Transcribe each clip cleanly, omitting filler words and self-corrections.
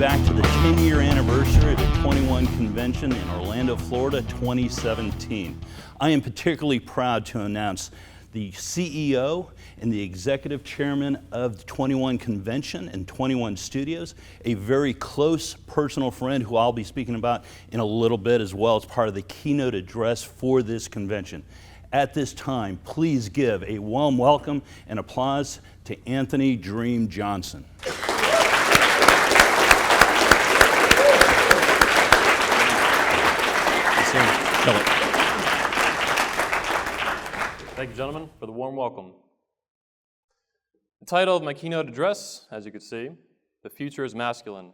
back to the 10-year anniversary of the 21 Convention in Orlando, Florida, 2017. I am particularly proud to announce the CEO and the executive chairman of the 21 Convention and 21 Studios, a very close personal friend who I'll be speaking about in a little bit as well as part of the keynote address for this convention. At this time, please give a warm welcome and applause to Anthony Dream Johnson. Thank you, gentlemen, for the warm welcome. The title of my keynote address, as you can see, "The Future is Masculine."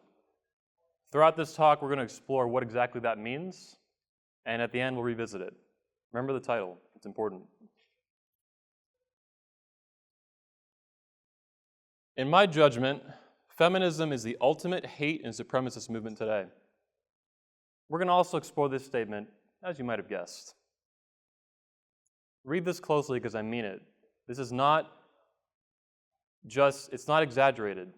Throughout this talk, we're going to explore what exactly that means, and at the end, we'll revisit it. Remember the title, it's important. In my judgment, feminism is the ultimate hate and supremacist movement today. We're going to also explore this statement, as you might have guessed. Read this closely because I mean it. This is not it's not exaggerated.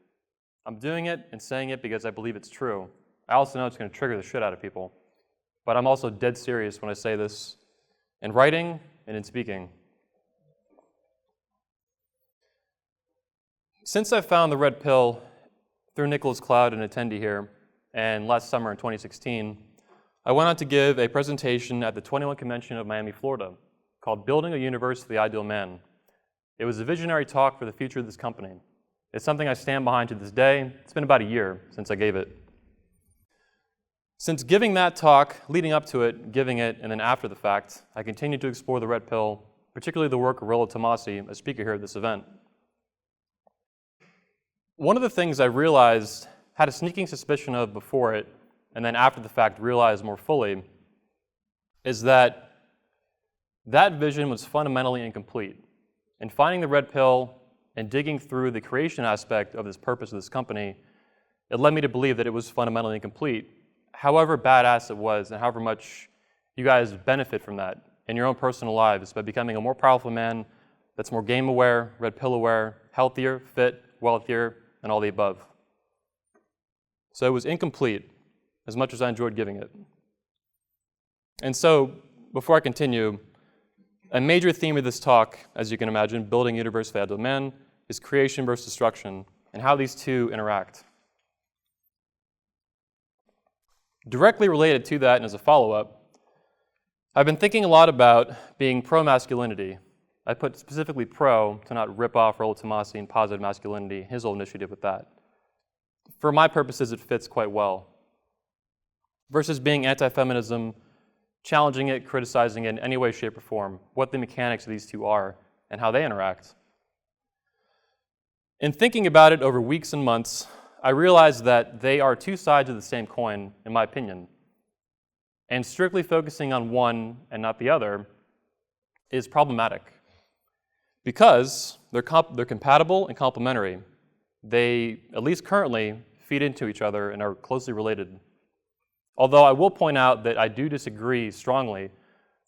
I'm doing it and saying it because I believe it's true. I also know it's going to trigger the shit out of people. But I'm also dead serious when I say this in writing and in speaking. Since I found the red pill through Nicholas Cloud, an attendee here, and last summer in 2016, I went on to give a presentation at the 21 Convention of Miami, Florida, called Building a Universe for the Ideal Man. It was a visionary talk for the future of this company. It's something I stand behind to this day. It's been about a year since I gave it. Since giving that talk, leading up to it, giving it, and then after the fact, I continued to explore the red pill, particularly the work of Rollo Tomasi, a speaker here at this event. One of the things I realized, had a sneaking suspicion of before it, and then after the fact realized more fully, is that vision was fundamentally incomplete. And finding the red pill and digging through the creation aspect of this purpose of this company, it led me to believe that it was fundamentally incomplete. However badass it was, and however much you guys benefit from that in your own personal lives by becoming a more powerful man that's more game aware, red pill aware, healthier, fit, wealthier, and all the above. So it was incomplete as much as I enjoyed giving it. And so, before I continue, a major theme of this talk, as you can imagine, building a universe for the ideal man, is creation versus destruction, and how these two interact. Directly related to that, and as a follow-up, I've been thinking a lot about being pro-masculinity. I put specifically pro to not rip off Rollo Tomasi and positive masculinity, his whole initiative with that. For my purposes, it fits quite well. Versus being anti-feminism, challenging it, criticizing it in any way, shape, or form, what the mechanics of these two are, and how they interact. In thinking about it over weeks and months, I realized that they are two sides of the same coin, in my opinion. And strictly focusing on one and not the other is problematic. Because they're compatible and complementary. They, at least currently, feed into each other and are closely related. Although I will point out that I do disagree strongly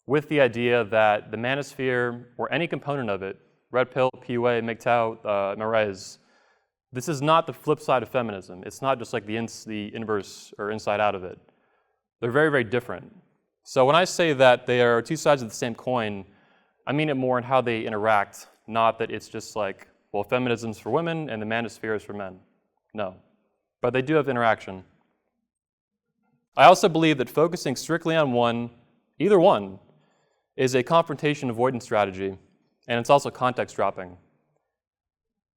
with the idea that the manosphere, or any component of it, red pill, PUA, MGTOW, MREs, this is not the flip side of feminism. It's not just like the inverse or inside out of it. They're very, very different. So when I say that they are two sides of the same coin, I mean it more in how they interact, not that it's just like, well, feminism's for women and the manosphere is for men. No. But they do have interaction. I also believe that focusing strictly on one, either one, is a confrontation avoidance strategy, and it's also context dropping.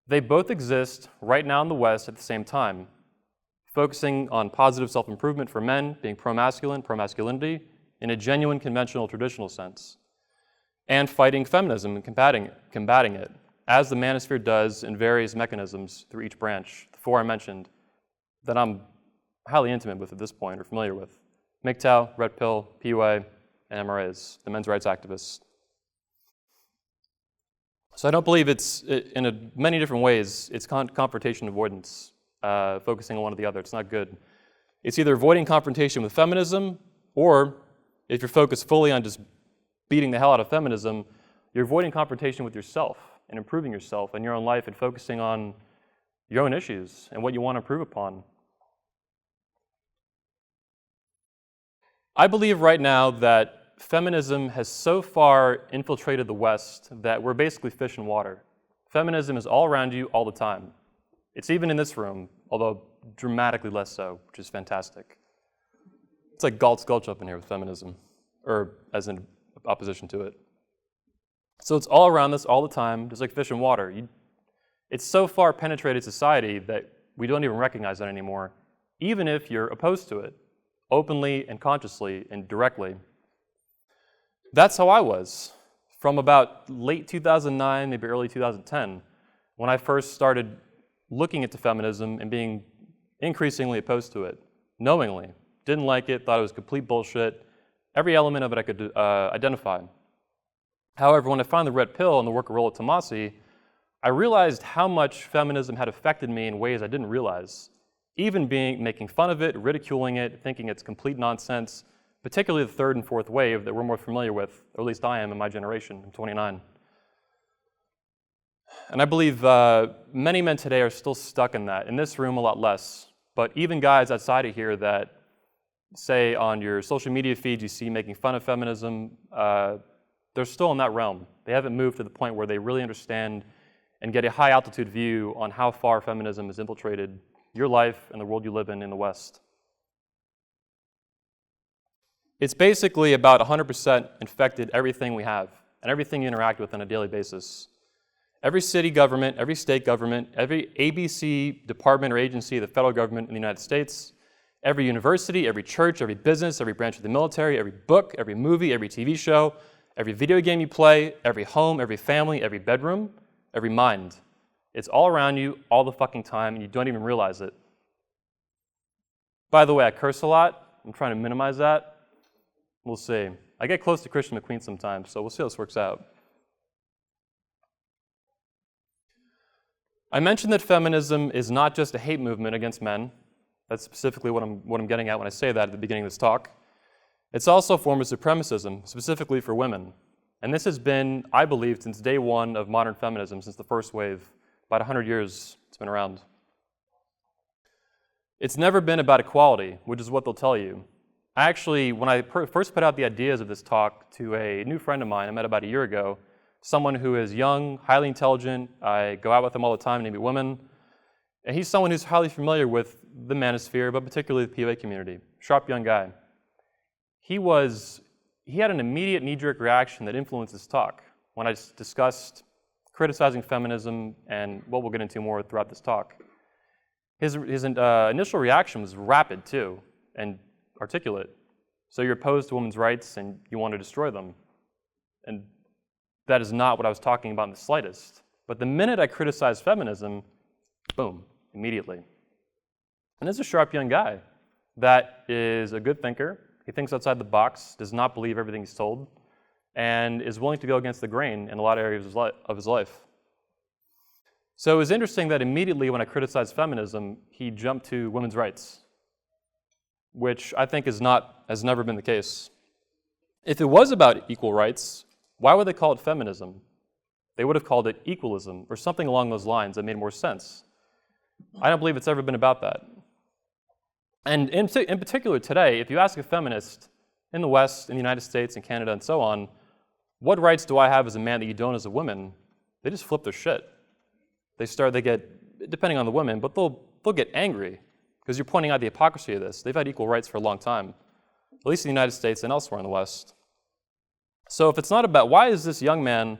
They both exist right now in the West at the same time, focusing on positive self-improvement for men, being pro-masculine, pro-masculinity, in a genuine conventional traditional sense, and fighting feminism and combating it, as the manosphere does in various mechanisms through each branch, the four I mentioned, that I'm highly intimate with at this point, or familiar with. MGTOW, red pill, PUA, and MRAs, the men's rights activists. So I don't believe it's, in many different ways, it's confrontation avoidance, focusing on one or the other. It's not good. It's either avoiding confrontation with feminism, or if you're focused fully on just beating the hell out of feminism, you're avoiding confrontation with yourself and improving yourself in your own life and focusing on your own issues and what you want to improve upon. I believe right now that feminism has so far infiltrated the West that we're basically fish in water. Feminism is all around you all the time. It's even in this room, although dramatically less so, which is fantastic. It's like Galt's Gulch up in here with feminism, or as in opposition to it. So it's all around us all the time, just like fish in water. It's so far penetrated society that we don't even recognize it anymore, even if you're opposed to it, openly and consciously and directly. That's how I was from about late 2009, maybe early 2010, when I first started looking into feminism and being increasingly opposed to it, knowingly. Didn't like it, thought it was complete bullshit. Every element of it I could identify. However, when I found the red pill and the work of Rollo Tomassi, I realized how much feminism had affected me in ways I didn't realize. Even making fun of it, ridiculing it, thinking it's complete nonsense, particularly the third and fourth wave that we're more familiar with, or at least I am in my generation. I'm 29. And I believe many men today are still stuck in that. In this room, a lot less. But even guys outside of here that say on your social media feeds you see making fun of feminism, they're still in that realm. They haven't moved to the point where they really understand and get a high altitude view on how far feminism has infiltrated your life and the world you live in the West. It's basically about 100% infected everything we have and everything you interact with on a daily basis. Every city government, every state government, every ABC department or agency of the federal government in the United States, every university, every church, every business, every branch of the military, every book, every movie, every TV show, every video game you play, every home, every family, every bedroom, every mind. It's all around you all the fucking time, and you don't even realize it. By the way, I curse a lot. I'm trying to minimize that. We'll see. I get close to Christian McQueen sometimes, so we'll see how this works out. I mentioned that feminism is not just a hate movement against men. That's specifically what I'm getting at when I say that at the beginning of this talk. It's also a form of supremacism, specifically for women. And this has been, I believe, since day one of modern feminism, since the first wave. About 100 years it's been around. It's never been about equality, which is what they'll tell you. Actually, when I first put out the ideas of this talk to a new friend of mine I met about a year ago, someone who is young, highly intelligent, I go out with him all the time and meet women, and he's someone who's highly familiar with the manosphere, but particularly the POA community. Sharp young guy. He had an immediate knee-jerk reaction that influenced his talk when I discussed criticizing feminism and what we'll get into more throughout this talk. His initial reaction was rapid, too, and articulate. So you're opposed to women's rights and you want to destroy them. And that is not what I was talking about in the slightest. But the minute I criticized feminism, boom, immediately. And this is a sharp young guy that is a good thinker. He thinks outside the box, does not believe everything he's told, and is willing to go against the grain in a lot of areas of his life. So it was interesting that immediately when I criticized feminism, he jumped to women's rights, which I think has never been the case. If it was about equal rights, why would they call it feminism? They would have called it equalism or something along those lines that made more sense. I don't believe it's ever been about that. And in particular today, if you ask a feminist in the West, in the United States, in Canada, and so on, what rights do I have as a man that you don't as a woman? They just flip their shit. They get, depending on the women, but they'll get angry because you're pointing out the hypocrisy of this. They've had equal rights for a long time, at least in the United States and elsewhere in the West. So if it's not about, why is this young man,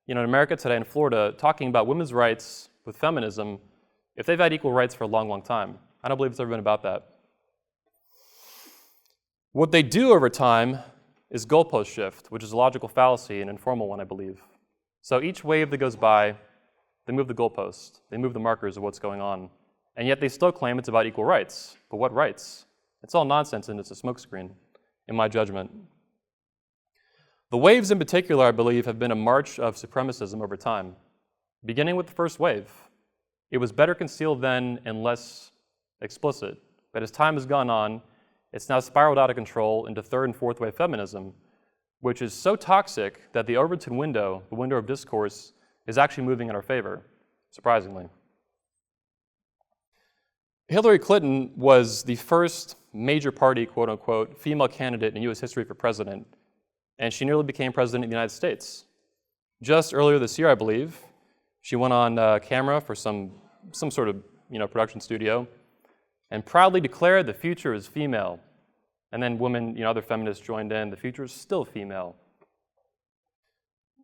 in America today, in Florida, talking about women's rights with feminism if they've had equal rights for a long, long time? I don't believe it's ever been about that. What they do over time is goalpost shift, which is a logical fallacy, an informal one, I believe. So each wave that goes by, they move the goalpost. They move the markers of what's going on. And yet they still claim it's about equal rights. But what rights? It's all nonsense and it's a smokescreen, in my judgment. The waves in particular, I believe, have been a march of supremacism over time. Beginning with the first wave, it was better concealed then and less explicit. But as time has gone on, it's now spiraled out of control into third and fourth wave feminism, which is so toxic that the Overton window, the window of discourse, is actually moving in our favor, surprisingly. Hillary Clinton was the first major party, quote unquote, female candidate in US history for president, and she nearly became president of the United States. Just earlier this year, I believe, she went on camera for some sort of production studio and proudly declared the future is female. And then women, other feminists joined in, the future is still female.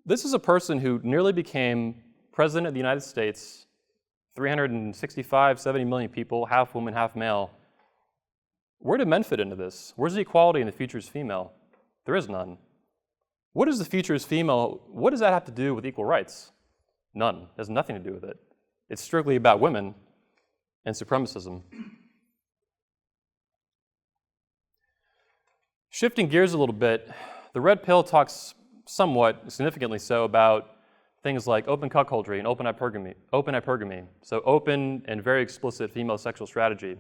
This is a person who nearly became president of the United States, 365, 70 million people, half woman, half male. Where do men fit into this? Where's the equality in the future is female? There is none. What is the future is female? What does that have to do with equal rights? None. It has nothing to do with it. It's strictly about women and supremacism. Shifting gears a little bit, the red pill talks somewhat, significantly so, about things like open cuckoldry and open hypergamy. So open and very explicit female sexual strategy.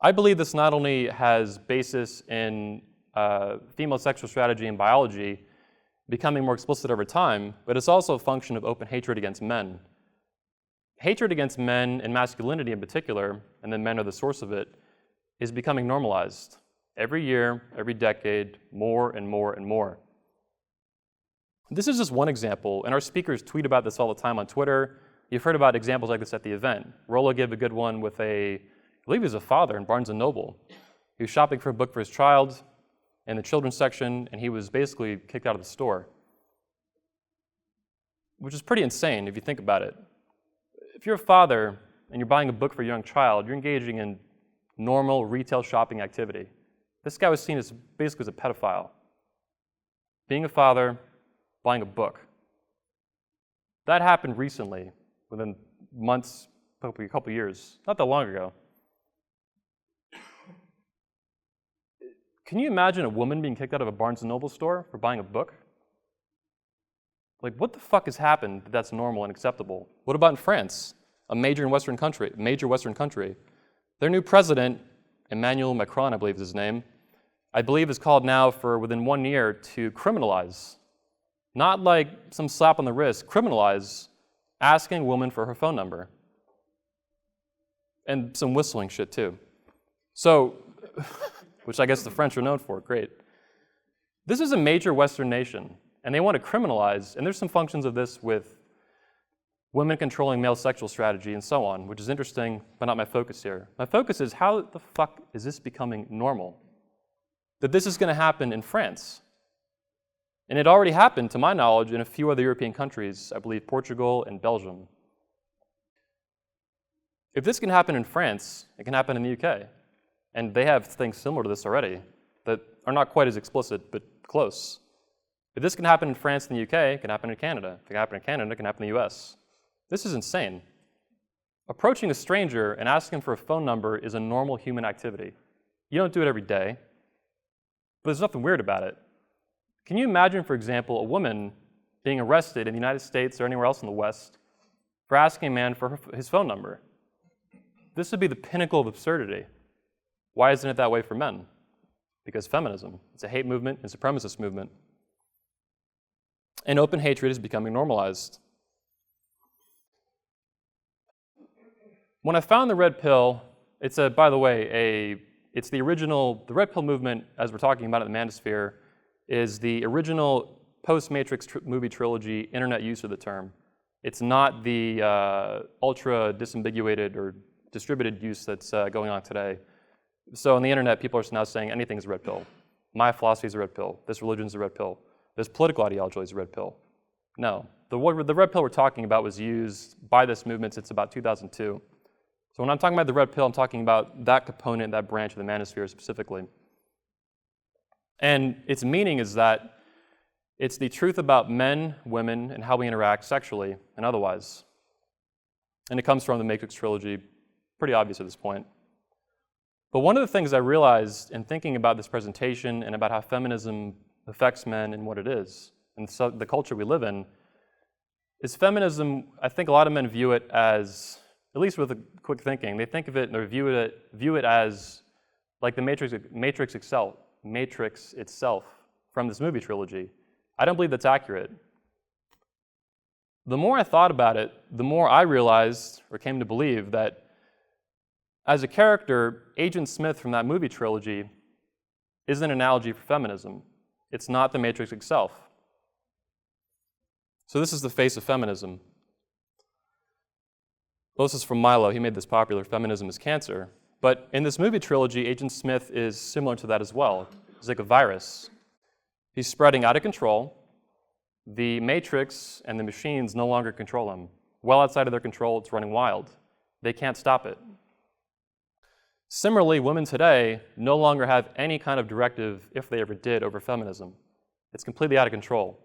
I believe this not only has basis in female sexual strategy and biology becoming more explicit over time, but it's also a function of open hatred against men. Hatred against men and masculinity in particular, and then men are the source of it, is becoming normalized. Every year, every decade, more and more and more. This is just one example, and our speakers tweet about this all the time on Twitter. You've heard about examples like this at the event. Rollo gave a good one with I believe he was a father in Barnes & Noble. He was shopping for a book for his child in the children's section, and he was basically kicked out of the store, which is pretty insane if you think about it. If you're a father and you're buying a book for a young child, you're engaging in normal retail shopping activity. This guy was seen as basically as a pedophile. Being a father, buying a book. That happened recently, within months, a couple years, not that long ago. Can you imagine a woman being kicked out of a Barnes & Noble store for buying a book? Like, what the fuck has happened that's normal and acceptable? What about in France, a major Western country? Their new president, Emmanuel Macron, I believe is his name, I believe is called now for within 1 year to criminalize, not like some slap on the wrist, criminalize asking a woman for her phone number. And some whistling shit too. So, which I guess the French are known for, great. This is a major Western nation, and they want to criminalize, and there's some functions of this with women controlling male sexual strategy and so on, which is interesting, but not my focus here. My focus is how the fuck is this becoming normal? That this is going to happen in France. And it already happened, to my knowledge, in a few other European countries, I believe Portugal and Belgium. If this can happen in France, it can happen in the UK. And they have things similar to this already that are not quite as explicit, but close. If this can happen in France and the UK, it can happen in Canada. If it can happen in Canada, it can happen in the US. This is insane. Approaching a stranger and asking for a phone number is a normal human activity. You don't do it every day, but there's nothing weird about it. Can you imagine, for example, a woman being arrested in the United States or anywhere else in the West for asking a man for his phone number? This would be the pinnacle of absurdity. Why isn't it that way for men? Because feminism. It's a hate movement and supremacist movement. And open hatred is becoming normalized. When I found the red pill, it's the red pill movement, as we're talking about it in the manosphere, is the original post-Matrix movie trilogy internet use of the term. It's not the ultra disambiguated or distributed use that's going on today. So on the internet, people are now saying anything's a red pill. My philosophy is a red pill. This religion's a red pill. This political ideology is a red pill. No. The red pill we're talking about was used by this movement since about 2002. So when I'm talking about the red pill, I'm talking about that component, that branch of the manosphere specifically. And its meaning is that it's the truth about men, women, and how we interact sexually and otherwise. And it comes from the Matrix trilogy, pretty obvious at this point. But one of the things I realized in thinking about this presentation and about how feminism affects men and what it is, and the culture we live in, is feminism, I think a lot of men view it as, at least with a quick thinking, they think of it or view it as like the Matrix itself from this movie trilogy. I don't believe that's accurate. The more I thought about it, the more I realized or came to believe that As a character, Agent Smith from that movie trilogy is an analogy for feminism. It's not the Matrix itself. So this is the face of feminism. Well, this is from Milo. He made this popular, Feminism is Cancer. But in this movie trilogy, Agent Smith is similar to that as well. He's like a virus. He's spreading out of control. The Matrix and the machines no longer control him. Well outside of their control, it's running wild. They can't stop it. Similarly, women today no longer have any kind of directive, if they ever did, over feminism. It's completely out of control.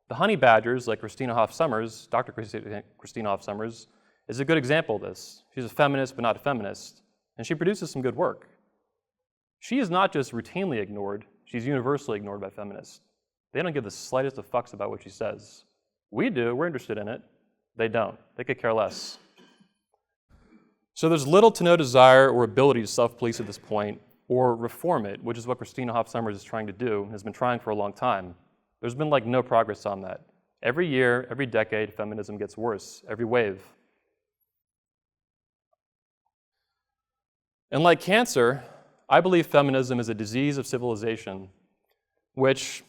The honey badgers, like Christina Hoff Sommers, Dr. Christina Hoff Sommers, is a good example of this. She's a feminist, but not a feminist, and she produces some good work. She is not just routinely ignored, she's universally ignored by feminists. They don't give the slightest of fucks about what she says. We do, we're interested in it. They don't. They could care less. So there's little to no desire or ability to self-police at this point, or reform it, which is what Christina Hoff Sommers is trying to do, and has been trying for a long time. There's been like no progress on that. Every year, every decade, feminism gets worse, every wave. And like cancer, I believe feminism is a disease of civilization, which,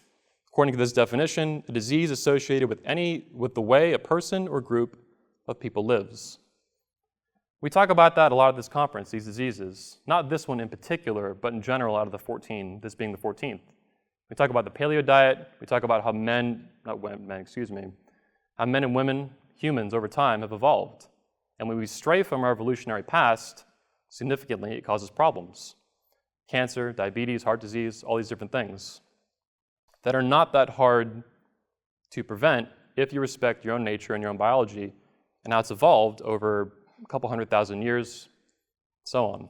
according to this definition, a disease associated with the way a person or group of people lives. We talk about that a lot at this conference, these diseases. Not this one in particular, but in general out of the 14, this being the 14th. We talk about the paleo diet, we talk about how how men and women, humans over time have evolved. And when we stray from our evolutionary past, significantly it causes problems. Cancer, diabetes, heart disease, all these different things that are not that hard to prevent if you respect your own nature and your own biology and how it's evolved over a couple 100,000 years, so on.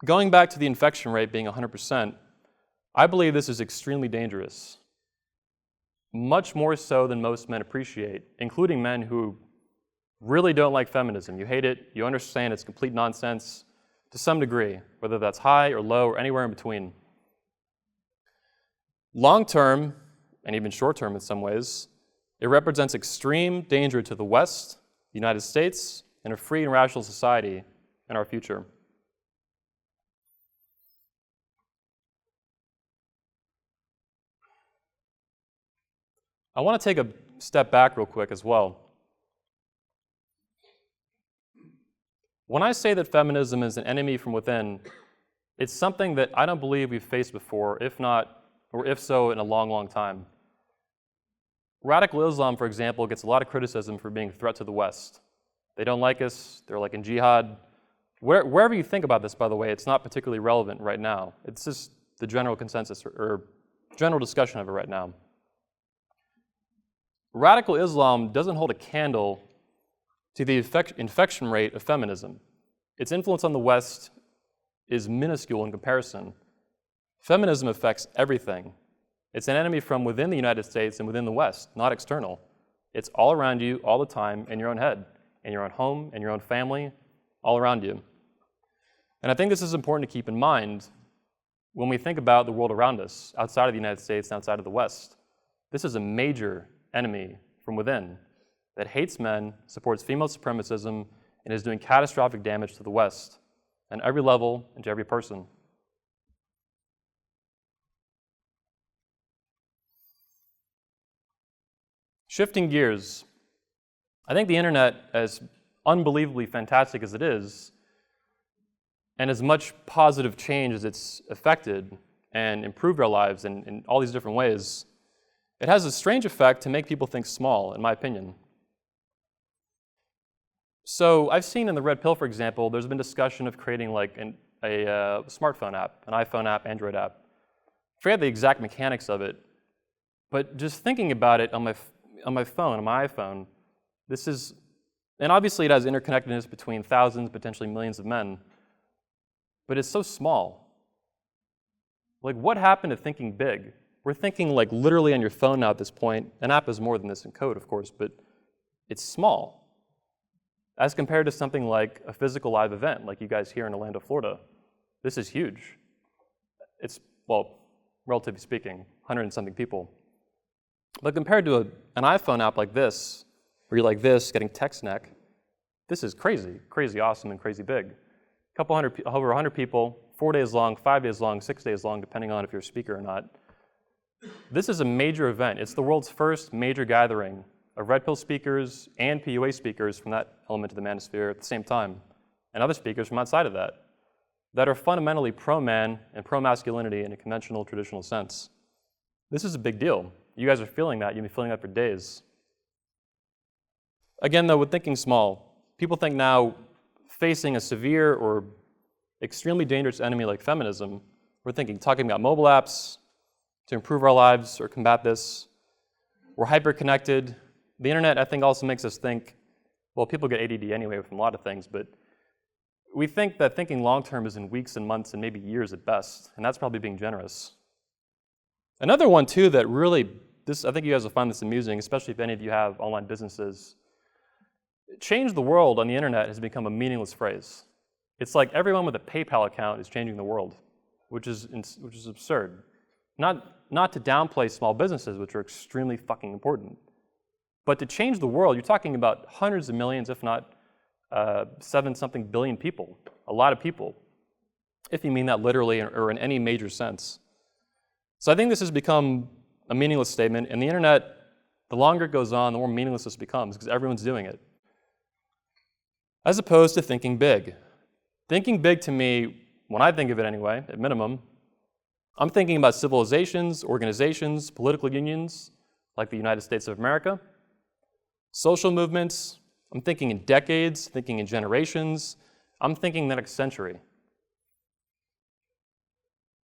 Going back to the infection rate being 100%, I believe this is extremely dangerous. Much more so than most men appreciate, including men who really don't like feminism. You hate it, you understand it's complete nonsense to some degree, whether that's high or low or anywhere in between. Long term, and even short term in some ways, it represents extreme danger to the West, the United States, and a free and rational society in our future. I want to take a step back real quick as well. When I say that feminism is an enemy from within, it's something that I don't believe we've faced before, if so, in a long, long time. Radical Islam, for example, gets a lot of criticism for being a threat to the West. They don't like us, they're like in jihad. Wherever you think about this, by the way, it's not particularly relevant right now. It's just the general consensus or general discussion of it right now. Radical Islam doesn't hold a candle to the infection rate of feminism. Its influence on the West is minuscule in comparison. Feminism affects everything. It's an enemy from within the United States and within the West, not external. It's all around you, all the time, in your own head, in your own home, in your own family, all around you. And I think this is important to keep in mind when we think about the world around us, outside of the United States and outside of the West. This is a major enemy from within that hates men, supports female supremacism, and is doing catastrophic damage to the West, on every level and to every person. Shifting gears, I think the internet, as unbelievably fantastic as it is, and as much positive change as it's affected and improved our lives in all these different ways, it has a strange effect to make people think small, in my opinion. So I've seen in the Red Pill, for example, there's been discussion of creating like a smartphone app, an iPhone app, Android app. I forget the exact mechanics of it, but just thinking about it on my iPhone, this is, and obviously it has interconnectedness between thousands, potentially millions of men, but it's so small. Like, what happened to thinking big? We're thinking like literally on your phone now at this point. An app is more than this in code, of course, but it's small as compared to something like a physical live event like you guys here in Orlando, Florida. This is huge. It's, well, relatively speaking, 100 and something people. But compared to an iPhone app like this, where you're like this, getting text neck. This is crazy, crazy awesome and crazy big. Over 100 people, 4 days long, 5 days long, 6 days long, depending on if you're a speaker or not. This is a major event. It's the world's first major gathering of red pill speakers and PUA speakers from that element of the manosphere at the same time, and other speakers from outside of that are fundamentally pro-man and pro-masculinity in a conventional, traditional sense. This is a big deal. You guys are feeling that. You've been feeling that for days. Again, though, with thinking small, people think now facing a severe or extremely dangerous enemy like feminism, we're talking about mobile apps to improve our lives or combat this. We're hyper-connected. The internet, I think, also makes us think, well, people get ADD anyway from a lot of things, but we think that thinking long-term is in weeks and months and maybe years at best, and that's probably being generous. Another one, too, that really, I think you guys will find this amusing, especially if any of you have online businesses. Change the world on the internet has become a meaningless phrase. It's like everyone with a PayPal account is changing the world, which is absurd. Not to downplay small businesses, which are extremely fucking important, but to change the world, you're talking about hundreds of millions, if not 7-something billion people, a lot of people, if you mean that literally or in any major sense. So I think this has become a meaningless statement, and the internet, the longer it goes on, the more meaningless this becomes, because everyone's doing it. As opposed to thinking big. Thinking big to me, when I think of it anyway, at minimum, I'm thinking about civilizations, organizations, political unions, like the United States of America, social movements. I'm thinking in decades, thinking in generations. I'm thinking the next century.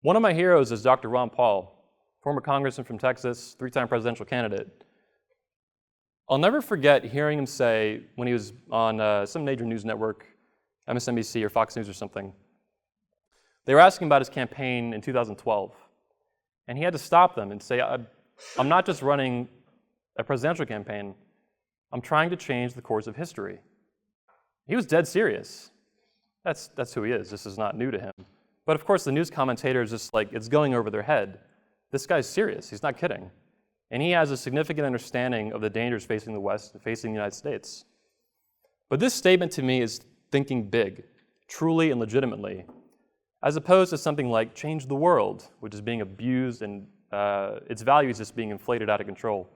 One of my heroes is Dr. Ron Paul, former congressman from Texas, 3-time presidential candidate. I'll never forget hearing him say, when he was on some major news network, MSNBC or Fox News or something, they were asking about his campaign in 2012. And he had to stop them and say, I'm not just running a presidential campaign, I'm trying to change the course of history. He was dead serious. That's who he is. This is not new to him. But of course, the news commentators just like, it's going over their head. This guy's serious. He's not kidding. And he has a significant understanding of the dangers facing the West and facing the United States. But this statement to me is thinking big, truly and legitimately, as opposed to something like change the world, which is being abused and its value is just being inflated out of control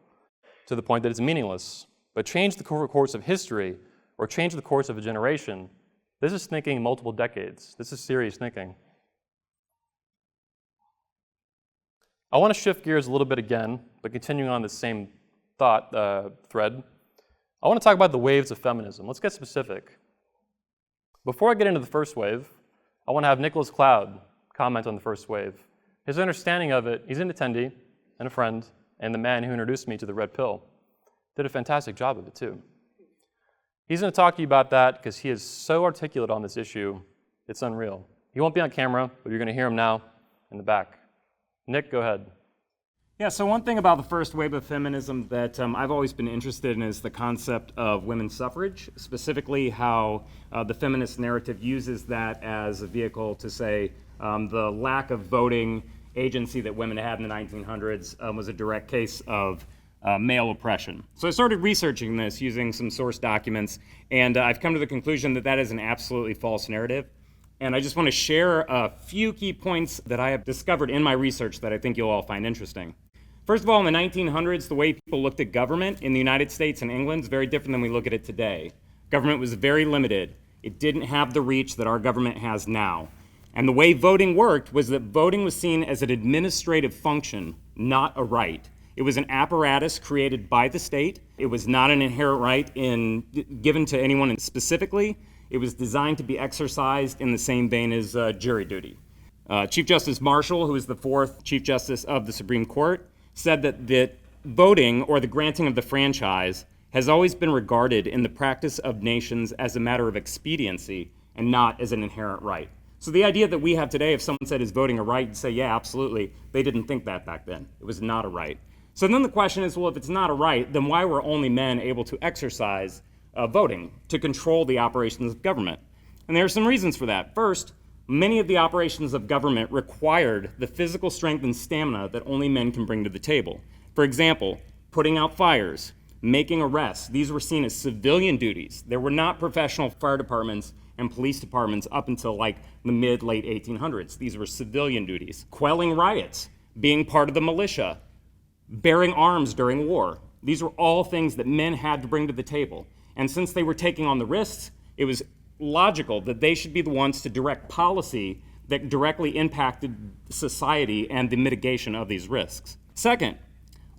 to the point that it's meaningless. But change the course of history or change the course of a generation, this is thinking multiple decades. This is serious thinking. I want to shift gears a little bit again, but continuing on the same thought thread. I want to talk about the waves of feminism. Let's get specific. Before I get into the first wave, I want to have Nicholas Cloud comment on the first wave. His understanding of it, he's an attendee and a friend, and the man who introduced me to the red pill. Did a fantastic job of it, too. He's going to talk to you about that because he is so articulate on this issue, it's unreal. He won't be on camera, but you're going to hear him now in the back. Nick, go ahead. Yeah, so one thing about the first wave of feminism that I've always been interested in is the concept of women's suffrage, specifically how the feminist narrative uses that as a vehicle to say the lack of voting agency that women had in the 1900s was a direct case of male oppression. So I started researching this using some source documents, and I've come to the conclusion that that is an absolutely false narrative. And I just want to share a few key points that I have discovered in my research that I think you'll all find interesting. First of all, in the 1900s, the way people looked at government in the United States and England is very different than we look at it today. Government was very limited. It didn't have the reach that our government has now. And the way voting worked was that voting was seen as an administrative function, not a right. It was an apparatus created by the state. It was not an inherent right given to anyone specifically. It was designed to be exercised in the same vein as jury duty. Chief Justice Marshall, who is the fourth Chief Justice of the Supreme Court, said that voting, or the granting of the franchise, has always been regarded in the practice of nations as a matter of expediency and not as an inherent right. So the idea that we have today, if someone said, is voting a right, you'd say, yeah, absolutely. They didn't think that back then. It was not a right. So then the question is, well, if it's not a right, then why were only men able to exercise voting to control the operations of government? And there are some reasons for that. First, many of the operations of government required the physical strength and stamina that only men can bring to the table. For example, putting out fires, making arrests. These were seen as civilian duties. There were not professional fire departments and police departments up until like the late 1800s. These were civilian duties. Quelling riots, being part of the militia, bearing arms during war. These were all things that men had to bring to the table. And since they were taking on the risks, it was logical that they should be the ones to direct policy that directly impacted society and the mitigation of these risks. Second,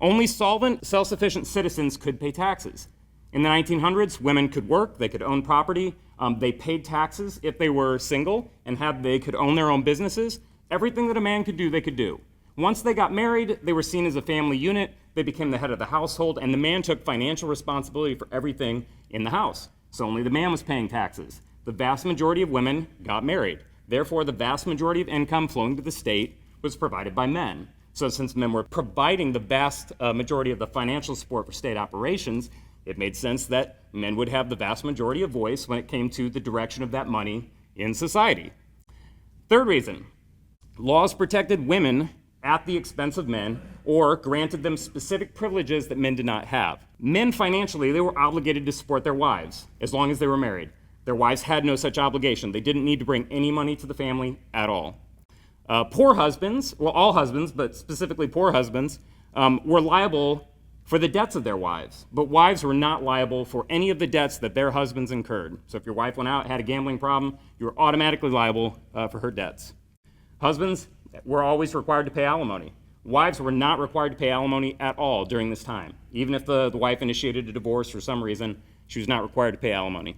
only solvent, self-sufficient citizens could pay taxes. In the 1900s, women could work, they could own property, they paid taxes if they were single and they could own their own businesses. Everything that a man could do, they could do. Once they got married, they were seen as a family unit, they became the head of the household, and the man took financial responsibility for everything in the house. So only the man was paying taxes. The vast majority of women got married. Therefore, the vast majority of income flowing to the state was provided by men. So since men were providing the vast majority of the financial support for state operations, it made sense that men would have the vast majority of voice when it came to the direction of that money in society. Third reason, laws protected women at the expense of men or granted them specific privileges that men did not have. Men financially, they were obligated to support their wives as long as they were married. Their wives had no such obligation. They didn't need to bring any money to the family at all. Poor husbands, well, all husbands, but specifically poor husbands, were liable for the debts of their wives, but wives were not liable for any of the debts that their husbands incurred. So if your wife went out, had a gambling problem, you were automatically liable for her debts. Husbands were always required to pay alimony. Wives were not required to pay alimony at all during this time. Even if the wife initiated a divorce for some reason, she was not required to pay alimony.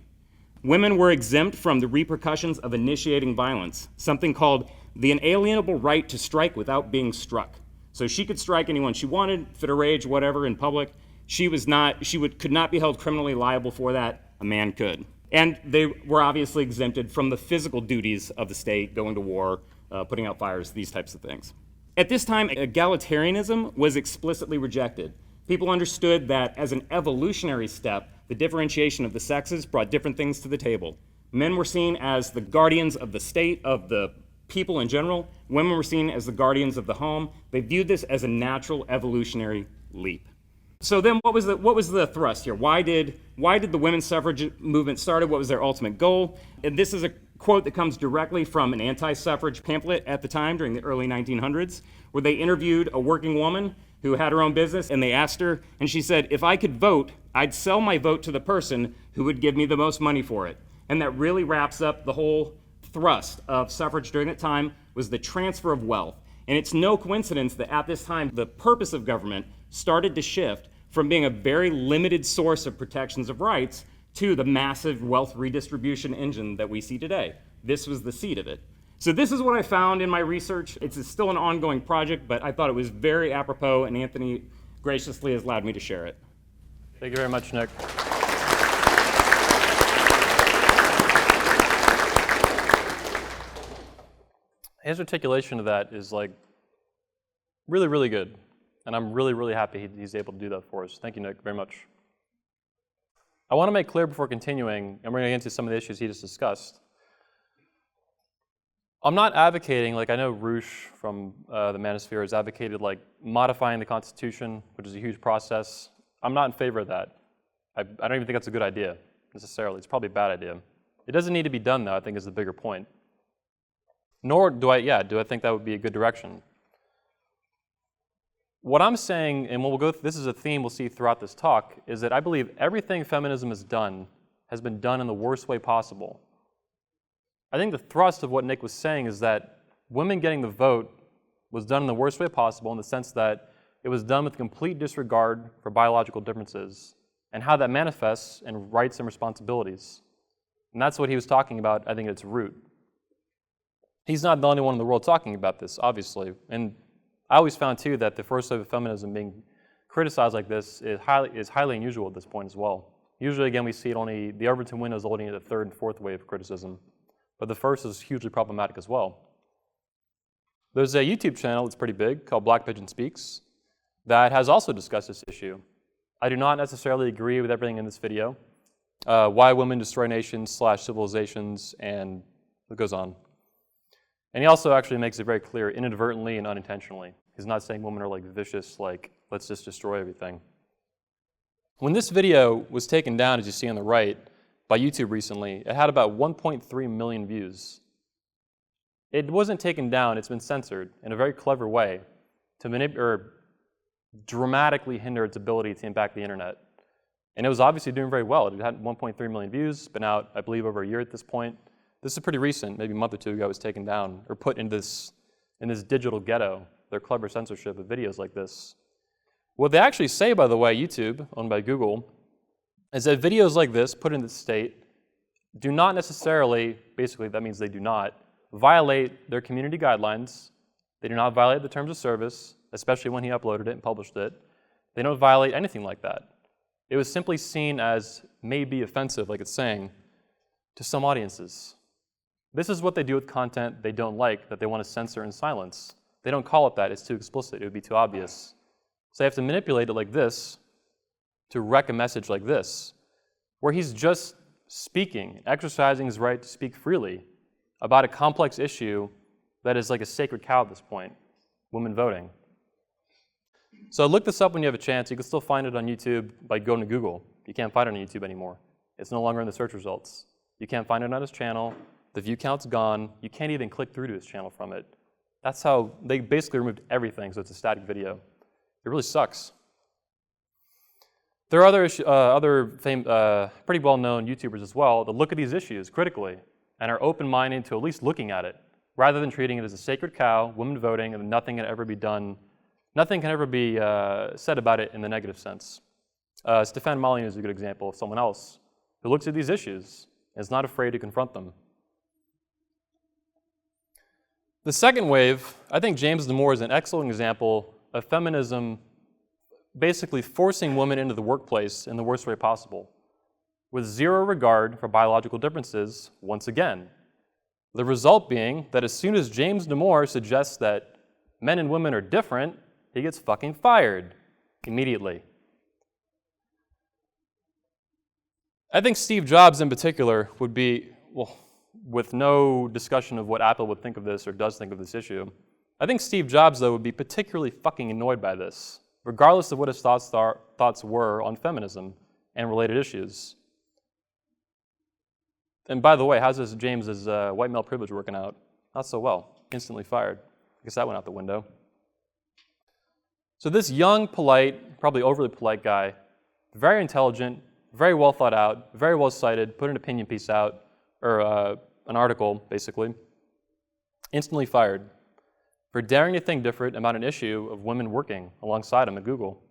Women were exempt from the repercussions of initiating violence, something called the inalienable right to strike without being struck. So she could strike anyone she wanted, fit her age, whatever, in public. She could not be held criminally liable for that. A man could. And they were obviously exempted from the physical duties of the state, going to war, putting out fires, these types of things. At this time, egalitarianism was explicitly rejected. People understood that as an evolutionary step, the differentiation of the sexes brought different things to the table. Men were seen as the guardians of the state, of the people in general. Women were seen as the guardians of the home. They viewed this as a natural evolutionary leap. So then what was the thrust here? Why did the women's suffrage movement start? What was their ultimate goal? And this is a quote that comes directly from an anti-suffrage pamphlet at the time during the early 1900s, where they interviewed a working woman who had her own business, and they asked her, and she said, if I could vote, I'd sell my vote to the person who would give me the most money for it. And that really wraps up the whole thrust of suffrage during that time, was the transfer of wealth. And it's no coincidence that at this time, the purpose of government started to shift from being a very limited source of protections of rights to the massive wealth redistribution engine that we see today. This was the seed of it. So this is what I found in my research. It's still an ongoing project, but I thought it was very apropos, and Anthony graciously has allowed me to share it. Thank you very much, Nick. His articulation of that is like really, really good. And I'm really, really happy he's able to do that for us. Thank you, Nick, very much. I want to make clear before continuing, and we're going to get into some of the issues he just discussed. I'm not advocating, like I know Roosh from the Manosphere has advocated like modifying the Constitution, which is a huge process. I'm not in favor of that. I don't even think that's a good idea, necessarily. It's probably a bad idea. It doesn't need to be done, though, I think is the bigger point. Nor do I think that would be a good direction. What I'm saying, and we'll go through, this is a theme we'll see throughout this talk, is that I believe everything feminism has been done in the worst way possible. I think the thrust of what Nick was saying is that women getting the vote was done in the worst way possible in the sense that it was done with complete disregard for biological differences and how that manifests in rights and responsibilities. And that's what he was talking about, I think, at its root. He's not the only one in the world talking about this, obviously. And I always found, too, that the first wave of feminism being criticized like this is highly unusual at this point as well. Usually, again, we see it only, the Overton window is only the third and fourth wave of criticism. But the first is hugely problematic as well. There's a YouTube channel that's pretty big called Black Pigeon Speaks that has also discussed this issue. I do not necessarily agree with everything in this video. Why women destroy nations / civilizations, and it goes on. And he also actually makes it very clear, inadvertently and unintentionally. He's not saying women are like vicious, like, let's just destroy everything. When this video was taken down, as you see on the right, by YouTube recently, it had about 1.3 million views. It wasn't taken down, it's been censored in a very clever way to dramatically hinder its ability to impact the internet. And it was obviously doing very well. It had 1.3 million views, been out, I believe, over a year at this point. This is pretty recent, maybe a month or two ago it was taken down, or put in this digital ghetto, their clever censorship of videos like this. What they actually say, by the way, YouTube, owned by Google, is that videos like this, put in this state, do not necessarily, basically that means they do not, violate their community guidelines. They do not violate the terms of service, especially when he uploaded it and published it. They don't violate anything like that. It was simply seen as maybe offensive, like it's saying, to some audiences. This is what they do with content they don't like, that they want to censor and silence. They don't call it that, it's too explicit, it would be too obvious. So they have to manipulate it like this to wreck a message like this, where he's just speaking, exercising his right to speak freely about a complex issue that is like a sacred cow at this point, women voting. So look this up when you have a chance. You can still find it on YouTube by going to Google. You can't find it on YouTube anymore. It's no longer in the search results. You can't find it on his channel. The view count's gone. You can't even click through to his channel from it. That's how they basically removed everything, so it's a static video. It really sucks. There are other pretty well-known YouTubers as well that look at these issues critically and are open-minded to at least looking at it, rather than treating it as a sacred cow, women voting, and nothing can ever be done. Nothing can ever be said about it in the negative sense. Stefan Molyneux is a good example of someone else who looks at these issues and is not afraid to confront them. The second wave, I think James Damore is an excellent example of feminism basically forcing women into the workplace in the worst way possible, with zero regard for biological differences once again. The result being that as soon as James Damore suggests that men and women are different, he gets fucking fired immediately. I think Steve Jobs in particular would be, well, with no discussion of what Apple would think of this or does think of this issue, I think Steve Jobs, though, would be particularly fucking annoyed by this, regardless of what his thoughts were on feminism and related issues. And by the way, how's this James's white male privilege working out? Not so well. Instantly fired. I guess that went out the window. So this young, polite, probably overly polite guy, very intelligent, very well thought out, very well cited, put an opinion piece out, or an article, basically, instantly fired for daring to think different about an issue of women working alongside him at Google.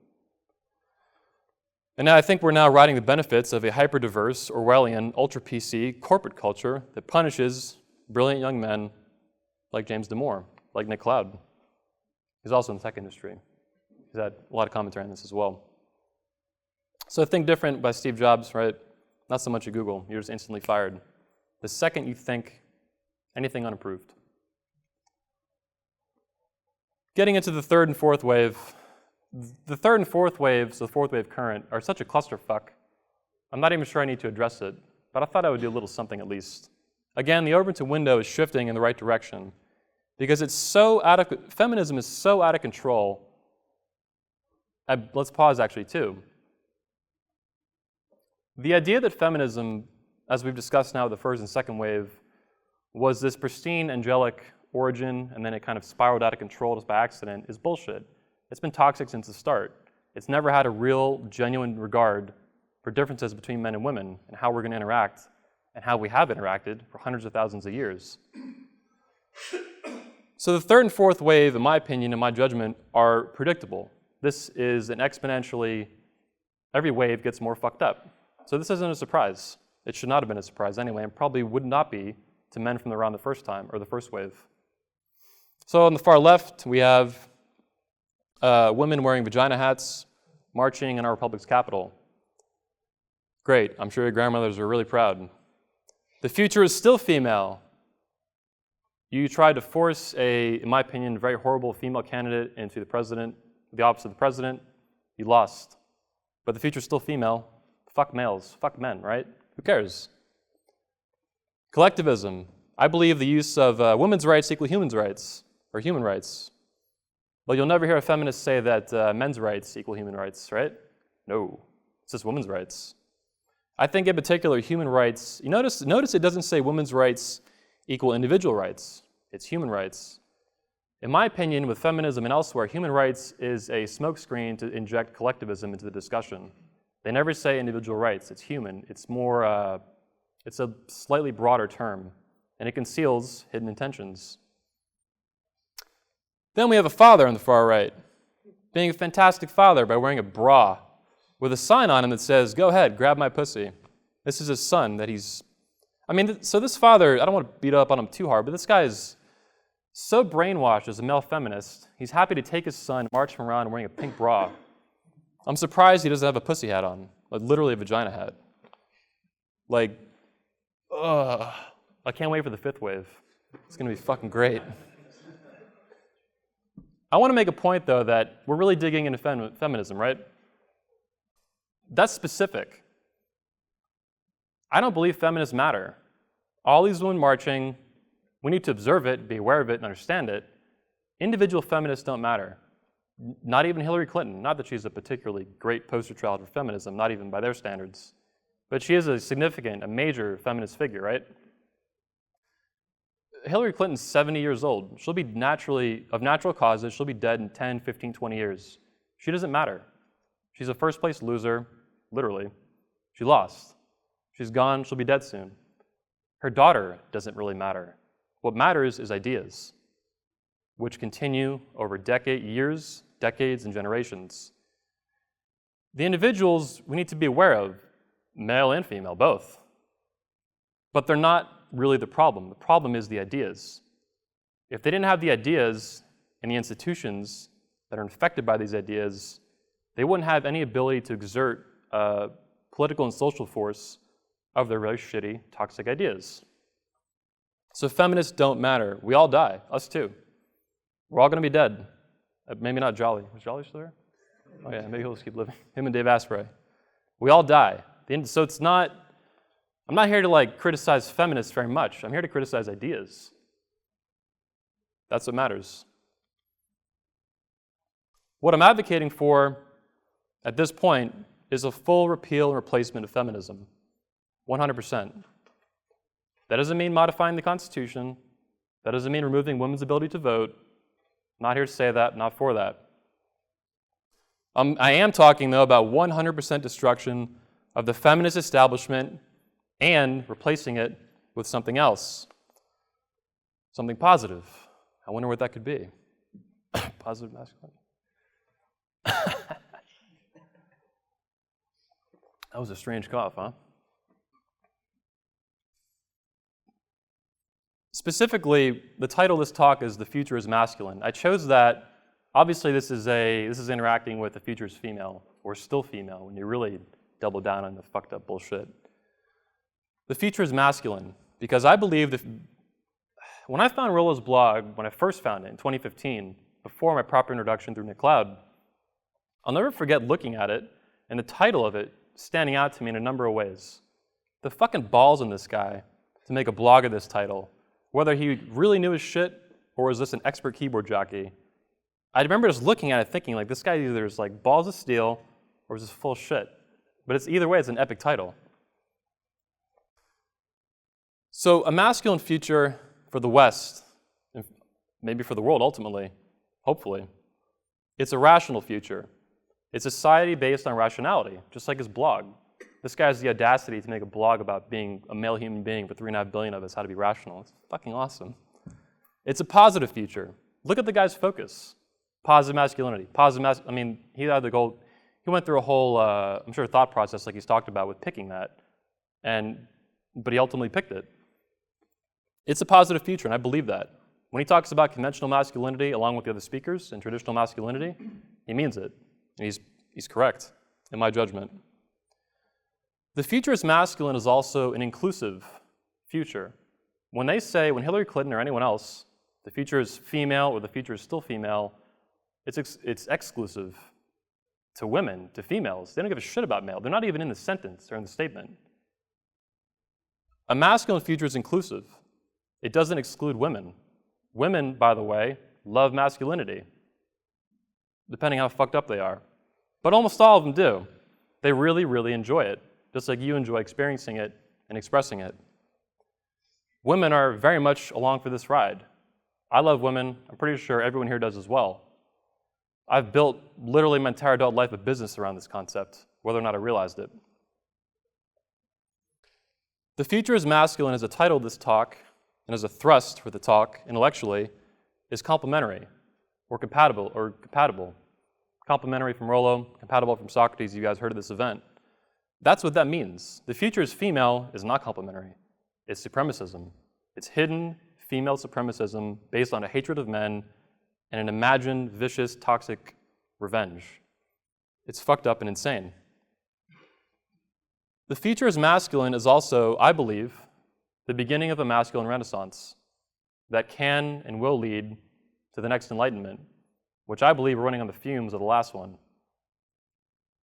And I think we're now riding the benefits of a hyper-diverse, Orwellian, ultra-PC corporate culture that punishes brilliant young men like James Damore, like Nick Cloud. He's also in the tech industry. He's had a lot of commentary on this as well. So Think Different by Steve Jobs, right? Not so much at Google. You're just instantly fired the second you think anything unapproved. Getting into the third and fourth wave. The third and fourth waves, the fourth wave current, are such a clusterfuck. I'm not even sure I need to address it, but I thought I would do a little something at least. Again, the Overton window is shifting in the right direction because feminism is so out of control. Let's pause actually too. The idea that feminism, as we've discussed now with the first and second wave, was this pristine, angelic origin, and then it kind of spiraled out of control just by accident, is bullshit. It's been toxic since the start. It's never had a real, genuine regard for differences between men and women and how we're going to interact and how we have interacted for hundreds of thousands of years. So the third and fourth wave, in my opinion, in my judgment, are predictable. This is an exponentially, every wave gets more fucked up. So this isn't a surprise. It should not have been a surprise anyway, and probably would not be to men from around the first time, or the first wave. So on the far left, we have women wearing vagina hats, marching in our republic's capital. Great, I'm sure your grandmothers are really proud. The future is still female. You tried to force in my opinion, very horrible female candidate into the office of the president. You lost. But the future's still female. Fuck males, fuck men, right? Who cares? Collectivism. I believe the use of women's rights equal human rights, or human rights. But you'll never hear a feminist say that men's rights equal human rights, right? No. It's just women's rights. I think in particular, human rights, you notice it doesn't say women's rights equal individual rights. It's human rights. In my opinion, with feminism and elsewhere, human rights is a smokescreen to inject collectivism into the discussion. They never say individual rights. It's human. It's more, it's a slightly broader term, and it conceals hidden intentions. Then we have a father on the far right, being a fantastic father by wearing a bra with a sign on him that says, "Go ahead, grab my pussy." This is his son that he's, so this father, I don't want to beat up on him too hard, but this guy is so brainwashed as a male feminist, he's happy to take his son, march him around wearing a pink bra. I'm surprised he doesn't have a pussy hat on, like literally a vagina hat. Like, ugh. I can't wait for the fifth wave. It's going to be fucking great. I want to make a point, though, that we're really digging into feminism, right? That's specific. I don't believe feminists matter. All these women marching, we need to observe it, be aware of it, and understand it. Individual feminists don't matter. Not even Hillary Clinton. Not that she's a particularly great poster child for feminism, not even by their standards. But she is a major feminist figure, right? Hillary Clinton's 70 years old. She'll be of natural causes, she'll be dead in 10, 15, 20 years. She doesn't matter. She's a first-place loser, literally. She lost. She's gone, she'll be dead soon. Her daughter doesn't really matter. What matters is ideas, which continue over years, decades, and generations. The individuals we need to be aware of, male and female, both. But they're not really the problem. The problem is the ideas. If they didn't have the ideas and the institutions that are infected by these ideas, they wouldn't have any ability to exert political and social force of their really shitty, toxic ideas. So feminists don't matter. We all die, us too. We're all going to be dead. Maybe not Jolly. Is Jolly still there? Oh yeah, maybe he'll just keep living. Him and Dave Asprey. We all die. So it's not, I'm not here to criticize feminists very much. I'm here to criticize ideas. That's what matters. What I'm advocating for at this point is a full repeal and replacement of feminism. 100%. That doesn't mean modifying the Constitution. That doesn't mean removing women's ability to vote. Not here to say that, not for that. I am talking, though, about 100% destruction of the feminist establishment and replacing it with something else, something positive. I wonder what that could be. Positive masculinity. That was a strange cough, huh? Specifically, the title of this talk is "The Future is Masculine." I chose that. Obviously, this is interacting with "The future is female" or "still female" when you really double down on the fucked up bullshit. The future is masculine because I believe that when I found Rollo's blog, when I first found it in 2015, before my proper introduction through Nick Cloud, I'll never forget looking at it and the title of it standing out to me in a number of ways. The fucking balls in this guy to make a blog of this title, whether he really knew his shit or was just an expert keyboard jockey. I remember just looking at it thinking, this guy either is balls of steel or is just full shit. But it's either way, it's an epic title. So a masculine future for the West, and maybe for the world ultimately, hopefully, it's a rational future. It's a society based on rationality, just like his blog. This guy has the audacity to make a blog about being a male human being for 3.5 billion of us, how to be rational. It's fucking awesome. It's a positive future. Look at the guy's focus. Positive masculinity. He had the goal. He went through a whole, I'm sure, thought process like he's talked about with picking that, but he ultimately picked it. It's a positive future, and I believe that. When he talks about conventional masculinity along with the other speakers and traditional masculinity, he means it. And he's correct, in my judgment. The future is masculine is also an inclusive future. When Hillary Clinton or anyone else, the future is female or the future is still female, it's exclusive to women, to females. They don't give a shit about male. They're not even in the sentence or in the statement. A masculine future is inclusive. It doesn't exclude women. Women, by the way, love masculinity, depending how fucked up they are. But almost all of them do. They really, really enjoy it, just like you enjoy experiencing it and expressing it. Women are very much along for this ride. I love women. I'm pretty sure everyone here does as well. I've built literally my entire adult life a business around this concept, whether or not I realized it. The future is masculine as a title of this talk, and as a thrust for the talk intellectually, is complementary, or compatible. Complementary from Rollo, compatible from Socrates, you guys heard of this event. That's what that means. The future is female is not complementary. It's supremacism. It's hidden female supremacism based on a hatred of men and an imagined, vicious, toxic revenge. It's fucked up and insane. The future is masculine is also, I believe, the beginning of a masculine renaissance that can and will lead to the next enlightenment, which I believe we're running on the fumes of the last one.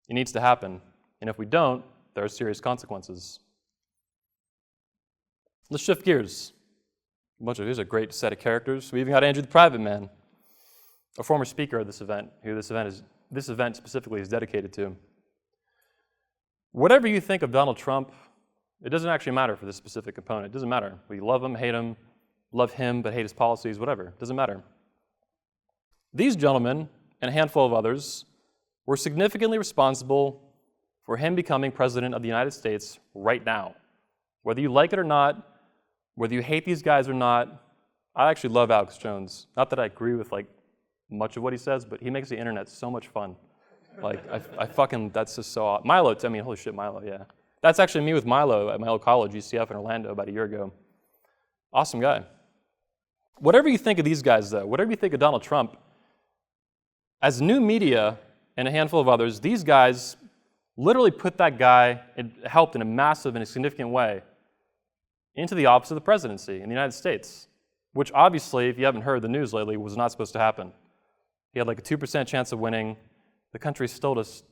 It needs to happen, and if we don't, there are serious consequences. Let's shift gears. Here's a great set of characters. We even got Andrew the Private Man, a former speaker of this event, who this event specifically is dedicated to. Whatever you think of Donald Trump, it doesn't actually matter for this specific component. It doesn't matter. We love him, love him, but hate his policies, whatever. It doesn't matter. These gentlemen, and a handful of others, were significantly responsible for him becoming president of the United States right now. Whether you like it or not, whether you hate these guys or not, I actually love Alex Jones. Not that I agree with much of what he says, but he makes the internet so much fun. That's just so awesome. Milo, holy shit, Milo, yeah. That's actually me with Milo at my old college, UCF in Orlando, about a year ago. Awesome guy. Whatever you think of these guys, though, whatever you think of Donald Trump, as new media and a handful of others, these guys literally put that guy, it helped in a massive and a significant way, into the office of the presidency in the United States, which obviously, if you haven't heard the news lately, was not supposed to happen. He had a 2% chance of winning. The country still just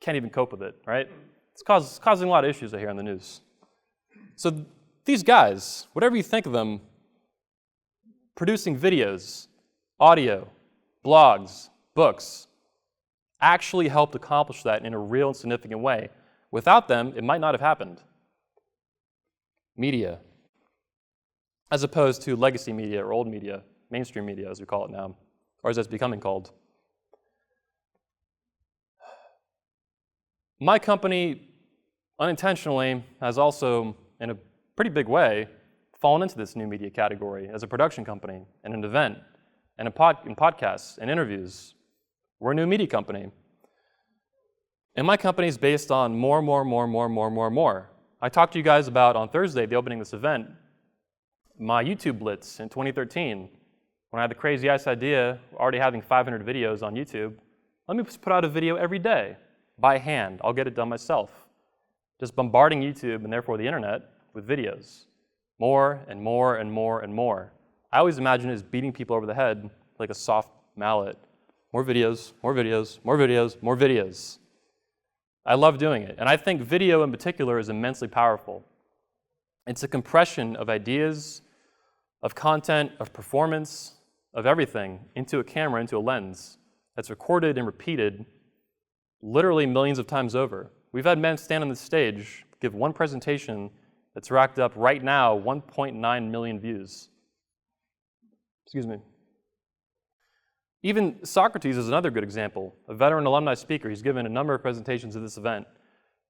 can't even cope with it, right? It's causing a lot of issues I hear on the news. So these guys, whatever you think of them, producing videos, audio, blogs, books, actually helped accomplish that in a real and significant way. Without them, it might not have happened. Media, as opposed to legacy media or old media, mainstream media as we call it now, or as it's becoming called. My company, unintentionally, has also, in a pretty big way, fallen into this new media category as a production company and an event and in podcasts and interviews. We're a new media company. And my company is based on more. I talked to you guys about, on Thursday, the opening of this event, my YouTube blitz in 2013, when I had the crazy-ass idea, already having 500 videos on YouTube. Let me just put out a video every day, by hand. I'll get it done myself. Just bombarding YouTube, and therefore the internet, with videos. More and more and more and more. I always imagine it as beating people over the head like a soft mallet. More videos, more videos, more videos, more videos. I love doing it. And I think video in particular is immensely powerful. It's a compression of ideas, of content, of performance, of everything into a camera, into a lens that's recorded and repeated literally millions of times over. We've had men stand on the stage, give one presentation that's racked up right now 1.9 million views. Excuse me. Even Socrates is another good example, a veteran alumni speaker. He's given a number of presentations at this event.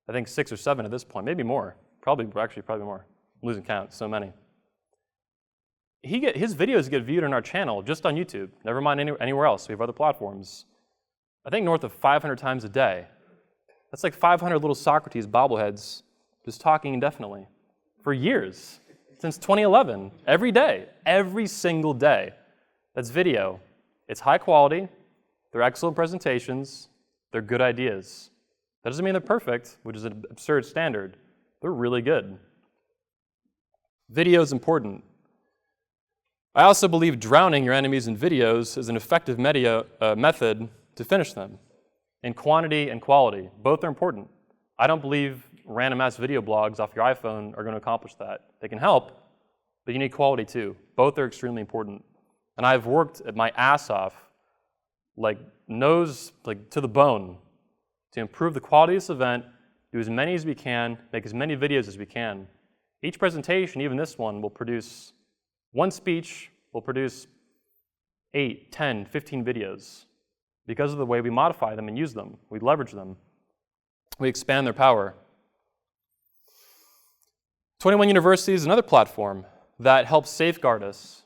I think 6 or 7 at this point, maybe more. Probably more. I'm losing count, so many. His videos get viewed on our channel, just on YouTube, never mind anywhere else. We have other platforms. I think north of 500 times a day. That's like 500 little Socrates bobbleheads just talking indefinitely for years, since 2011, every day, every single day. That's video. It's high quality, they're excellent presentations, they're good ideas. That doesn't mean they're perfect, which is an absurd standard. They're really good. Video is important. I also believe drowning your enemies in videos is an effective method to finish them. In quantity and quality, both are important. I don't believe random ass video blogs off your iPhone are going to accomplish that. They can help, but you need quality too. Both are extremely important. And I've worked my ass off, to the bone, to improve the quality of this event, do as many as we can, make as many videos as we can. Each presentation, even this one, will produce, one speech will produce 8, 10, 15 videos because of the way we modify them and use them. We leverage them. We expand their power. 21 University is another platform that helps safeguard us,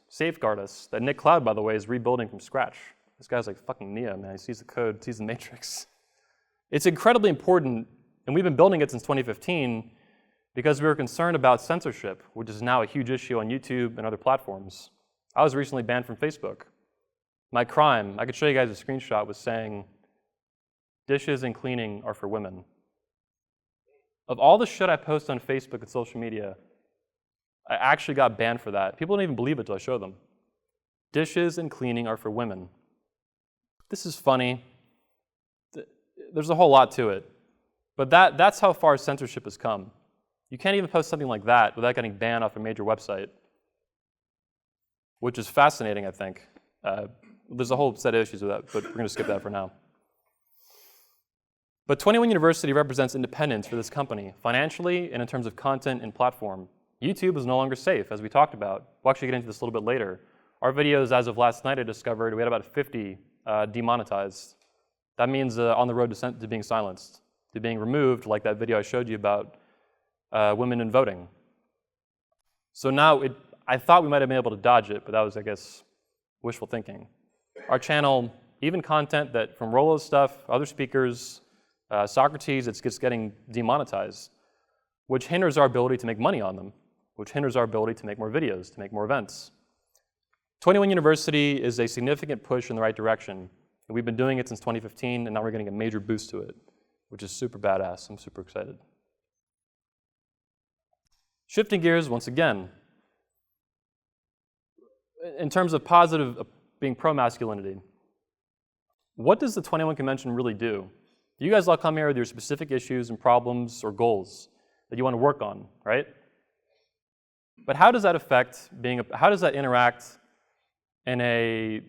that Nick Cloud, by the way, is rebuilding from scratch. This guy's like fucking Neo, man. He sees the code, sees the matrix. It's incredibly important, and we've been building it since 2015 because we were concerned about censorship, which is now a huge issue on YouTube and other platforms. I was recently banned from Facebook. My crime, I could show you guys a screenshot, was saying, dishes and cleaning are for women. Of all the shit I post on Facebook and social media, I actually got banned for that. People don't even believe it until I show them. Dishes and cleaning are for women. This is funny. There's a whole lot to it. But that's how far censorship has come. You can't even post something like that without getting banned off a major website, which is fascinating, I think. There's a whole set of issues with that, but we're going to skip that for now. But 21 University represents independence for this company, financially and in terms of content and platform. YouTube is no longer safe, as we talked about. We'll actually get into this a little bit later. Our videos, as of last night, I discovered we had about 50 demonetized. That means on the road to being silenced, to being removed, like that video I showed you about women in voting. So now, I thought we might have been able to dodge it, but that was, I guess, wishful thinking. Our channel, even content that from Rollo's stuff, other speakers, Socrates, it's just getting demonetized, which hinders our ability to make money on them, which hinders our ability to make more videos, to make more events. 21 University is a significant push in the right direction. And we've been doing it since 2015, and now we're getting a major boost to it, which is super badass. I'm super excited. Shifting gears once again, in terms of positive, being pro-masculinity, what does the 21 Convention really do? You guys all come here with your specific issues and problems or goals that you want to work on, right? But how does that affect how does that interact in a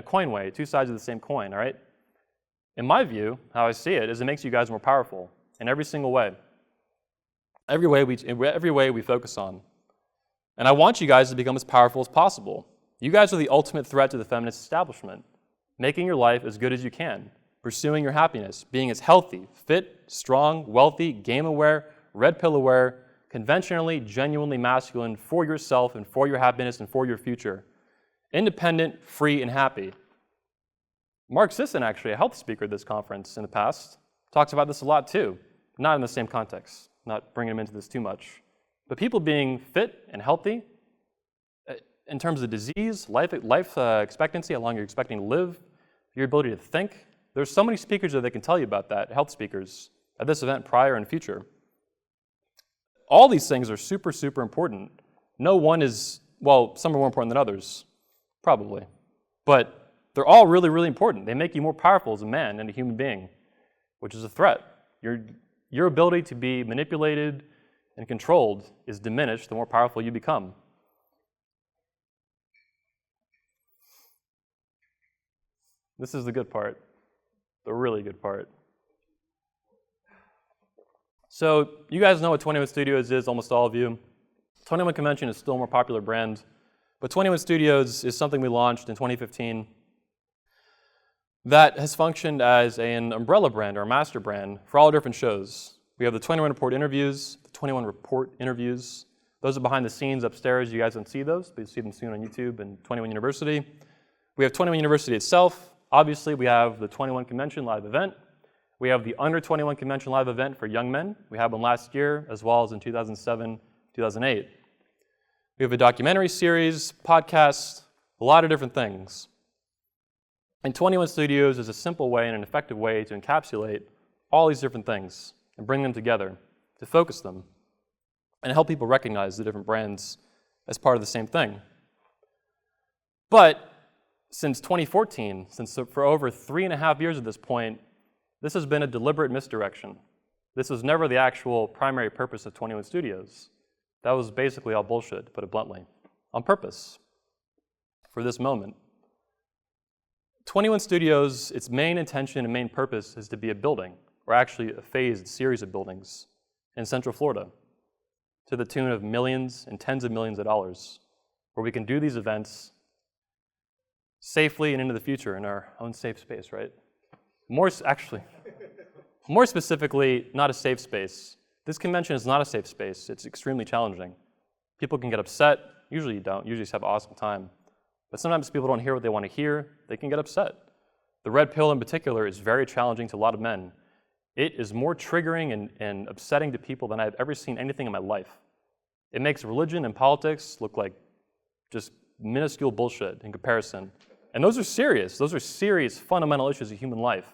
coin way, two sides of the same coin, all right? In my view, how I see it is it makes you guys more powerful in every single way. Every way we focus on. And I want you guys to become as powerful as possible. You guys are the ultimate threat to the feminist establishment, making your life as good as you can, pursuing your happiness, being as healthy, fit, strong, wealthy, game-aware, red pill-aware, conventionally, genuinely masculine for yourself and for your happiness and for your future. Independent, free, and happy. Mark Sisson, actually, a health speaker at this conference in the past, talks about this a lot too, not in the same context, not bringing him into this too much. But people being fit and healthy, in terms of disease, life expectancy, how long you're expecting to live, your ability to think, there's so many speakers that can tell you about that, health speakers, at this event prior and future. All these things are super, super important. No one is, well, some are more important than others, probably. But they're all really, really important. They make you more powerful as a man and a human being, which is a threat. Your ability to be manipulated and controlled is diminished the more powerful you become. This is the good part, the really good part. So you guys know what 21 Studios is, almost all of you. 21 Convention is still a more popular brand, but 21 Studios is something we launched in 2015 that has functioned as an umbrella brand or a master brand for all different shows. We have the 21 Report interviews, Those are behind the scenes upstairs. You guys don't see those, but you'll see them soon on YouTube and 21 University. We have 21 University itself. Obviously, we have the 21 Convention live event. We have the Under 21 Convention live event for young men. We had one last year, as well as in 2007, 2008. We have a documentary series, podcast, a lot of different things. And 21 Studios is a simple way and an effective way to encapsulate all these different things and bring them together, to focus them, and help people recognize the different brands as part of the same thing. But since 2014, for over 3.5 years at this point, this has been a deliberate misdirection. This was never the actual primary purpose of 21 Studios. That was basically all bullshit, to put it bluntly, on purpose, for this moment. 21 Studios, its main intention and main purpose is to be a building. or actually a phased series of buildings in Central Florida to the tune of millions and tens of millions of dollars, where we can do these events safely and into the future in our own safe space, right? More specifically, not a safe space. This convention is not a safe space. It's extremely challenging. People can get upset. Usually you don't. Usually you just have an awesome time. But sometimes people don't hear what they want to hear. They can get upset. The red pill in particular is very challenging to a lot of men. It is more triggering and upsetting to people than I've ever seen anything in my life. It makes religion and politics look like just minuscule bullshit in comparison. And those are serious. Those are serious fundamental issues of human life.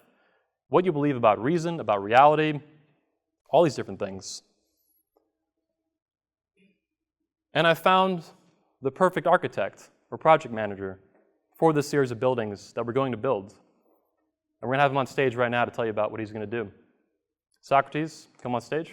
What you believe about reason, about reality, all these different things. And I found the perfect architect or project manager for this series of buildings that we're going to build. And we're going to have him on stage right now to tell you about what he's going to do. Socrates, come on stage.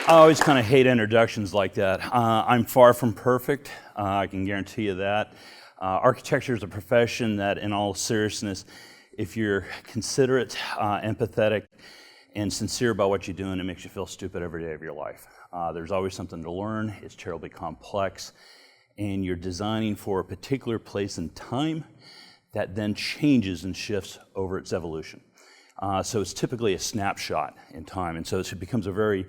I always kind of hate introductions like that. I'm far from perfect, I can guarantee you that. Architecture is a profession that, in all seriousness, if you're considerate, empathetic, and sincere about what you're doing, it makes you feel stupid every day of your life. There's always something to learn, it's terribly complex, and you're designing for a particular place and time that then changes and shifts over its evolution. So it's typically a snapshot in time, and so it becomes a very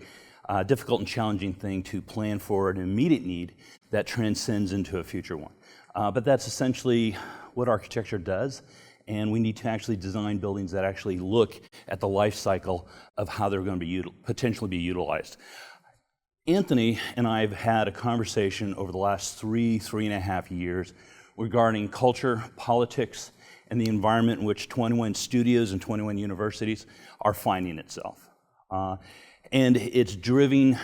difficult and challenging thing to plan for an immediate need that transcends into a future one. But that's essentially what architecture does, and we need to actually design buildings that actually look at the life cycle of how they're going to be potentially be utilized. Anthony and I have had a conversation over the last three and a half years regarding culture, politics, and the environment in which 21 studios and 21 universities are finding itself. And it's driven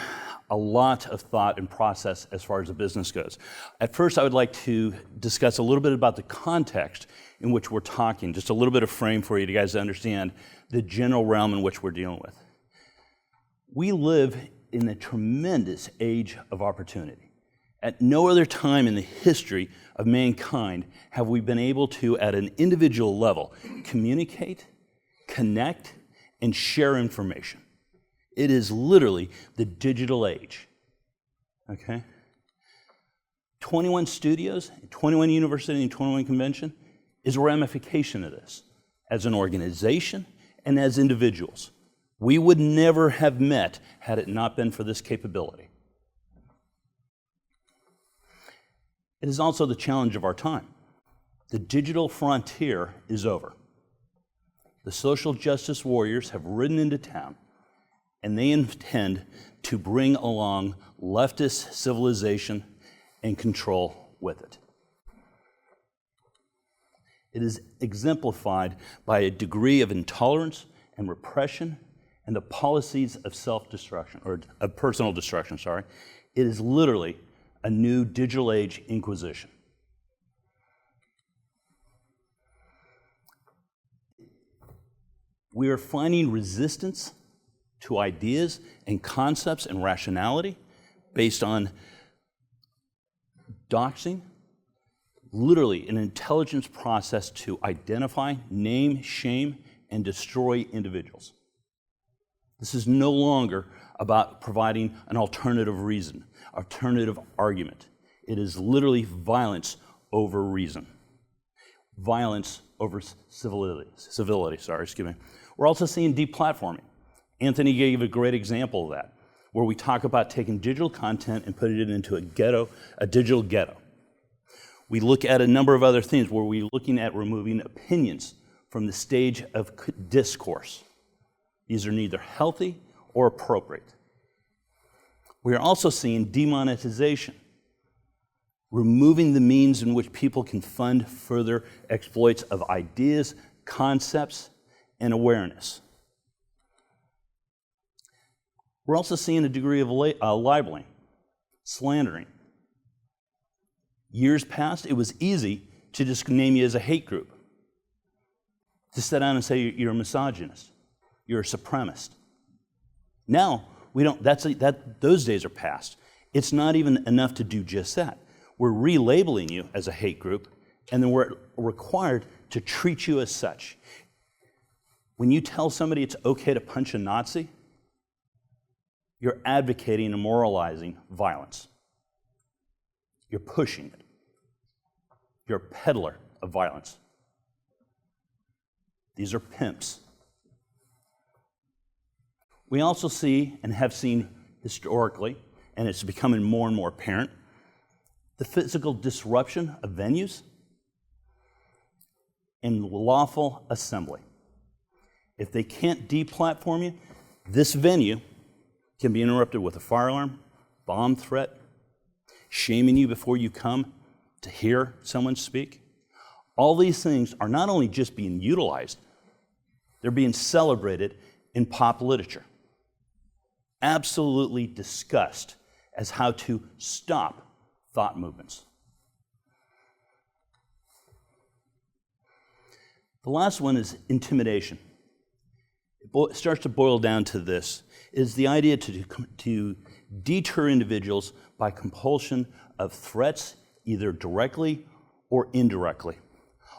a lot of thought and process as far as the business goes. At first, I would like to discuss a little bit about the context in which we're talking, just a little bit of frame for you guys to understand the general realm in which we're dealing with. We live in a tremendous age of opportunity. At no other time in the history of mankind have we been able to, at an individual level, communicate, connect, and share information. It is literally the digital age, okay? 21 studios, 21 university, and 21 convention is a ramification of this as an organization and as individuals. We would never have met had it not been for this capability. It is also the challenge of our time. The digital frontier is over. The social justice warriors have ridden into town, and they intend to bring along leftist civilization and control with it. It is exemplified by a degree of intolerance and repression and the policies of self-destruction, or of personal destruction, sorry. It is literally a new digital age inquisition. We are finding resistance to ideas and concepts and rationality based on doxing, literally an intelligence process to identify, name, shame, and destroy individuals. This is no longer about providing an alternative reason, alternative argument. It is literally violence over reason. Violence over civility, excuse me. We're also seeing deplatforming. Anthony gave a great example of that, where we talk about taking digital content and putting it into a ghetto, a digital ghetto. We look at a number of other things where we're looking at removing opinions from the stage of discourse. These are neither healthy or appropriate. We are also seeing demonetization, removing the means in which people can fund further exploits of ideas, concepts, and awareness. We're also seeing a degree of libeling, slandering. Years past, it was easy to just name you as a hate group, to sit down and say you're a misogynist, you're a supremacist. Now, we don't. Those days are past. It's not even enough to do just that. we're relabeling you as a hate group, and then we're required to treat you as such. When you tell somebody it's okay to punch a Nazi, you're advocating and moralizing violence. You're pushing it. You're a peddler of violence. These are pimps. We also see and have seen historically, and it's becoming more and more apparent, the physical disruption of venues and lawful assembly. If they can't deplatform you, this venue can be interrupted with a fire alarm, bomb threat, shaming you before you come to hear someone speak. All these things are not only just being utilized, they're being celebrated in pop literature. Absolutely discussed as how to stop thought movements. The last one is intimidation. It starts to boil down to this, is the idea to deter individuals by compulsion of threats, either directly or indirectly.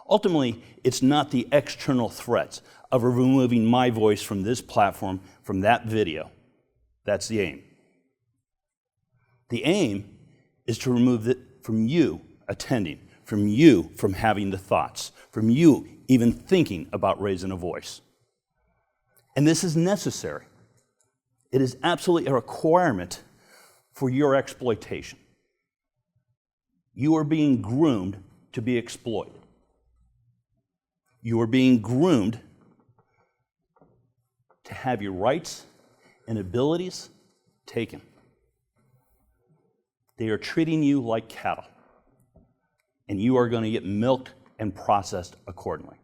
Ultimately, it's not the external threats of removing my voice from this platform, from that video. That's the aim. The aim is to remove it from you attending, from you from having the thoughts, from you even thinking about raising a voice. And this is necessary. It is absolutely a requirement for your exploitation. You are being groomed to be exploited. You are being groomed to have your rights and abilities taken. They are treating you like cattle, and you are going to get milked and processed accordingly.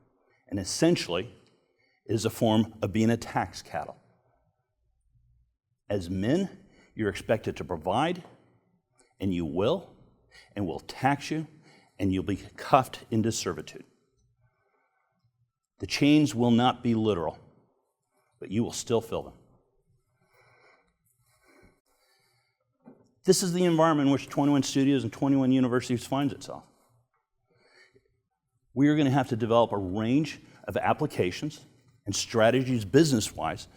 And essentially, it is a form of being a tax cattle. As men, you're expected to provide, and you will, and will tax you, and you'll be cuffed into servitude. The chains will not be literal, but you will still feel them. This is the environment in which 21 Studios and 21 Universities finds itself. We are going to have to develop a range of applications and strategies business-wise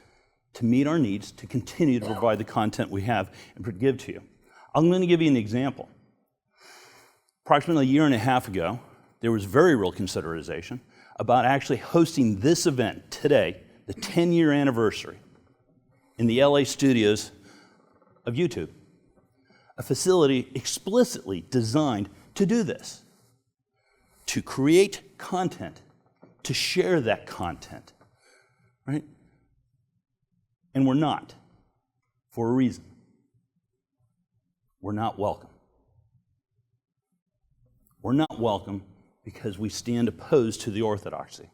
to meet our needs to continue to provide the content we have and give to you. I'm going to give you an example. Approximately a year and a half ago, there was very real consideration about actually hosting this event today, the 10-year anniversary, in the LA studios of YouTube. A facility explicitly designed to do this, to create content, to share that content, right? And we're not, for a reason. We're not welcome. We're not welcome because we stand opposed to the orthodoxy.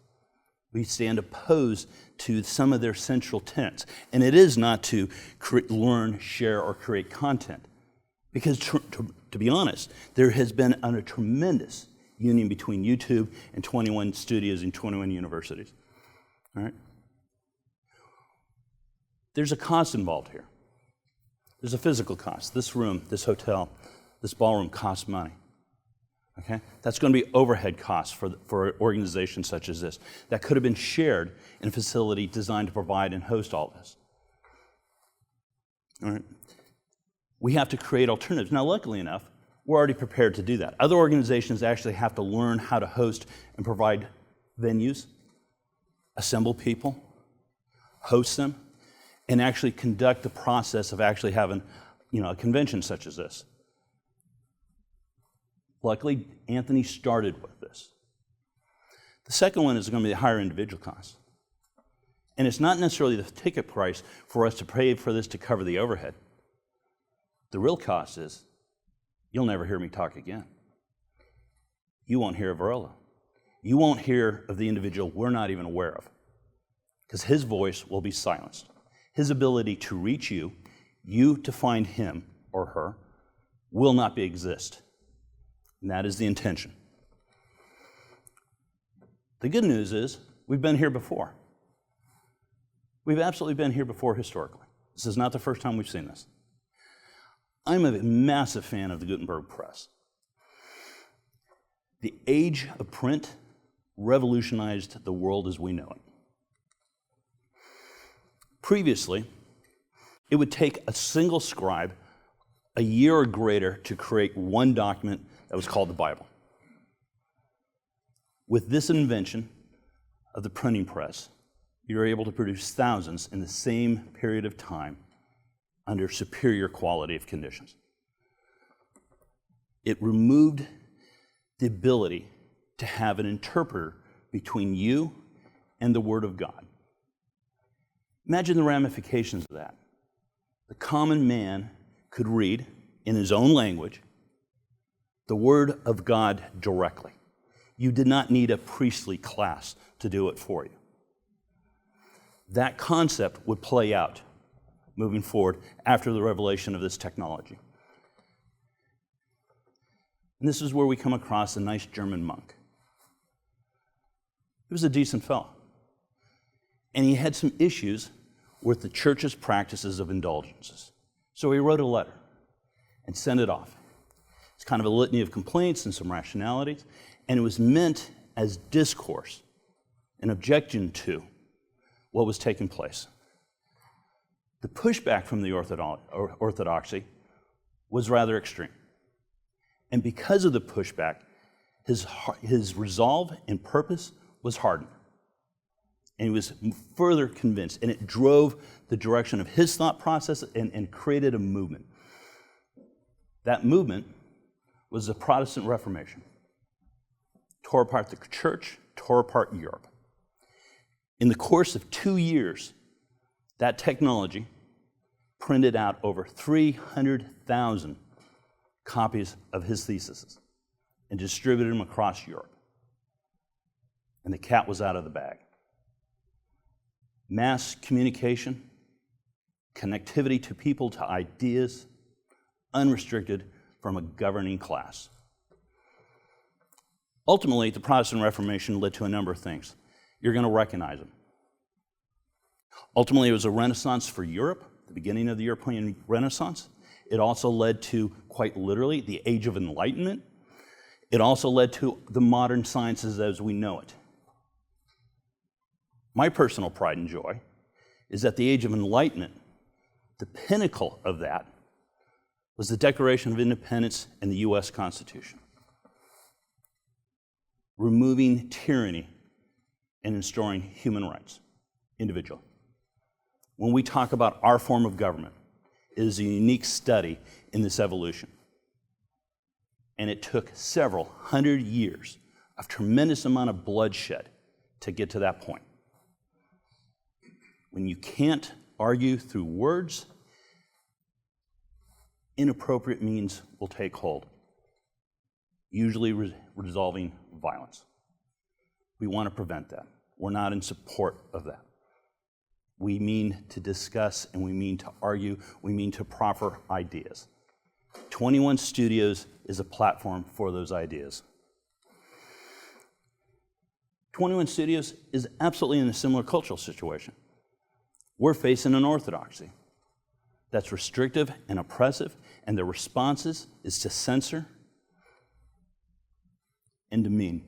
We stand opposed to some of their central tenets. And it is not to learn, share, or create content. Because to be honest, there has been a tremendous union between YouTube and 21 studios and 21 universities. All right? There's a cost involved here. There's a physical cost. This room, this hotel, this ballroom costs money. Okay? That's going to be overhead costs for an organization such as this. That could have been shared in a facility designed to provide and host all this. All right? We have to create alternatives. Now, luckily enough, we're already prepared to do that. Other organizations actually have to learn how to host and provide venues, assemble people, host them, and actually conduct the process of actually having, a convention such as this. Luckily, Anthony started with this. The second one is going to be the higher individual costs. And it's not necessarily the ticket price for us to pay for this to cover the overhead. The real cost is you'll never hear me talk again. You won't hear of Varela. You won't hear of the individual we're not even aware of, because his voice will be silenced. His ability to reach you to find him or her, will not exist. And that is the intention. The good news is we've been here before. We've absolutely been here before historically. This is not the first time we've seen this. I'm a massive fan of the Gutenberg Press. The age of print revolutionized the world as we know it. Previously, it would take a single scribe a year or greater to create one document that was called the Bible. With this invention of the printing press, you're able to produce thousands in the same period of time under superior quality of conditions. It removed the ability to have an interpreter between you and the Word of God. Imagine the ramifications of that. The common man could read in his own language the Word of God directly. You did not need a priestly class to do it for you. That concept would play out moving forward after the revelation of this technology. And this is where we come across a nice German monk. He was a decent fellow. And he had some issues with the church's practices of indulgences. So he wrote a letter and sent it off. It's kind of a litany of complaints and some rationalities, and it was meant as discourse, an objection to what was taking place. The pushback from the orthodoxy was rather extreme. And because of the pushback, his resolve and purpose was hardened. And he was further convinced, and it drove the direction of his thought process and created a movement. That movement was the Protestant Reformation. Tore apart the church, tore apart Europe. In the course of 2 years, that technology printed out over 300,000 copies of his theses and distributed them across Europe. And the cat was out of the bag. Mass communication, connectivity to people, to ideas, unrestricted from a governing class. Ultimately, the Protestant Reformation led to a number of things. You're going to recognize them. Ultimately, it was a renaissance for Europe, the beginning of the European Renaissance. It also led to, quite literally, the Age of Enlightenment. It also led to the modern sciences as we know it. My personal pride and joy is that the Age of Enlightenment, the pinnacle of that, was the Declaration of Independence and the U.S. Constitution, removing tyranny and restoring human rights, individually. When we talk about our form of government, it is a unique study in this evolution. And it took several hundred years of tremendous amount of bloodshed to get to that point. When you can't argue through words, inappropriate means will take hold, usually resolving violence. We want to prevent that. We're not in support of that. We mean to discuss, and we mean to argue, we mean to proffer ideas. 21 Studios is a platform for those ideas. 21 Studios is absolutely in a similar cultural situation. We're facing an orthodoxy that's restrictive and oppressive, and the responses is to censor and demean.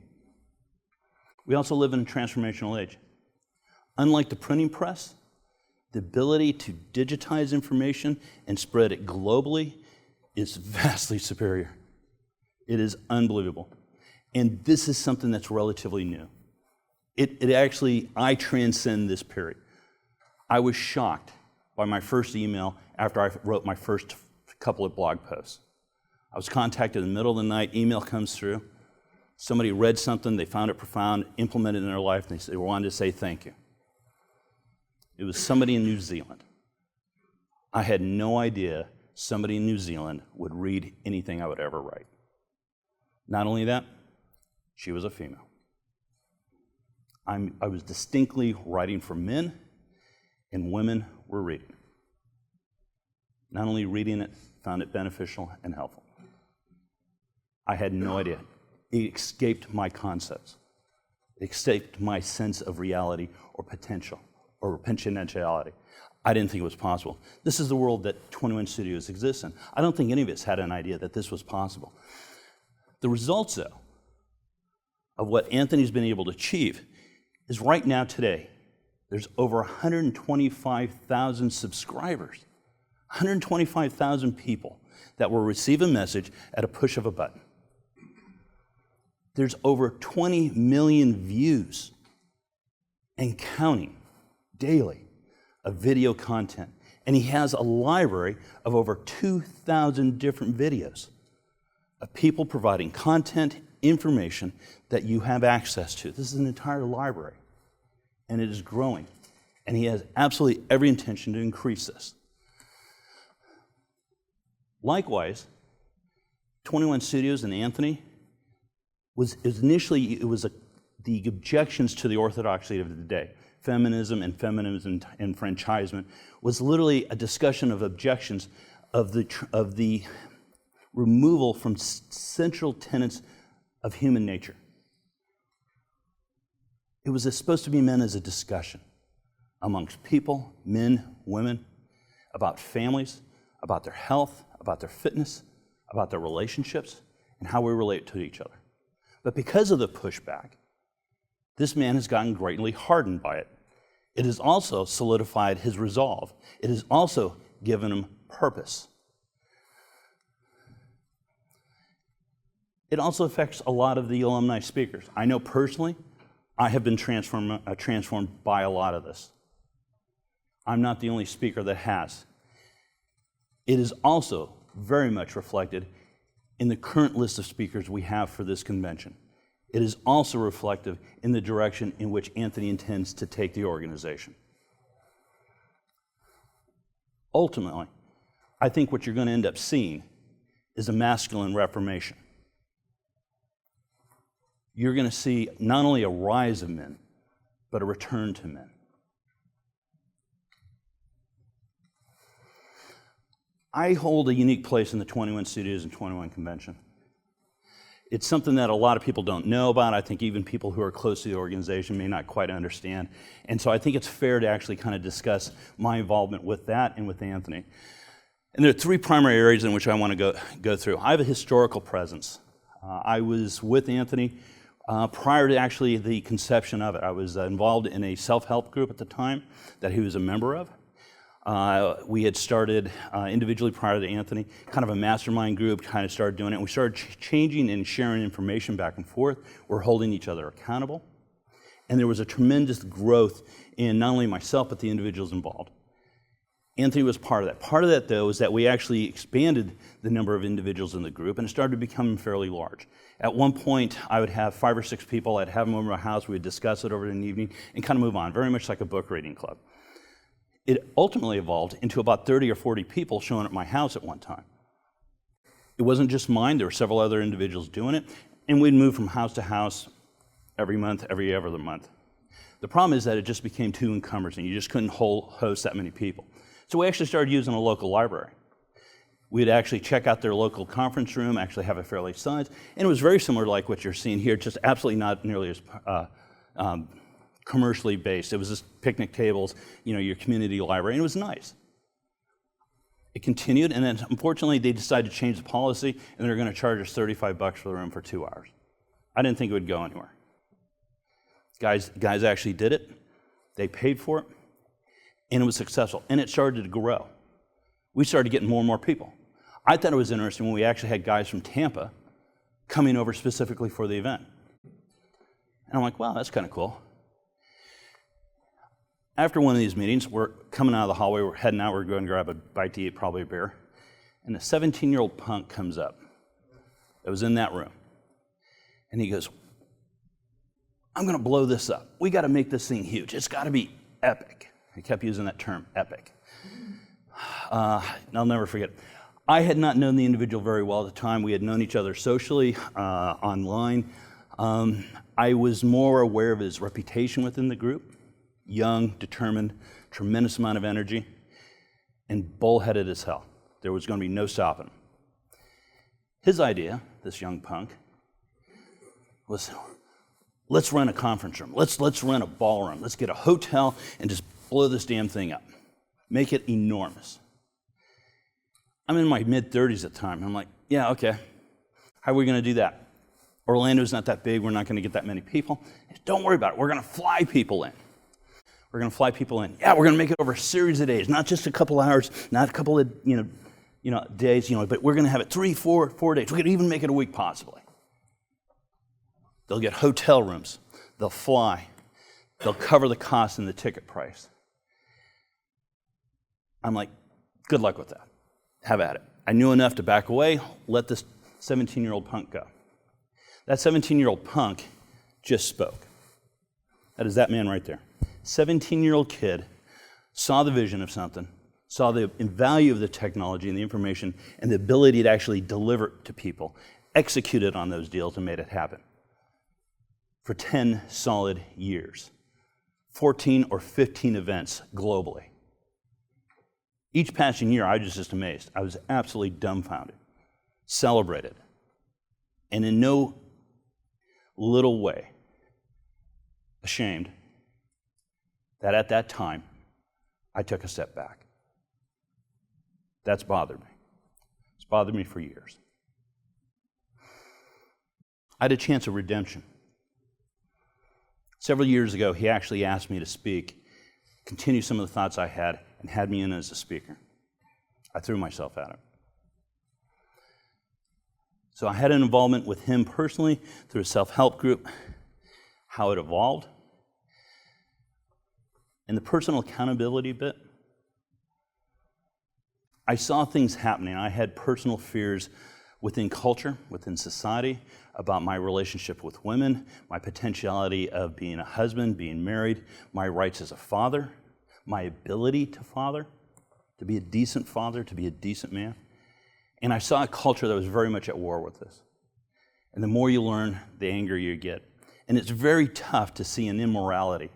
We also live in a transformational age. Unlike the printing press, the ability to digitize information and spread it globally is vastly superior. It is unbelievable. And this is something that's relatively new. I transcend this period. I was shocked by my first email after I wrote my first couple of blog posts. I was contacted in the middle of the night, email comes through. Somebody read something, they found it profound, implemented it in their life, and they wanted to say thank you. It was somebody in New Zealand. I had no idea somebody in New Zealand would read anything I would ever write. Not only that, she was a female. I was distinctly writing for men, and women were reading. Not only reading it, found it beneficial and helpful. I had no idea. It escaped my concepts. It escaped my sense of reality or potential or potentiality. I didn't think it was possible. This is the world that 21 Studios exists in. I don't think any of us had an idea that this was possible. The results, though, of what Anthony's been able to achieve is right now today, there's over 125,000 subscribers, 125,000 people that will receive a message at a push of a button. There's over 20 million views and counting daily of video content. And he has a library of over 2,000 different videos of people providing content, information that you have access to. This is an entire library, and it is growing. And he has absolutely every intention to increase this. Likewise, 21 Studios and Anthony was initially, the objections to the orthodoxy of the day. Feminism and enfranchisement was literally a discussion of objections of the removal from central tenets of human nature. It was supposed to be meant as a discussion amongst people, men, women, about families, about their health, about their fitness, about their relationships, and how we relate to each other. But because of the pushback, this man has gotten greatly hardened by it. It has also solidified his resolve. It has also given him purpose. It also affects a lot of the alumni speakers. I know personally, I have been transformed by a lot of this. I'm not the only speaker that has. It is also very much reflected in the current list of speakers we have for this convention. It is also reflective in the direction in which Anthony intends to take the organization. Ultimately, I think what you're going to end up seeing is a masculine reformation. You're going to see not only a rise of men, but a return to men. I hold a unique place in the 21 Studios and 21 Convention. It's something that a lot of people don't know about. I think even people who are close to the organization may not quite understand. And so I think it's fair to actually kind of discuss my involvement with that and with Anthony. And there are three primary areas in which I want to go through. I have a historical presence. I was with Anthony prior to actually the conception of it. I was involved in a self-help group at the time that he was a member of. We had started individually prior to Anthony, kind of a mastermind group, kind of started doing it. And we started changing and sharing information back and forth. We're holding each other accountable. And there was a tremendous growth in not only myself, but the individuals involved. Anthony was part of that. Part of that, though, is that we actually expanded the number of individuals in the group, and it started becoming fairly large. At one point, I would have 5 or 6 people. I'd have them over my house. We'd discuss it over an evening and kind of move on, very much like a book reading club. It ultimately evolved into about 30 or 40 people showing up at my house at one time. It wasn't just mine. There were several other individuals doing it, and we'd move from house to house every month, every other month. The problem is that it just became too encumbersome. You just couldn't host that many people. So we actually started using a local library. We'd actually check out their local conference room, actually have a fairly size, and it was very similar to like what you're seeing here, just absolutely not nearly as commercially based. It was just picnic tables, your community library, and it was nice. It continued, and then unfortunately they decided to change the policy, and they're going to charge us $35 for the room for 2 hours. I didn't think it would go anywhere. Guys actually did it. They paid for it, and it was successful, and it started to grow. We started getting more and more people. I thought it was interesting when we actually had guys from Tampa coming over specifically for the event. And I'm like, wow, that's kind of cool. After one of these meetings, we're coming out of the hallway, we're heading out, we're going to grab a bite to eat, probably a beer, and a 17-year-old punk comes up that was in that room. And he goes, I'm going to blow this up. We got to make this thing huge. It's got to be epic. He kept using that term, epic. I'll never forget. I had not known the individual very well at the time. We had known each other socially, online. I was more aware of his reputation within the group. Young, determined, tremendous amount of energy, and bullheaded as hell. There was going to be no stopping him. His idea, this young punk, was let's rent a conference room. Let's rent a ballroom. Let's get a hotel and just blow this damn thing up. Make it enormous. I'm in my mid-30s at the time. I'm like, yeah, okay. How are we going to do that? Orlando's not that big. We're not going to get that many people. Don't worry about it. We're going to fly people in. We're going to fly people in. Yeah, we're going to make it over a series of days, not just a couple hours, not a couple of days, but we're going to have it 3, 4 days. We could even make it a week possibly. They'll get hotel rooms. They'll fly. They'll cover the cost and the ticket price. I'm like, good luck with that. Have at it. I knew enough to back away, let this 17-year-old punk go. That 17-year-old punk just spoke. That is that man right there. 17-year-old kid saw the vision of something, saw the value of the technology and the information and the ability to actually deliver it to people, executed on those deals and made it happen. For 10 solid years. 14 or 15 events globally. Each passing year, I was just amazed. I was absolutely dumbfounded, celebrated, and in no little way ashamed that at that time, I took a step back. That's bothered me. It's bothered me for years. I had a chance of redemption. Several years ago, he actually asked me to speak, continue some of the thoughts I had, and had me in as a speaker. I threw myself at it. So I had an involvement with him personally through a self-help group, how it evolved, and the personal accountability bit. I saw things happening. I had personal fears within culture, within society, about my relationship with women, my potentiality of being a husband, being married, my rights as a father, my ability to father, to be a decent father, to be a decent man. And I saw a culture that was very much at war with this. And the more you learn, the angrier you get. And it's very tough to see an immorality,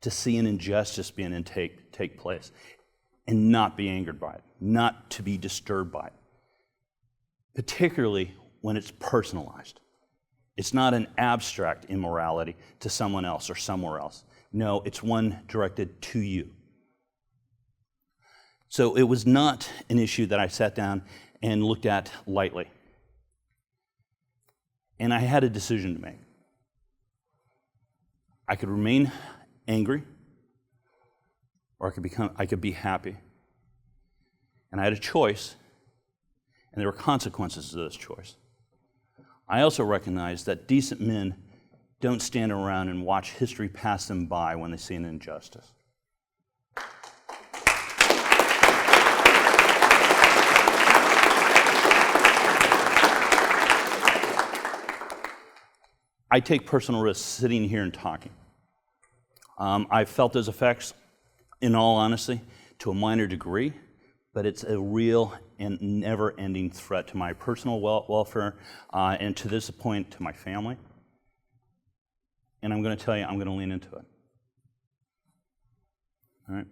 to see an injustice being take place, and not be angered by it, not to be disturbed by it. Particularly when it's personalized. It's not an abstract immorality to someone else or somewhere else. No, it's one directed to you. So it was not an issue that I sat down and looked at lightly. And I had a decision to make. I could remain angry, or I could be happy. And I had a choice, and there were consequences to this choice. I also recognized that decent men don't stand around and watch history pass them by when they see an injustice. I take personal risks sitting here and talking. I've felt those effects, in all honesty, to a minor degree, but it's a real and never-ending threat to my personal welfare and to this point to my family. And I'm going to tell you, I'm going to lean into it. All right.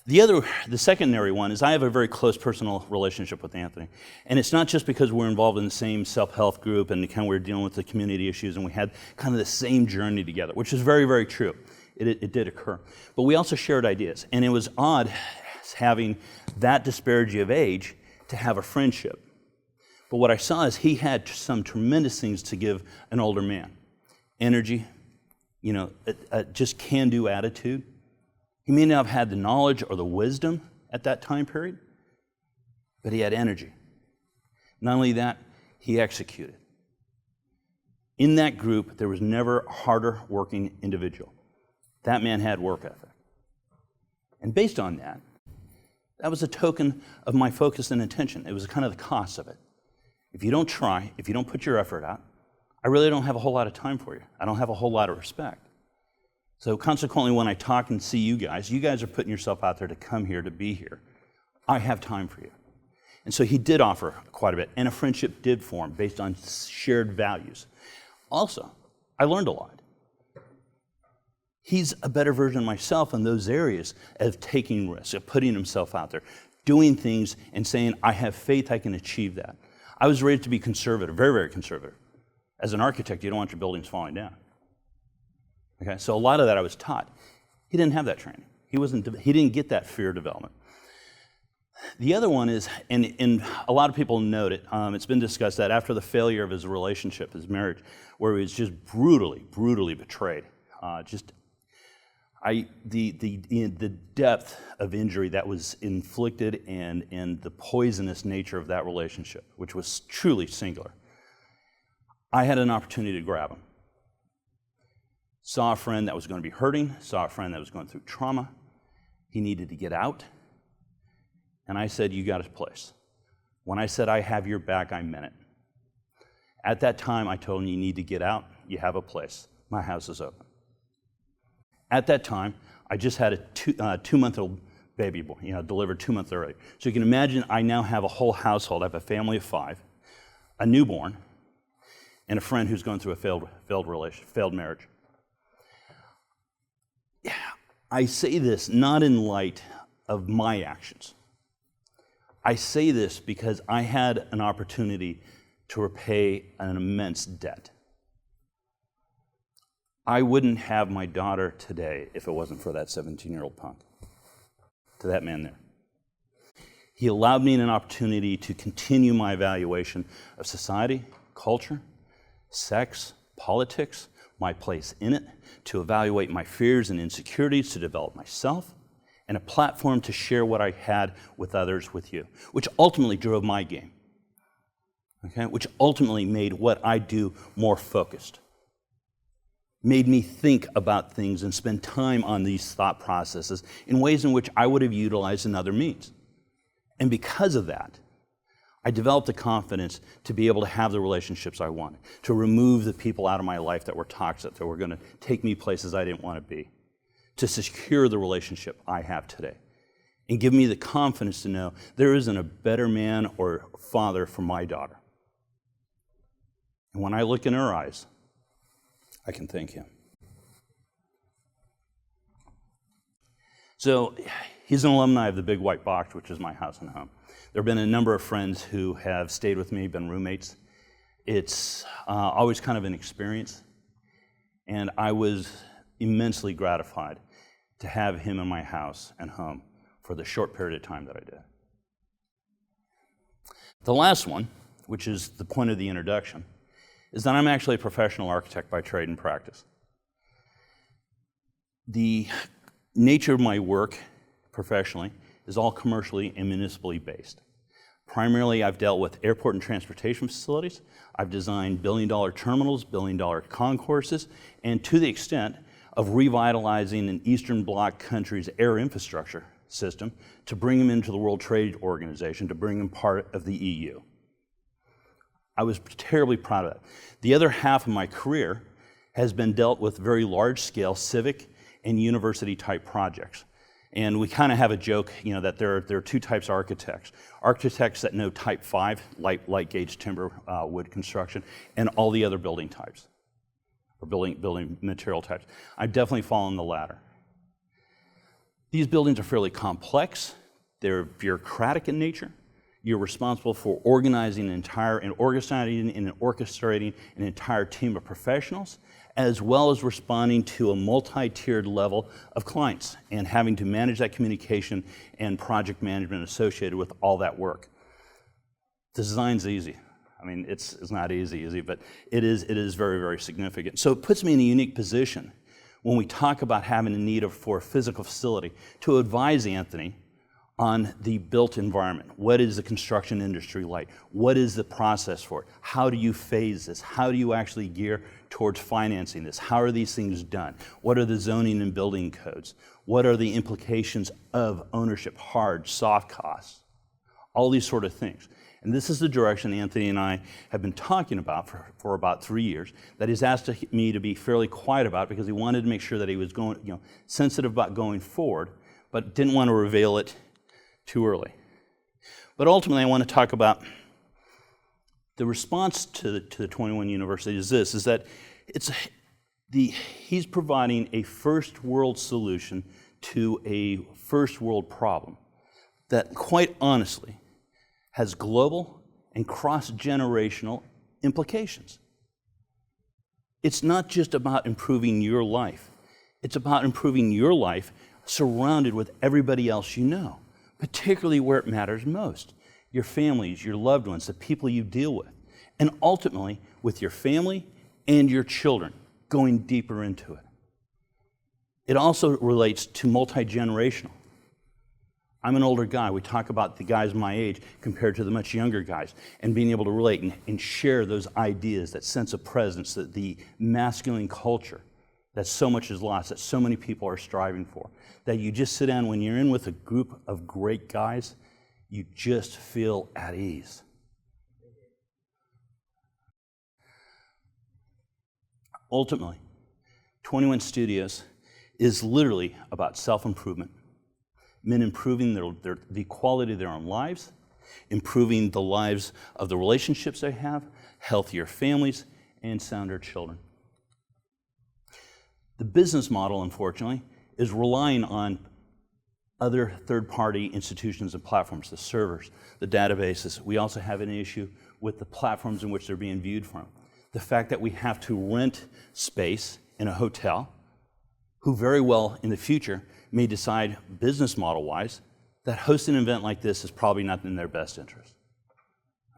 The secondary one is I have a very close personal relationship with Anthony. And it's not just because we're involved in the same self-help group and kind of we're dealing with the community issues and we had kind of the same journey together, which is very, very true. It did occur. But we also shared ideas. And it was odd having that disparity of age to have a friendship. But what I saw is he had some tremendous things to give an older man. Energy, just can-do attitude. He may not have had the knowledge or the wisdom at that time period, but he had energy. Not only that, he executed. In that group, there was never a harder working individual. That man had work ethic. And based on that, that was a token of my focus and intention. It was kind of the cost of it. If you don't try, if you don't put your effort out, I really don't have a whole lot of time for you. I don't have a whole lot of respect. So consequently, when I talk and see you guys are putting yourself out there to come here, to be here. I have time for you. And so he did offer quite a bit, and a friendship did form based on shared values. Also, I learned a lot. He's a better version of myself in those areas of taking risks, of putting himself out there, doing things and saying, I have faith I can achieve that. I was raised to be conservative, very, very conservative. As an architect, you don't want your buildings falling down. Okay, so a lot of that I was taught. He didn't have that training. He didn't get that fear development. The other one is, and a lot of people note it, it's been discussed that after the failure of his relationship, his marriage, where he was just brutally betrayed, the depth of injury that was inflicted and the poisonous nature of that relationship, which was truly singular, I had an opportunity to grab him. Saw a friend that was going to be hurting, saw a friend that was going through trauma. He needed to get out. And I said, you got a place. When I said, I have your back, I meant it. At that time, I told him, you need to get out. You have a place. My house is open. At that time, I just had a two-month-old baby boy, delivered 2 months early. So you can imagine I now have a whole household. I have a family of 5, a newborn, and a friend who's going through a failed marriage. I say this not in light of my actions. I say this because I had an opportunity to repay an immense debt. I wouldn't have my daughter today if it wasn't for that 17-year-old punk, to that man there. He allowed me an opportunity to continue my evaluation of society, culture, sex, politics, my place in it, to evaluate my fears and insecurities, to develop myself, and a platform to share what I had with others with you, which ultimately drove my game, okay? Which ultimately made what I do more focused, made me think about things and spend time on these thought processes in ways in which I would have utilized another means. And because of that, I developed the confidence to be able to have the relationships I wanted, to remove the people out of my life that were toxic, that were going to take me places I didn't want to be, to secure the relationship I have today, and give me the confidence to know there isn't a better man or father for my daughter. And when I look in her eyes, I can thank him. So he's an alumni of the Big White Box, which is my house and home. There have been a number of friends who have stayed with me, been roommates. It's always kind of an experience, and I was immensely gratified to have him in my house and home for the short period of time that I did. The last one, which is the point of the introduction, is that I'm actually a professional architect by trade and practice. The nature of my work professionally is all commercially and municipally based. Primarily, I've dealt with airport and transportation facilities. I've designed billion-dollar terminals, billion-dollar concourses, and to the extent of revitalizing an Eastern Bloc country's air infrastructure system to bring them into the World Trade Organization, to bring them part of the EU. I was terribly proud of that. The other half of my career has been dealt with very large-scale civic and university-type projects. And we kind of have a joke, that there are 2 types of architects. Architects that know type 5, light gauge timber, wood construction, and all the other building types, or building material types. I definitely fall in the latter. These buildings are fairly complex. They're bureaucratic in nature. You're responsible for organizing and orchestrating an entire team of professionals, as well as responding to a multi-tiered level of clients and having to manage that communication and project management associated with all that work. The design's easy. I mean, it's not easy, but it is very, very significant. So it puts me in a unique position when we talk about having a need for a physical facility to advise Anthony on the built environment. What is the construction industry like? What is the process for it? How do you phase this? How do you actually gear towards financing this? How are these things done? What are the zoning and building codes? What are the implications of ownership, hard, soft costs? All these sort of things. And this is the direction Anthony and I have been talking about for about 3 years, that he's asked me to be fairly quiet about because he wanted to make sure that he was sensitive about going forward, but didn't want to reveal it too early. But ultimately, I want to talk about the response to the 21 University is that he's providing a first world solution to a first world problem that, quite honestly, has global and cross-generational implications. It's not just about improving your life. It's about improving your life surrounded with everybody else you know, particularly where it matters most, your families, your loved ones, the people you deal with, and ultimately with your family and your children, going deeper into it. It also relates to multi-generational. I'm an older guy. We talk about the guys my age compared to the much younger guys, and being able to relate and share those ideas, that sense of presence, the masculine culture that so much is lost, that so many people are striving for. That you just sit down when you're in with a group of great guys, you just feel at ease. Ultimately, 21 Studios is literally about self-improvement. Men improving the quality of their own lives, improving the lives of the relationships they have, healthier families, and sounder children. The business model, unfortunately, is relying on other third-party institutions and platforms, the servers, the databases. We also have an issue with the platforms in which they're being viewed from. The fact that we have to rent space in a hotel, who very well in the future may decide, business model-wise, that hosting an event like this is probably not in their best interest.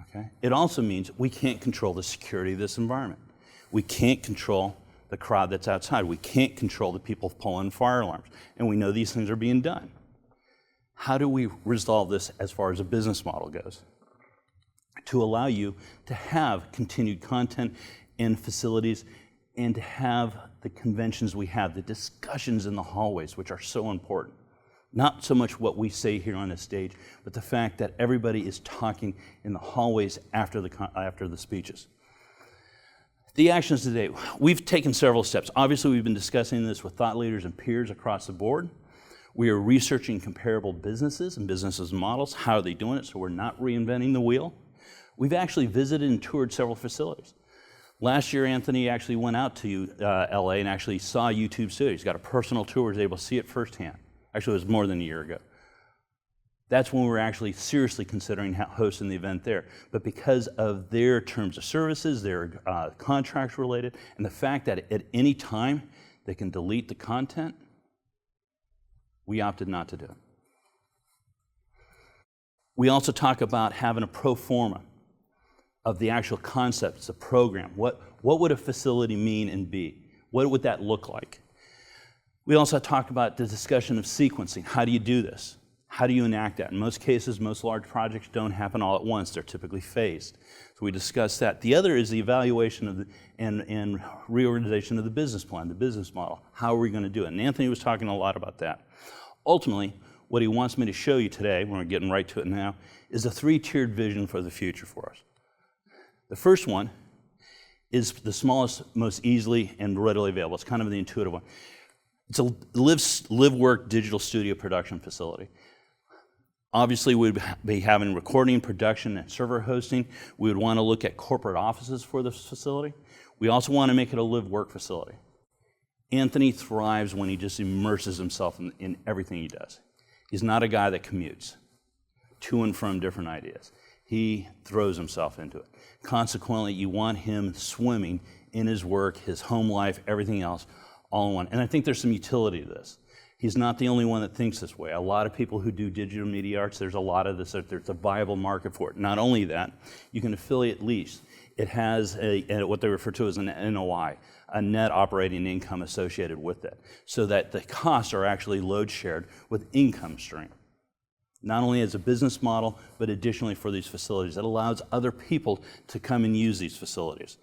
Okay? It also means we can't control the security of this environment. We can't control the crowd that's outside. We can't control the people pulling fire alarms. And we know these things are being done. How do we resolve this as far as a business model goes? To allow you to have continued content and facilities, and to have the conventions we have, the discussions in the hallways, which are so important. Not so much what we say here on the stage, but the fact that everybody is talking in the hallways after the speeches. The actions today, we've taken several steps. Obviously, we've been discussing this with thought leaders and peers across the board. We are researching comparable businesses and businesses models. How are they doing it? So we're not reinventing the wheel. We've actually visited and toured several facilities. Last year, Anthony actually went out to LA and actually saw YouTube Studio. He's got a personal tour, was able to see it firsthand. Actually, it was more than a year ago. That's when we were actually seriously considering hosting the event there. But because of their terms of services, their contracts related, and the fact that at any time they can delete the content, we opted not to do it. We also talk about having a pro forma of the actual concepts, the program. What would a facility mean and be? What would that look like? We also talked about the discussion of sequencing. How do you do this? How do you enact that? In most cases, most large projects don't happen all at once. They're typically phased. So we discussed that. The other is the evaluation of and reorganization of the business plan, the business model. How are we going to do it? And Anthony was talking a lot about that. Ultimately, what he wants me to show you today, when we're getting right to it now, is a three-tiered vision for the future for us. The first one is the smallest, most easily and readily available. It's kind of the intuitive one. It's a live-work digital studio production facility. Obviously, we'd be having recording, production, and server hosting. We would want to look at corporate offices for this facility. We also want to make it a live-work facility. Anthony thrives when he just immerses himself in everything he does. He's not a guy that commutes to and from different ideas. He throws himself into it. Consequently, you want him swimming in his work, his home life, everything else, all in one. And I think there's some utility to this. He's not the only one that thinks this way. A lot of people who do digital media arts, there's a lot of this, there's a viable market for it. Not only that, you can affiliate lease. It has what they refer to as an NOI, a net operating income associated with it, so that the costs are actually load shared with income stream. Not only as a business model, but additionally for these facilities. It allows other people to come and use these facilities.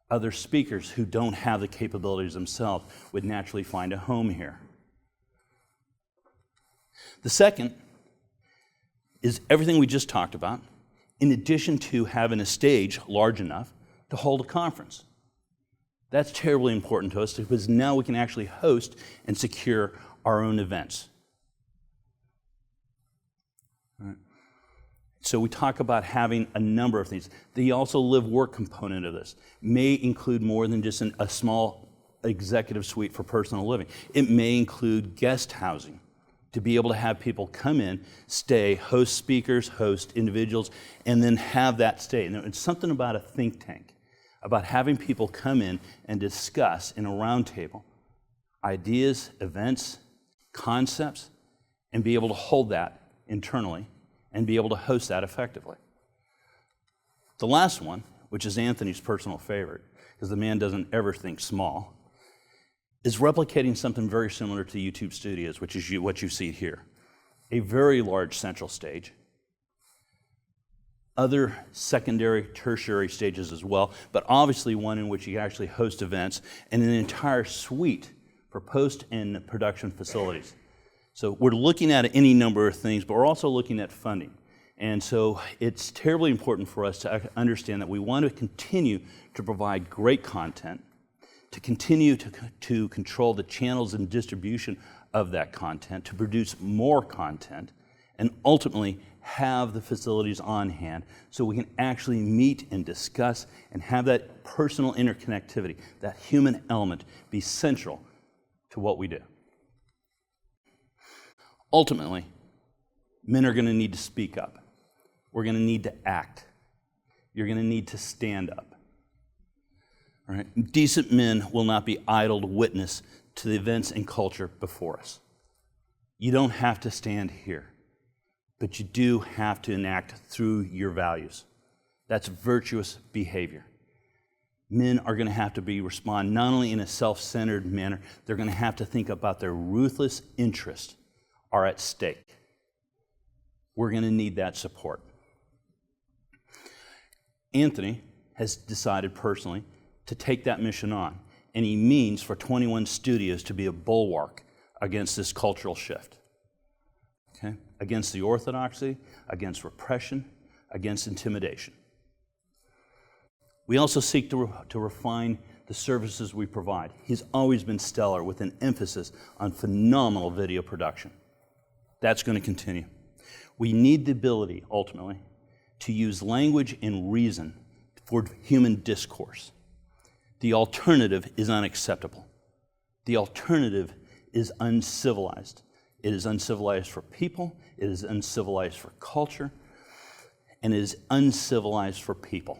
Other speakers who don't have the capabilities themselves would naturally find a home here. The second is everything we just talked about, in addition to having a stage large enough to hold a conference. That's terribly important to us because now we can actually host and secure our own events. So we talk about having a number of things. The also live-work component of this may include more than just a small executive suite for personal living. It may include guest housing to be able to have people come in, stay, host speakers, host individuals, and then have that stay. And it's something about a think tank, about having people come in and discuss in a round table ideas, events, concepts, and be able to hold that internally and be able to host that effectively. The last one, which is Anthony's personal favorite, because the man doesn't ever think small, is replicating something very similar to YouTube Studios, which is what you see here. A very large central stage, other secondary, tertiary stages as well, but obviously one in which you actually host events, and an entire suite for post and production facilities. So we're looking at any number of things, but we're also looking at funding. And so it's terribly important for us to understand that we want to continue to provide great content, to continue to control the channels and distribution of that content, to produce more content, and ultimately have the facilities on hand so we can actually meet and discuss and have that personal interconnectivity, that human element, be central to what we do. Ultimately, men are going to need to speak up. We're going to need to act. You're going to need to stand up. All right? Decent men will not be idle witness to the events and culture before us. You don't have to stand here, but you do have to enact through your values. That's virtuous behavior. Men are going to have to respond not only in a self-centered manner, they're going to have to think about their ruthless interests are at stake. We're going to need that support. Anthony has decided personally to take that mission on, and he means for 21 Studios to be a bulwark against this cultural shift. Okay? Against the orthodoxy, against repression, against intimidation. We also seek to refine the services we provide. He's always been stellar with an emphasis on phenomenal video production. That's going to continue. We need the ability, ultimately, to use language and reason for human discourse. The alternative is unacceptable. The alternative is uncivilized. It is uncivilized for people, it is uncivilized for culture, and it is uncivilized for people.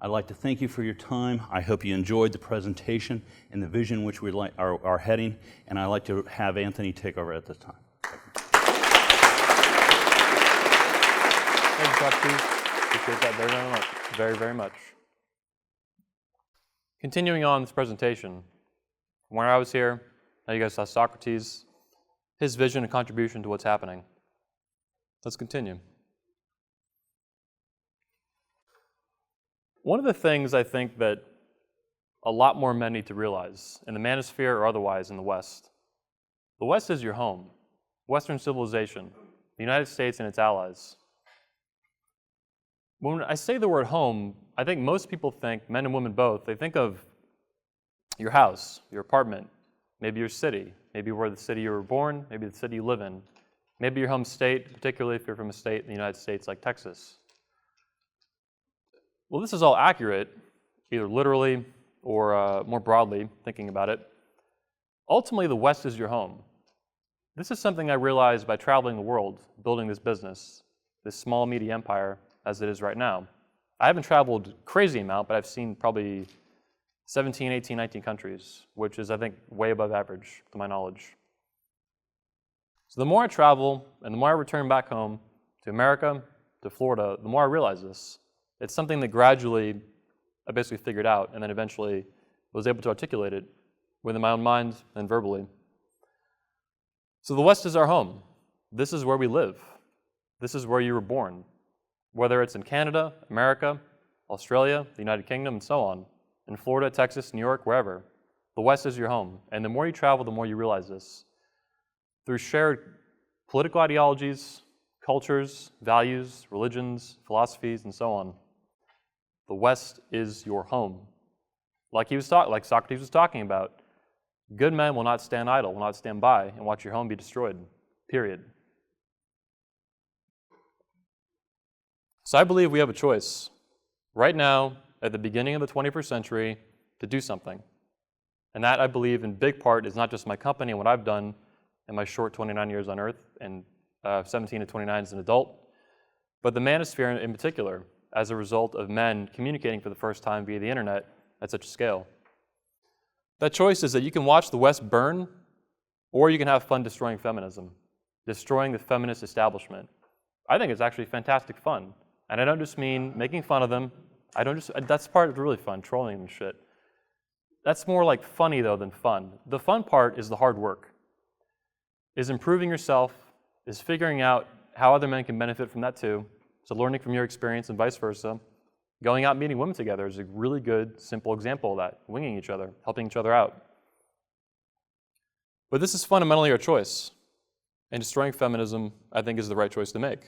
I'd like to thank you for your time. I hope you enjoyed the presentation and the vision which we are heading, and I'd like to have Anthony take over at this time. Thank you, Socrates. Appreciate that very much. Very, very much. Continuing on this presentation, from where I was here, now you guys saw Socrates, his vision and contribution to what's happening. Let's continue. One of the things I think that a lot more men need to realize, in the manosphere or otherwise in the West is your home. Western civilization, the United States and its allies. When I say the word home, I think most people think, men and women both, they think of your house, your apartment, maybe your city, maybe where the city you were born, maybe the city you live in, maybe your home state, particularly if you're from a state in the United States like Texas. Well, this is all accurate, either literally or more broadly, thinking about it. Ultimately, the West is your home. This is something I realized by traveling the world, building this business, this small media empire as it is right now. I haven't traveled a crazy amount, but I've seen probably 17, 18, 19 countries, which is, I think, way above average to my knowledge. So the more I travel and the more I return back home to America, to Florida, the more I realize this. It's something that gradually I basically figured out and then eventually was able to articulate it within my own mind and verbally. So the West is our home. This is where we live. This is where you were born. Whether it's in Canada, America, Australia, the United Kingdom, and so on, in Florida, Texas, New York, wherever, the West is your home. And the more you travel, the more you realize this. Through shared political ideologies, cultures, values, religions, philosophies, and so on, the West is your home. Like Socrates was talking about, good men will not stand idle, will not stand by and watch your home be destroyed, period. So I believe we have a choice right now, at the beginning of the 21st century, to do something. And that, I believe, in big part, is not just my company and what I've done in my short 29 years on Earth, and 17 to 29 as an adult, but the manosphere in particular, as a result of men communicating for the first time via the internet at such a scale. That choice is that you can watch the West burn, or you can have fun destroying feminism. destroying the feminist establishment. I think it's actually fantastic fun. And I don't just mean making fun of them. That's part of really fun, trolling and shit. That's more like funny though than fun. The fun part is the hard work, is improving yourself, is figuring out how other men can benefit from that too. So learning from your experience and vice versa. Going out and meeting women together is a really good, simple example of that. Winging each other, helping each other out. But this is fundamentally our choice. And destroying feminism, I think, is the right choice to make.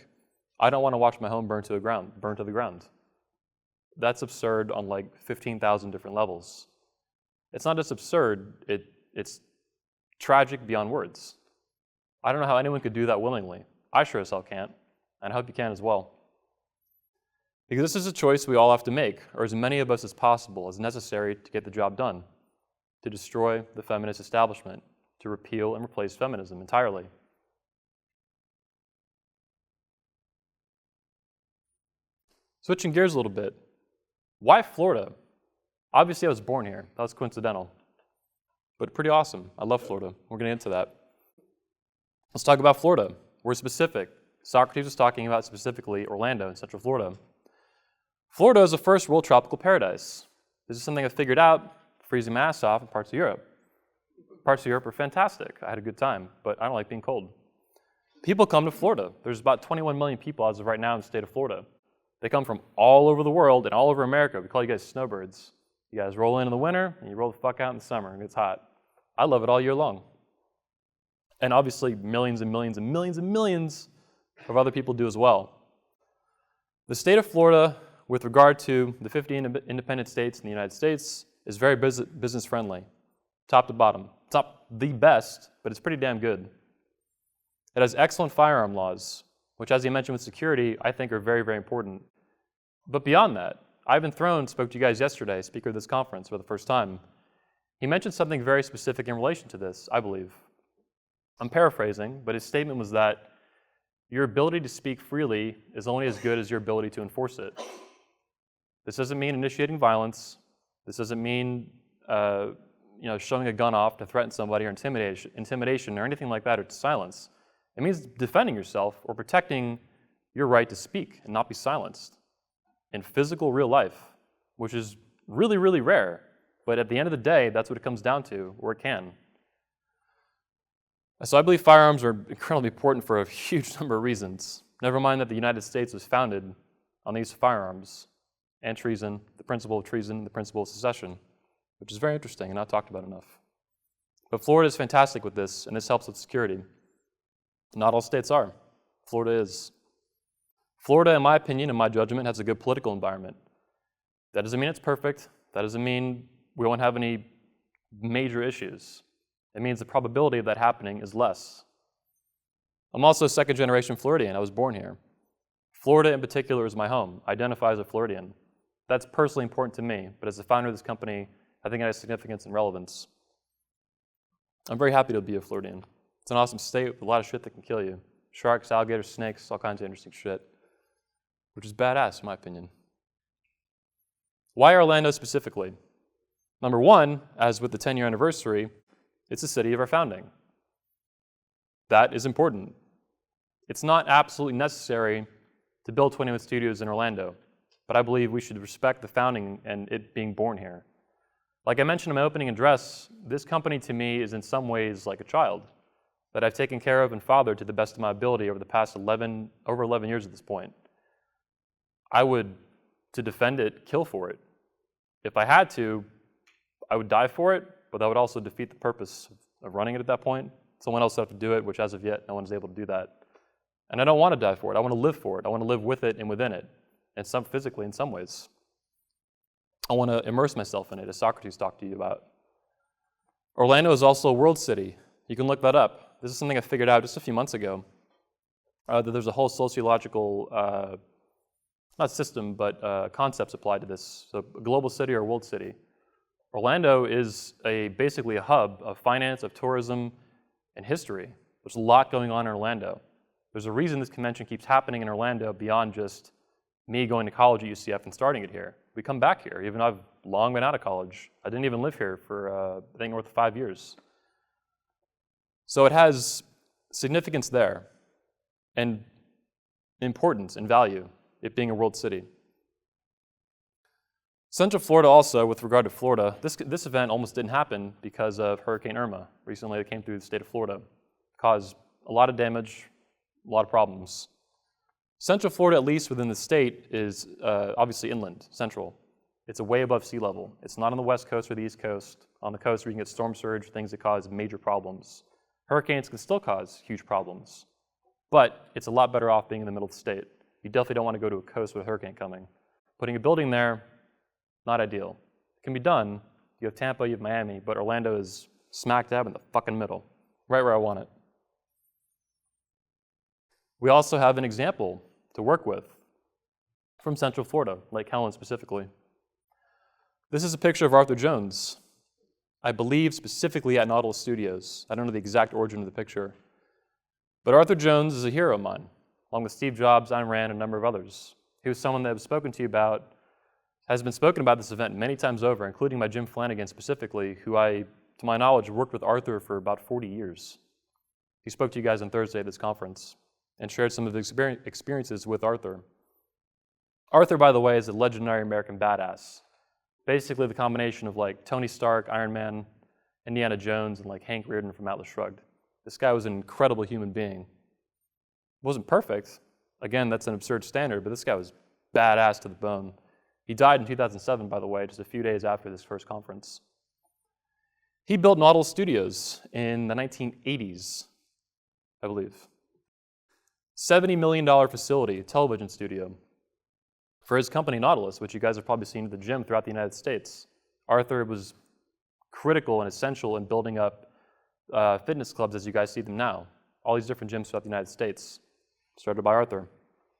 I don't want to watch my home burn to the ground. That's absurd on like 15,000 different levels. It's not just absurd, it's tragic beyond words. I don't know how anyone could do that willingly. I sure as hell can't, and I hope you can as well. Because this is a choice we all have to make, or as many of us as possible, as necessary to get the job done, to destroy the feminist establishment, to repeal and replace feminism entirely. Switching gears a little bit, why Florida? Obviously I was born here, that was coincidental, but pretty awesome. I love Florida, we're gonna get into that. Let's talk about Florida. We're specific. Socrates was talking about specifically Orlando in Central Florida. Florida is the first world tropical paradise. This is something I figured out freezing my ass off in parts of Europe. Parts of Europe are fantastic. I had a good time, but I don't like being cold. People come to Florida. There's about 21 million people as of right now in the state of Florida. They come from all over the world and all over America. We call you guys snowbirds. You guys roll in the winter and you roll the fuck out in the summer and it's hot. I love it all year long. And obviously millions and millions and millions and millions of other people do as well. The state of Florida, with regard to the 50 independent states in the United States, is very business friendly, top to bottom. It's not the best, but it's pretty damn good. It has excellent firearm laws, which, as you mentioned with security, I think are very, very important. But beyond that, Ivan Throne spoke to you guys yesterday, speaker of this conference for the first time. He mentioned something very specific in relation to this, I believe. I'm paraphrasing, but his statement was that your ability to speak freely is only as good as your ability to enforce it. This doesn't mean initiating violence. This doesn't mean showing a gun off to threaten somebody or intimidation or anything like that, or to silence. It means defending yourself or protecting your right to speak and not be silenced in physical real life, which is really, really rare. But at the end of the day, that's what it comes down to, or it can. So I believe firearms are incredibly important for a huge number of reasons. Never mind that the United States was founded on the use of firearms and treason, the principle of treason, the principle of secession, which is very interesting and not talked about enough. But Florida is fantastic with this, and this helps with security. Not all states are. Florida is. Florida, in my opinion, in my judgment, has a good political environment. That doesn't mean it's perfect. That doesn't mean we won't have any major issues. It means the probability of that happening is less. I'm also a second-generation Floridian. I was born here. Florida, in particular, is my home. I identify as a Floridian. That's personally important to me, but as the founder of this company, I think it has significance and relevance. I'm very happy to be a Floridian. It's an awesome state with a lot of shit that can kill you. Sharks, alligators, snakes, all kinds of interesting shit, which is badass, in my opinion. Why Orlando specifically? Number one, as with the 10-year anniversary, it's the city of our founding. That is important. It's not absolutely necessary to build 21 studios in Orlando, but I believe we should respect the founding and it being born here. Like I mentioned in my opening address, this company to me is in some ways like a child that I've taken care of and fathered to the best of my ability over the past over 11 years at this point. I would, to defend it, kill for it. If I had to, I would die for it, but that would also defeat the purpose of running it at that point. Someone else would have to do it, which as of yet, no one is able to do that. And I don't want to die for it. I want to live for it. I want to live with it and within it, and some physically in some ways. I want to immerse myself in it, as Socrates talked to you about. Orlando is also a world city. You can look that up. This is something I figured out just a few months ago, that there's a whole sociological, not system, but concepts applied to this. So a global city or a world city. Orlando is basically a hub of finance, of tourism, and history. There's a lot going on in Orlando. There's a reason this convention keeps happening in Orlando beyond just me going to college at UCF and starting it here. We come back here, even though I've long been out of college. I didn't even live here for, I think, north of 5 years. So it has significance there, and importance and value, it being a world city. Central Florida also, with regard to Florida, this event almost didn't happen because of Hurricane Irma recently that came through the state of Florida. Caused a lot of damage, a lot of problems. Central Florida, at least within the state, is obviously inland, central. It's way above sea level. It's not on the west coast or the east coast. On the coast where you can get storm surge, things that cause major problems. Hurricanes can still cause huge problems, but it's a lot better off being in the middle of the state. You definitely don't want to go to a coast with a hurricane coming. Putting a building there, not ideal. It can be done. You have Tampa, you have Miami, but Orlando is smack dab in the fucking middle, right where I want it. We also have an example to work with from Central Florida, Lake Helen specifically. This is a picture of Arthur Jones, I believe specifically at Nautilus Studios. I don't know the exact origin of the picture. But Arthur Jones is a hero of mine, along with Steve Jobs, Ayn Rand, and a number of others. He was someone that I've spoken to you about, has been spoken about this event many times over, including by Jim Flanagan specifically, who I, to my knowledge, worked with Arthur for about 40 years. He spoke to you guys on Thursday at this conference and shared some of his experiences with Arthur. Arthur, by the way, is a legendary American badass. Basically the combination of like Tony Stark, Iron Man, Indiana Jones, and like Hank Reardon from Atlas Shrugged. This guy was an incredible human being. Wasn't perfect. Again, that's an absurd standard, but this guy was badass to the bone. He died in 2007, by the way, just a few days after this first conference. He built Nautilus Studios in the 1980s, I believe. $70 million facility, television studio, for his company Nautilus, which you guys have probably seen at the gym throughout the United States. Arthur was critical and essential in building up fitness clubs as you guys see them now. All these different gyms throughout the United States, started by Arthur,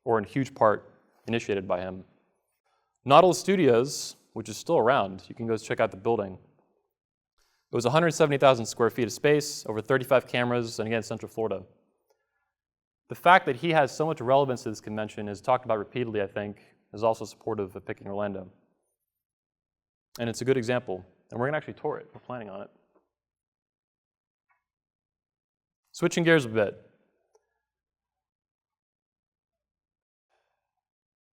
or in huge part initiated by him. Nautilus Studios, which is still around, you can go check out the building. It was 170,000 square feet of space, over 35 cameras, and again, Central Florida. The fact that he has so much relevance to this convention is talked about repeatedly, I think, is also supportive of picking Orlando. And it's a good example, and we're going to actually tour it. We're planning on it. Switching gears a bit.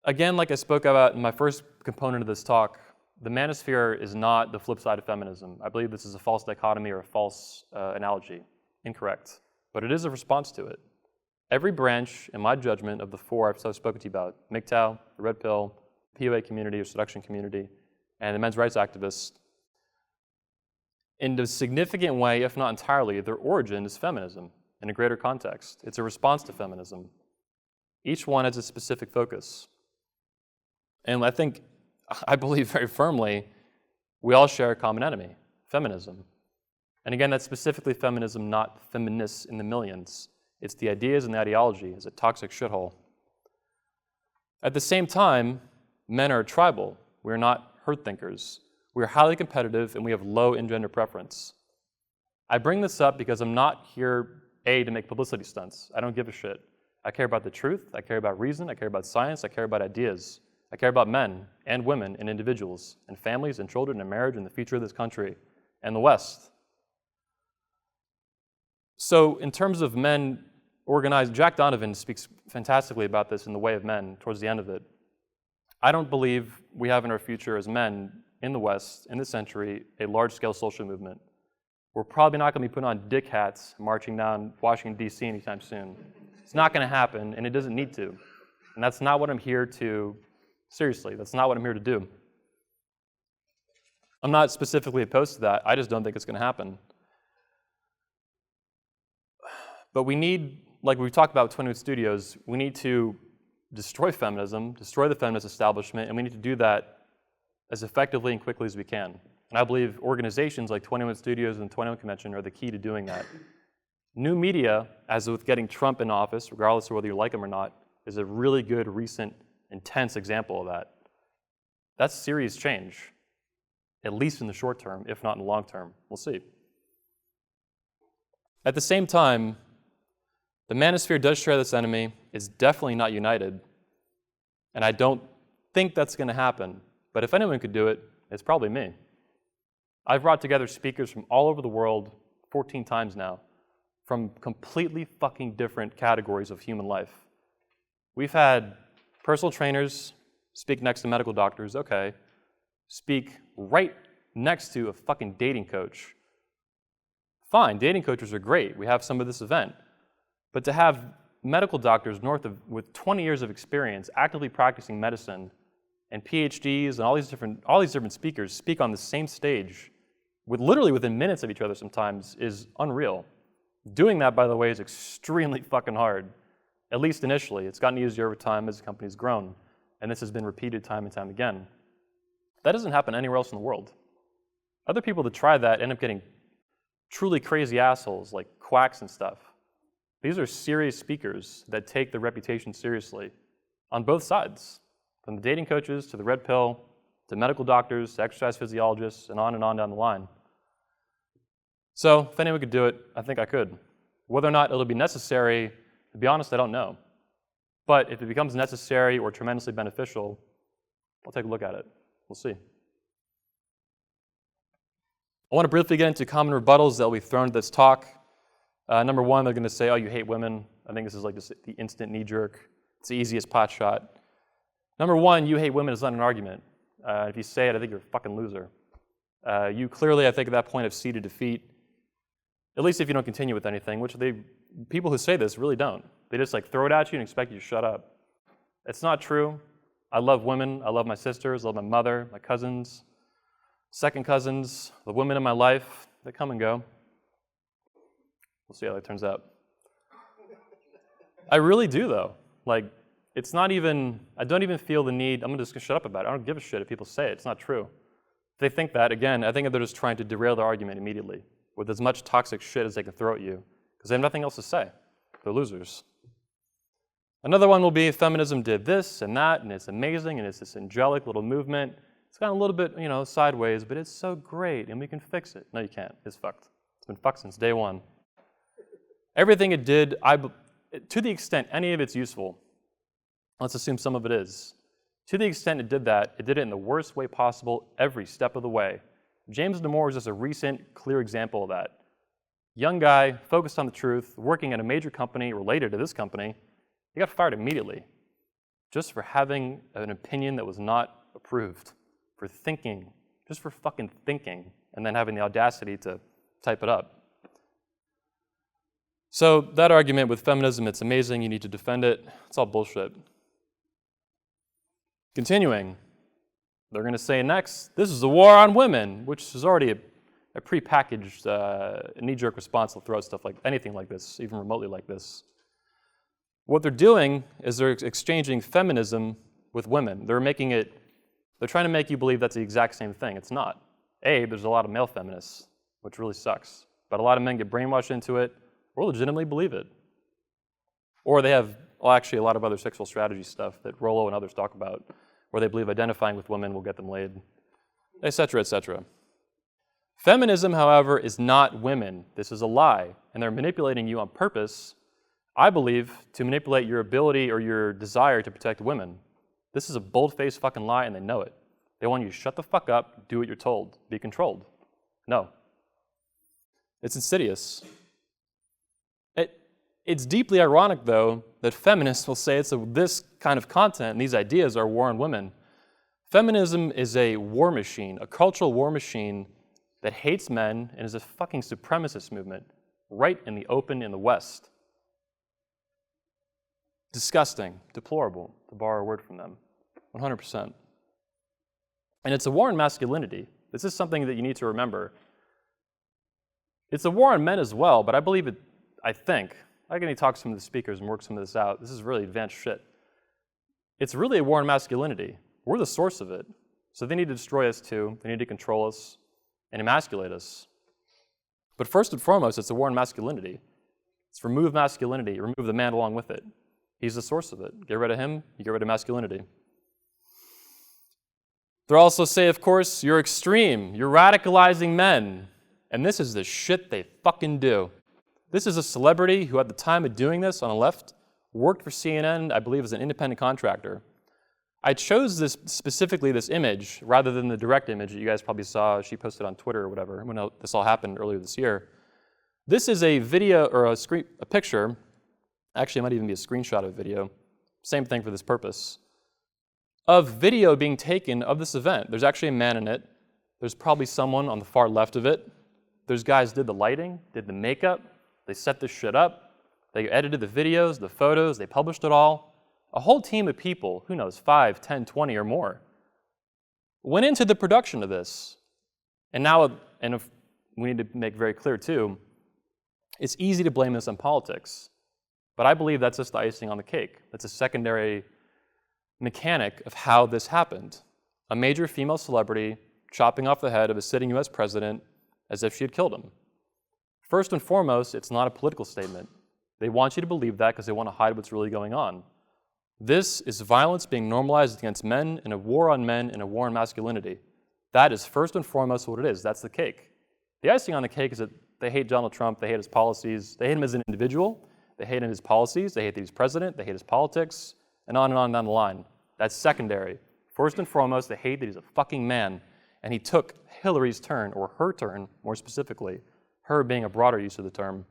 Again, like I spoke about in my first component of this talk, the manosphere is not the flip side of feminism. I believe this is a false dichotomy or a false analogy. Incorrect. But it is a response to it. Every branch, in my judgment, of the four I've spoken to you about, MGTOW, the Red Pill, POA community or seduction community, and the men's rights activists, in a significant way, if not entirely, their origin is feminism in a greater context. It's a response to feminism. Each one has a specific focus. And I believe very firmly, we all share a common enemy, feminism. And again, that's specifically feminism, not feminists in the millions. It's the ideas and the ideology as a toxic shithole. At the same time, men are tribal. We're not herd thinkers. We're highly competitive and we have low in-gender preference. I bring this up because I'm not here, A, to make publicity stunts. I don't give a shit. I care about the truth, I care about reason, I care about science, I care about ideas. I care about men and women and individuals and families and children and marriage and the future of this country and the West. So in terms of men organized, Jack Donovan speaks fantastically about this in The Way of Men towards the end of it. I don't believe we have in our future as men in the West, in this century, a large-scale social movement. We're probably not going to be putting on dick hats marching down Washington, D.C. anytime soon. It's not going to happen, and it doesn't need to. And that's not what I'm here to, seriously, that's not what I'm here to do. I'm not specifically opposed to that. I just don't think it's going to happen. But we need, like we've talked about with 21 Studios, we need to destroy feminism, destroy the feminist establishment, and we need to do that as effectively and quickly as we can. And I believe organizations like 21 Studios and the 21 Convention are the key to doing that. New media, as with getting Trump in office, regardless of whether you like him or not, is a really good, recent, intense example of that. That's serious change, at least in the short term, if not in the long term. We'll see. At the same time, the manosphere does share this enemy. It's definitely not united. And I don't think that's going to happen. But if anyone could do it, it's probably me. I've brought together speakers from all over the world 14 times now, from completely fucking different categories of human life. We've had personal trainers speak next to medical doctors, okay. Speak right next to a fucking dating coach. Fine, dating coaches are great. We have some of this event. But to have medical doctors with 20 years of experience actively practicing medicine and PhDs and all these different speakers speak on the same stage literally within minutes of each other sometimes is unreal. Doing that, by the way, is extremely fucking hard, at least initially. It's gotten easier over time as the company's grown, and this has been repeated time and time again. That doesn't happen anywhere else in the world. Other people that try that end up getting truly crazy assholes like quacks and stuff. These are serious speakers that take their reputation seriously on both sides, from the dating coaches to the red pill, to medical doctors, to exercise physiologists, and on down the line. So if anyone could do it, I think I could. Whether or not it'll be necessary, to be honest, I don't know. But if it becomes necessary or tremendously beneficial, I'll take a look at it. We'll see. I want to briefly get into common rebuttals that will be thrown at this talk. Number one, they're going to say, oh, you hate women. I think this is like just the instant knee-jerk. It's the easiest pot shot. Number one, you hate women is not an argument. If you say it, I think you're a fucking loser. You clearly, I think, at that point have ceded defeat, at least if you don't continue with anything, which people who say this really don't. They just like throw it at you and expect you to shut up. It's not true. I love women. I love my sisters. I love my mother, my cousins, second cousins, the women in my life. They come and go. We'll see how that turns out. I really do, though. Like, it's not even, I don't even feel the need, I'm just going to shut up about it. I don't give a shit if people say it. It's not true. If they think that, again, I think they're just trying to derail their argument immediately with as much toxic shit as they can throw at you because they have nothing else to say. They're losers. Another one will be feminism did this and that, and it's amazing, and it's this angelic little movement. It's gone a little bit, sideways, but it's so great, and we can fix it. No, you can't. It's fucked. It's been fucked since day one. Everything it did, to the extent any of it's useful, let's assume some of it is. To the extent it did that, it did it in the worst way possible every step of the way. James Damore is just a recent, clear example of that. Young guy, focused on the truth, working at a major company related to this company. He got fired immediately just for having an opinion that was not approved, for thinking, just for fucking thinking, and then having the audacity to type it up. So that argument with feminism, it's amazing, you need to defend it, it's all bullshit. Continuing, they're going to say next, this is a war on women, which is already a prepackaged knee-jerk response. They'll throw out stuff like anything like this, even remotely like this. What they're doing is they're exchanging feminism with women. They're trying to make you believe that's the exact same thing. It's not. There's a lot of male feminists, which really sucks. But a lot of men get brainwashed into it or legitimately believe it. Or they have, actually a lot of other sexual strategy stuff that Rollo and others talk about, where they believe identifying with women will get them laid, etc., etc. Feminism, however, is not women. This is a lie, and they're manipulating you on purpose, I believe, to manipulate your ability or your desire to protect women. This is a bold-faced fucking lie, and they know it. They want you to shut the fuck up, do what you're told, be controlled. No. It's insidious. It's deeply ironic, though, that feminists will say this kind of content and these ideas are war on women. Feminism is a war machine, a cultural war machine that hates men and is a fucking supremacist movement right in the open in the West. Disgusting, deplorable, to borrow a word from them, 100%. And it's a war on masculinity. This is something that you need to remember. It's a war on men as well, but I think, I can talk to some of the speakers and work some of this out. This is really advanced shit. It's really a war on masculinity. We're the source of it. So they need to destroy us too. They need to control us and emasculate us. But first and foremost, it's a war on masculinity. It's remove masculinity, remove the man along with it. He's the source of it. Get rid of him, you get rid of masculinity. They'll also say, of course, you're extreme. You're radicalizing men. And this is the shit they fucking do. This is a celebrity who, at the time of doing this on the left, worked for CNN, I believe, as an independent contractor. I chose this image, rather than the direct image that you guys probably saw she posted on Twitter or whatever, when this all happened earlier this year. This is a video or a picture. Actually, it might even be a screenshot of a video. Same thing for this purpose. Of video being taken of this event. There's actually a man in it. There's probably someone on the far left of it. Those guys did the lighting, did the makeup. They set this shit up. They edited the videos, the photos. They published it all. A whole team of people, who knows, 5, 10, 20 or more, went into the production of this. And now, and if we need to make very clear too, it's easy to blame this on politics. But I believe that's just the icing on the cake. That's a secondary mechanic of how this happened. A major female celebrity chopping off the head of a sitting US president as if she had killed him. First and foremost, it's not a political statement. They want you to believe that because they want to hide what's really going on. This is violence being normalized against men and a war on men and a war on masculinity. That is first and foremost what it is. That's the cake. The icing on the cake is that they hate Donald Trump, they hate his policies, they hate him as an individual, they hate his policies, they hate that he's president, they hate his politics, and on down the line. That's secondary. First and foremost, they hate that he's a fucking man, and he took Hillary's turn, or her turn, more specifically, her being a broader use of the term.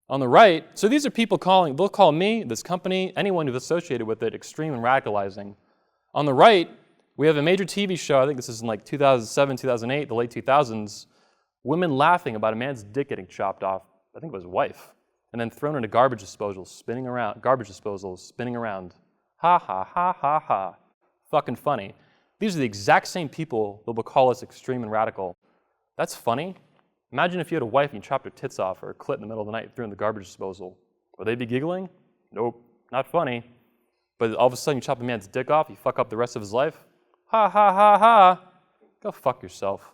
On the right, so these are people they'll call me, this company, anyone who's associated with it, extreme and radicalizing. On the right, we have a major TV show, I think this is in like 2007, 2008, the late 2000s, women laughing about a man's dick getting chopped off, I think it was his wife, and then thrown into garbage disposals, spinning around. Ha, ha, ha, ha, ha. Fucking funny. These are the exact same people that will call us extreme and radical. That's funny. Imagine if you had a wife and you chopped her tits off or her clit in the middle of the night and threw in the garbage disposal. Would they be giggling? Nope, not funny. But all of a sudden you chop a man's dick off, you fuck up the rest of his life? Ha, ha, ha, ha. Go fuck yourself.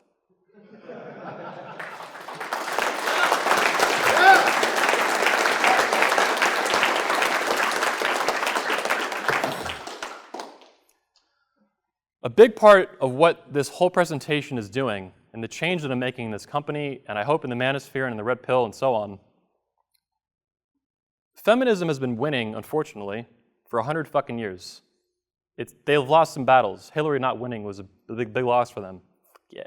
A big part of what this whole presentation is doing, and the change that I'm making in this company, and I hope in the manosphere and in the red pill and so on, feminism has been winning, unfortunately, for 100 fucking years. They've lost some battles. Hillary not winning was a big loss for them. Yeah.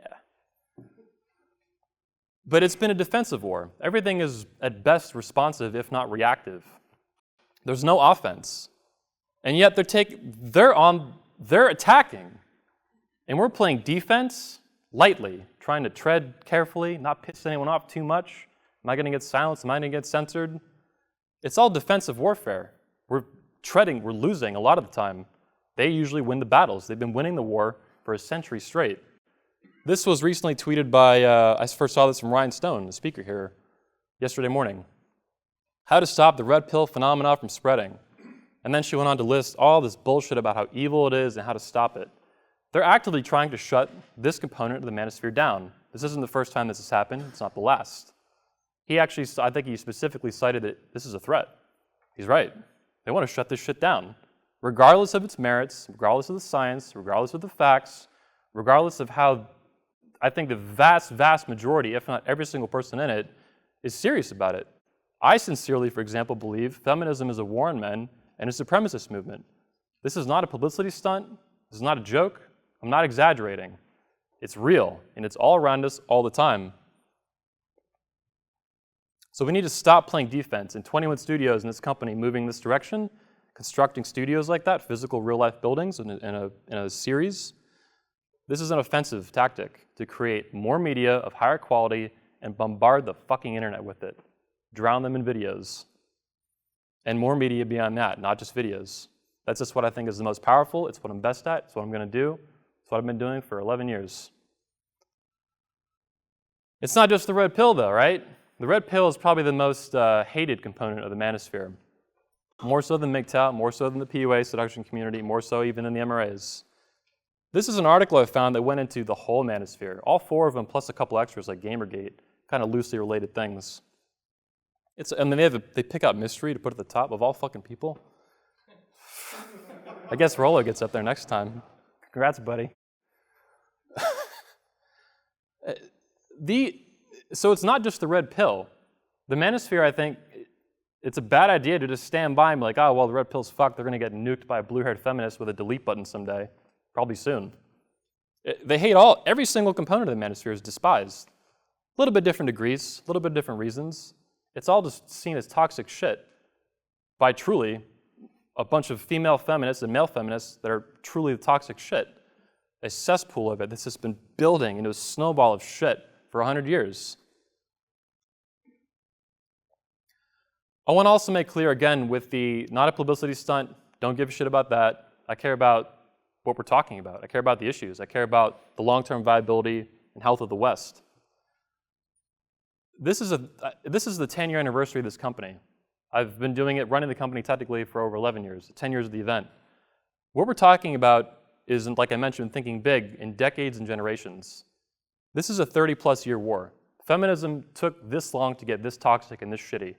But it's been a defensive war. Everything is at best responsive, if not reactive. There's no offense. And yet they're attacking. And we're playing defense lightly, trying to tread carefully, not piss anyone off too much. Am I going to get silenced? Am I going to get censored? It's all defensive warfare. We're losing a lot of the time. They usually win the battles. They've been winning the war for a century straight. This was recently tweeted by, I first saw this from Ryan Stone, the speaker here, yesterday morning. How to stop the red pill phenomena from spreading. And then she went on to list all this bullshit about how evil it is and how to stop it. They're actively trying to shut this component of the manosphere down. This isn't the first time this has happened. It's not the last. I think he specifically cited that this is a threat. He's right. They want to shut this shit down, regardless of its merits, regardless of the science, regardless of the facts, regardless of how I think the vast, vast majority, if not every single person in it, is serious about it. I sincerely, for example, believe feminism is a war on men and a supremacist movement. This is not a publicity stunt. This is not a joke. I'm not exaggerating. It's real, and it's all around us all the time. So we need to stop playing defense. And 21 Studios and this company moving this direction, constructing studios like that, physical real-life buildings in a series, this is an offensive tactic to create more media of higher quality and bombard the fucking internet with it. Drown them in videos. And more media beyond that, not just videos. That's just what I think is the most powerful. It's what I'm best at. It's what I'm going to do. It's what I've been doing for 11 years. It's not just the red pill, though, right? The red pill is probably the most hated component of the manosphere. More so than MGTOW, more so than the PUA seduction community, more so even than the MRAs. This is an article I found that went into the whole manosphere. All 4 of them, plus a couple extras like Gamergate, kind of loosely related things. And then they pick out mystery to put at the top of all fucking people. I guess Rollo gets up there next time. Congrats, buddy. So it's not just the red pill. The manosphere, I think, it's a bad idea to just stand by and be like, oh, well, the red pill's fucked. They're going to get nuked by a blue-haired feminist with a delete button someday. Probably soon. They hate every single component of the manosphere is despised. little bit different degrees, a little bit different reasons. It's all just seen as toxic shit by truly a bunch of female feminists and male feminists that are truly toxic shit. A cesspool of it that's just been building into a snowball of shit for 100 years. I want to also make clear again with the not a publicity stunt, don't give a shit about that. I care about what we're talking about. I care about the issues. I care about the long-term viability and health of the West. This is the 10-year anniversary of this company. I've been doing it, running the company technically for over 11 years, 10 years of the event. What we're talking about is, like I mentioned, thinking big in decades and generations. This is a 30-plus year war. Feminism took this long to get this toxic and this shitty.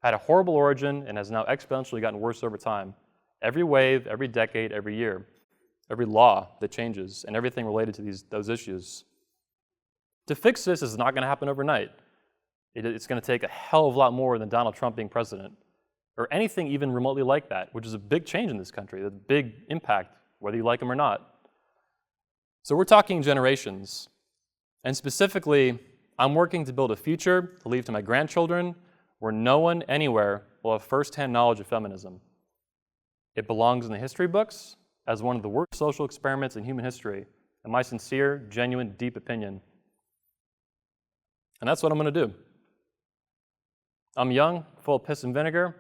Had a horrible origin and has now exponentially gotten worse over time. Every wave, every decade, every year, every law that changes, and everything related to those issues. To fix this is not going to happen overnight. It's going to take a hell of a lot more than Donald Trump being president, or anything even remotely like that, which is a big change in this country, a big impact, whether you like them or not. So we're talking generations. And specifically, I'm working to build a future to leave to my grandchildren where no one anywhere will have firsthand knowledge of feminism. It belongs in the history books as one of the worst social experiments in human history, in my sincere, genuine, deep opinion. And that's what I'm going to do. I'm young, full of piss and vinegar.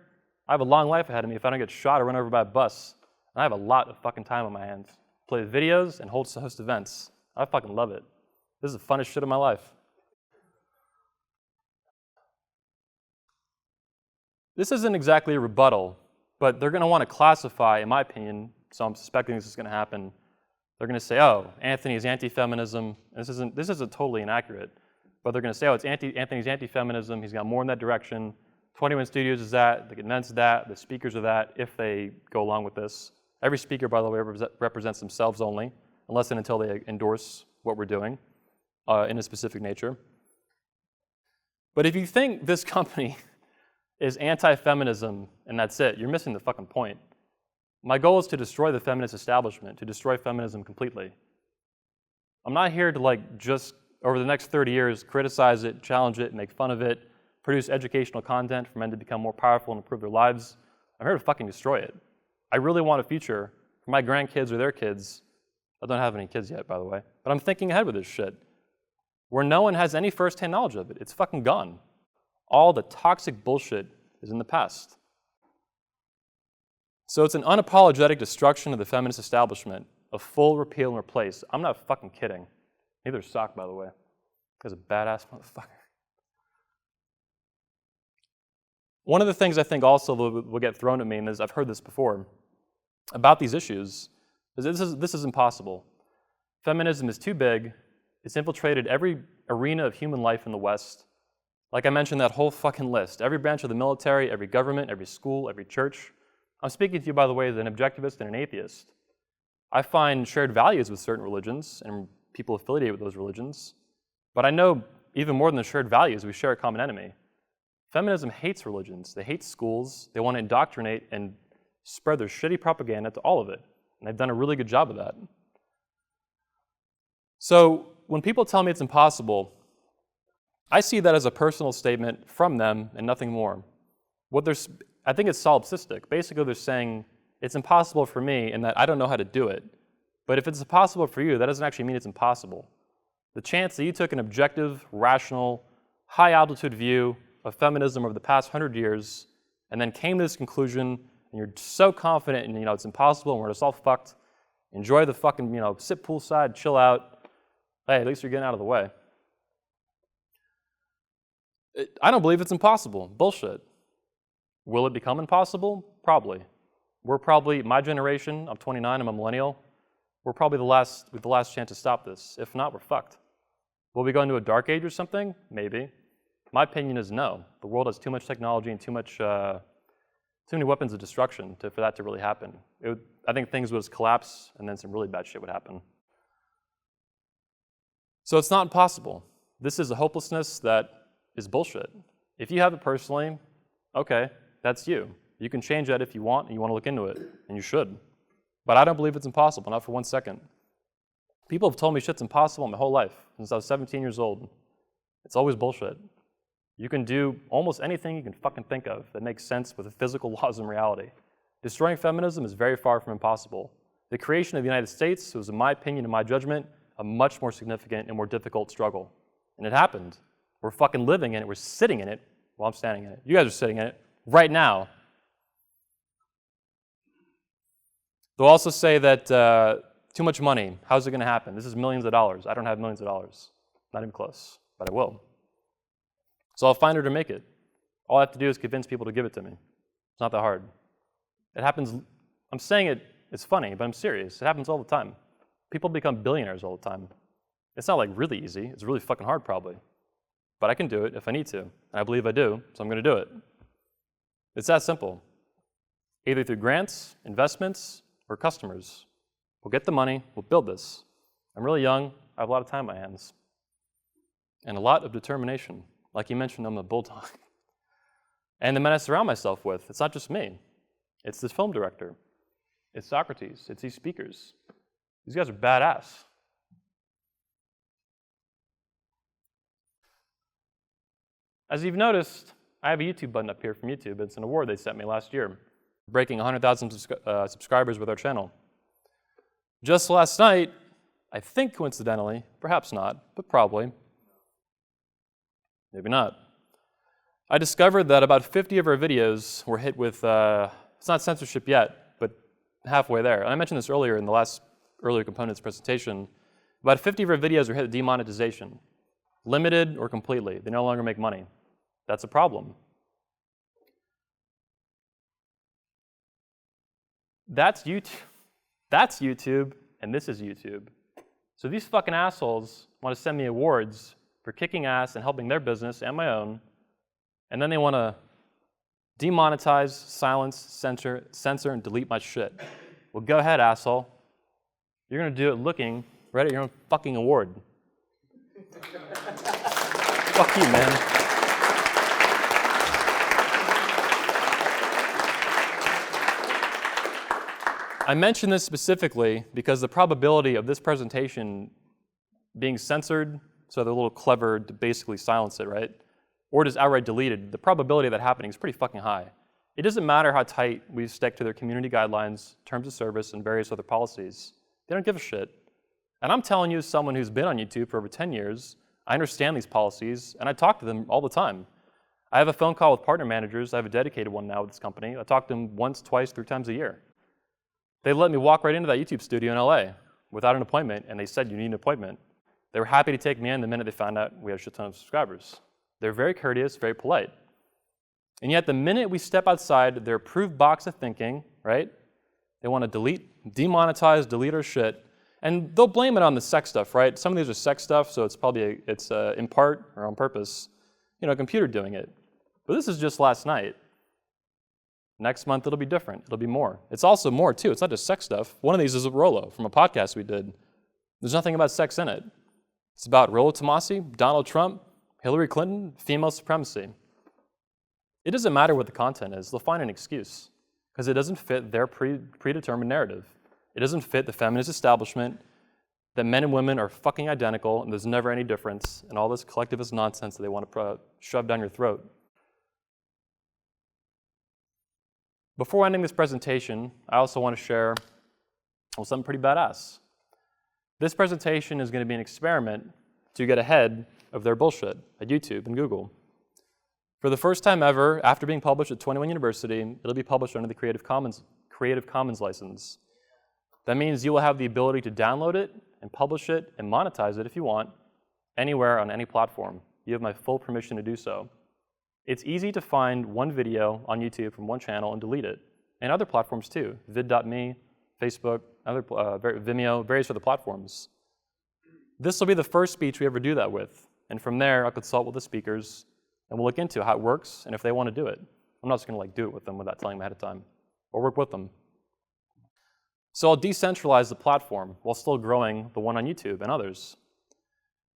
I have a long life ahead of me if I don't get shot or run over by a bus. And I have a lot of fucking time on my hands. Play videos and host events. I fucking love it. This is the funnest shit of my life. This isn't exactly a rebuttal, but they're going to want to classify, in my opinion, so I'm suspecting this is going to happen. They're going to say, oh, Anthony is anti-feminism. This isn't totally inaccurate. But they're going to say, oh, Anthony's anti-feminism. He's got more in that direction. 21 Studios is that. The Condense that. The speakers are that, if they go along with this. Every speaker, by the way, represents themselves only, unless and until they endorse what we're doing in a specific nature. But if you think this company is anti-feminism and that's it, you're missing the fucking point. My goal is to destroy the feminist establishment, to destroy feminism completely. I'm not here to just over the next 30 years, criticize it, challenge it, make fun of it, produce educational content for men to become more powerful and improve their lives. I'm here to fucking destroy it. I really want a future for my grandkids or their kids. I don't have any kids yet, by the way, but I'm thinking ahead with this shit, where no one has any first-hand knowledge of it. It's fucking gone. All the toxic bullshit is in the past. So it's an unapologetic destruction of the feminist establishment, a full repeal and replace. I'm not fucking kidding. Neither is Sock, by the way. He's a badass motherfucker. One of the things I think also will get thrown at me, and I've heard this before, about these issues, is this is impossible. Feminism is too big. It's infiltrated every arena of human life in the West. Like I mentioned, that whole fucking list. Every branch of the military, every government, every school, every church. I'm speaking to you, by the way, as an objectivist and an atheist. I find shared values with certain religions and people affiliated with those religions. But I know even more than the shared values, we share a common enemy. Feminism hates religions. They hate schools. They want to indoctrinate and spread their shitty propaganda to all of it. And they've done a really good job of that. So when people tell me it's impossible, I see that as a personal statement from them and nothing more. I think it's solipsistic. Basically, they're saying it's impossible for me in that I don't know how to do it. But if it's impossible for you, that doesn't actually mean it's impossible. The chance that you took an objective, rational, high-altitude view of feminism over the past 100 years and then came to this conclusion and you're so confident and it's impossible and we're just all fucked, enjoy the fucking, sit poolside, chill out. Hey, at least you're getting out of the way. I don't believe it's impossible. Bullshit. Will it become impossible? Probably. We're probably, my generation, I'm 29, I'm a millennial, we're probably the last chance to stop this. If not, we're fucked. Will we go into a dark age or something? Maybe. My opinion is no. The world has too much technology and too many weapons of destruction for that to really happen. I think things would just collapse and then some really bad shit would happen. So it's not impossible. This is a hopelessness that is bullshit. If you have it personally, okay, that's you. You can change that if you want and you want to look into it, and you should. But I don't believe it's impossible, not for 1 second. People have told me shit's impossible my whole life, since I was 17 years old. It's always bullshit. You can do almost anything you can fucking think of that makes sense with the physical laws and reality. Destroying feminism is very far from impossible. The creation of the United States was, in my opinion and my judgment, a much more significant and more difficult struggle. And it happened. We're fucking living in it. We're sitting in it while I'm standing in it. You guys are sitting in it right now. They'll also say that too much money. How's it going to happen? This is millions of dollars. I don't have millions of dollars. Not even close, but I will. So I'll find her to make it. All I have to do is convince people to give it to me. It's not that hard. It happens, I'm saying it's funny, but I'm serious. It happens all the time. People become billionaires all the time. It's not like really easy. It's really fucking hard probably. But I can do it if I need to. And I believe I do, so I'm going to do it. It's that simple. Either through grants, investments, or customers. We'll get the money, we'll build this. I'm really young, I have a lot of time on my hands. And a lot of determination. Like you mentioned, I'm a bulldog. And the men I surround myself with, it's not just me. It's this film director. It's Socrates. It's these speakers. These guys are badass. As you've noticed, I have a YouTube button up here from YouTube. It's an award they sent me last year, breaking 100,000 subscribers with our channel. Just last night, I think coincidentally, perhaps not, but probably, maybe not, I discovered that about 50 of our videos were hit with, it's not censorship yet, but halfway there. And I mentioned this earlier in the last earlier components presentation. About 50 of our videos were hit with demonetization, limited or completely. They no longer make money. That's a problem. That's YouTube, and this is YouTube. So these fucking assholes want to send me awards for kicking ass and helping their business and my own, and then they want to demonetize, silence, censor, and delete my shit. Well, go ahead, asshole. You're going to do it looking right at your own fucking award. Fuck you, man. I mention this specifically because the probability of this presentation being censored, so they're a little clever to basically silence it, right? Or just outright deleted, the probability of that happening is pretty fucking high. It doesn't matter how tight we stick to their community guidelines, terms of service, and various other policies. They don't give a shit. And I'm telling you as someone who's been on YouTube for over 10 years, I understand these policies, and I talk to them all the time. I have a phone call with partner managers. I have a dedicated one now with this company. I talk to them once, twice, 3 times a year. They let me walk right into that YouTube studio in LA without an appointment, and they said, you need an appointment. They were happy to take me in the minute they found out we had a shit ton of subscribers. They're very courteous, very polite. And yet the minute we step outside their approved box of thinking, right, they want to demonetize, delete our shit, and they'll blame it on the sex stuff, right? Some of these are sex stuff, so it's probably, in part or on purpose, a computer doing it. But this is just last night. Next month, it'll be different. It'll be more. It's also more, too. It's not just sex stuff. One of these is a Rollo from a podcast we did. There's nothing about sex in it. It's about Rollo Tomasi, Donald Trump, Hillary Clinton, female supremacy. It doesn't matter what the content is. They'll find an excuse because it doesn't fit their predetermined narrative. It doesn't fit the feminist establishment that men and women are fucking identical and there's never any difference and all this collectivist nonsense that they want to shove down your throat. Before ending this presentation, I also want to share something pretty badass. This presentation is going to be an experiment to get ahead of their bullshit at YouTube and Google. For the first time ever, after being published at 21 University, it'll be published under the Creative Commons license. That means you will have the ability to download it and publish it and monetize it if you want, anywhere on any platform. You have my full permission to do so. It's easy to find one video on YouTube from one channel and delete it, and other platforms too, vid.me, Facebook, Vimeo, various other platforms. This will be the first speech we ever do that with, and from there I'll consult with the speakers, and we'll look into how it works and if they want to do it. I'm not just going to do it with them without telling them ahead of time, or work with them. So I'll decentralize the platform while still growing the one on YouTube and others.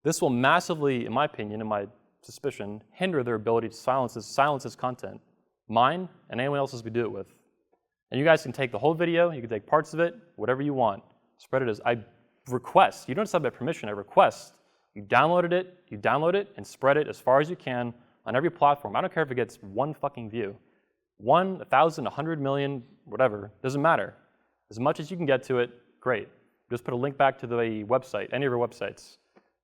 This will massively, in my opinion, in my suspicion, hinder their ability to silence this content, mine and anyone else's we do it with. And you guys can take the whole video, you can take parts of it, whatever you want. Spread it as I request. You don't just have my permission, I request You download it, and spread it as far as you can on every platform. I don't care if it gets one fucking view. 1, 1,000, 100 million, whatever, doesn't matter. As much as you can get to it, great. Just put a link back to the website, any of your websites.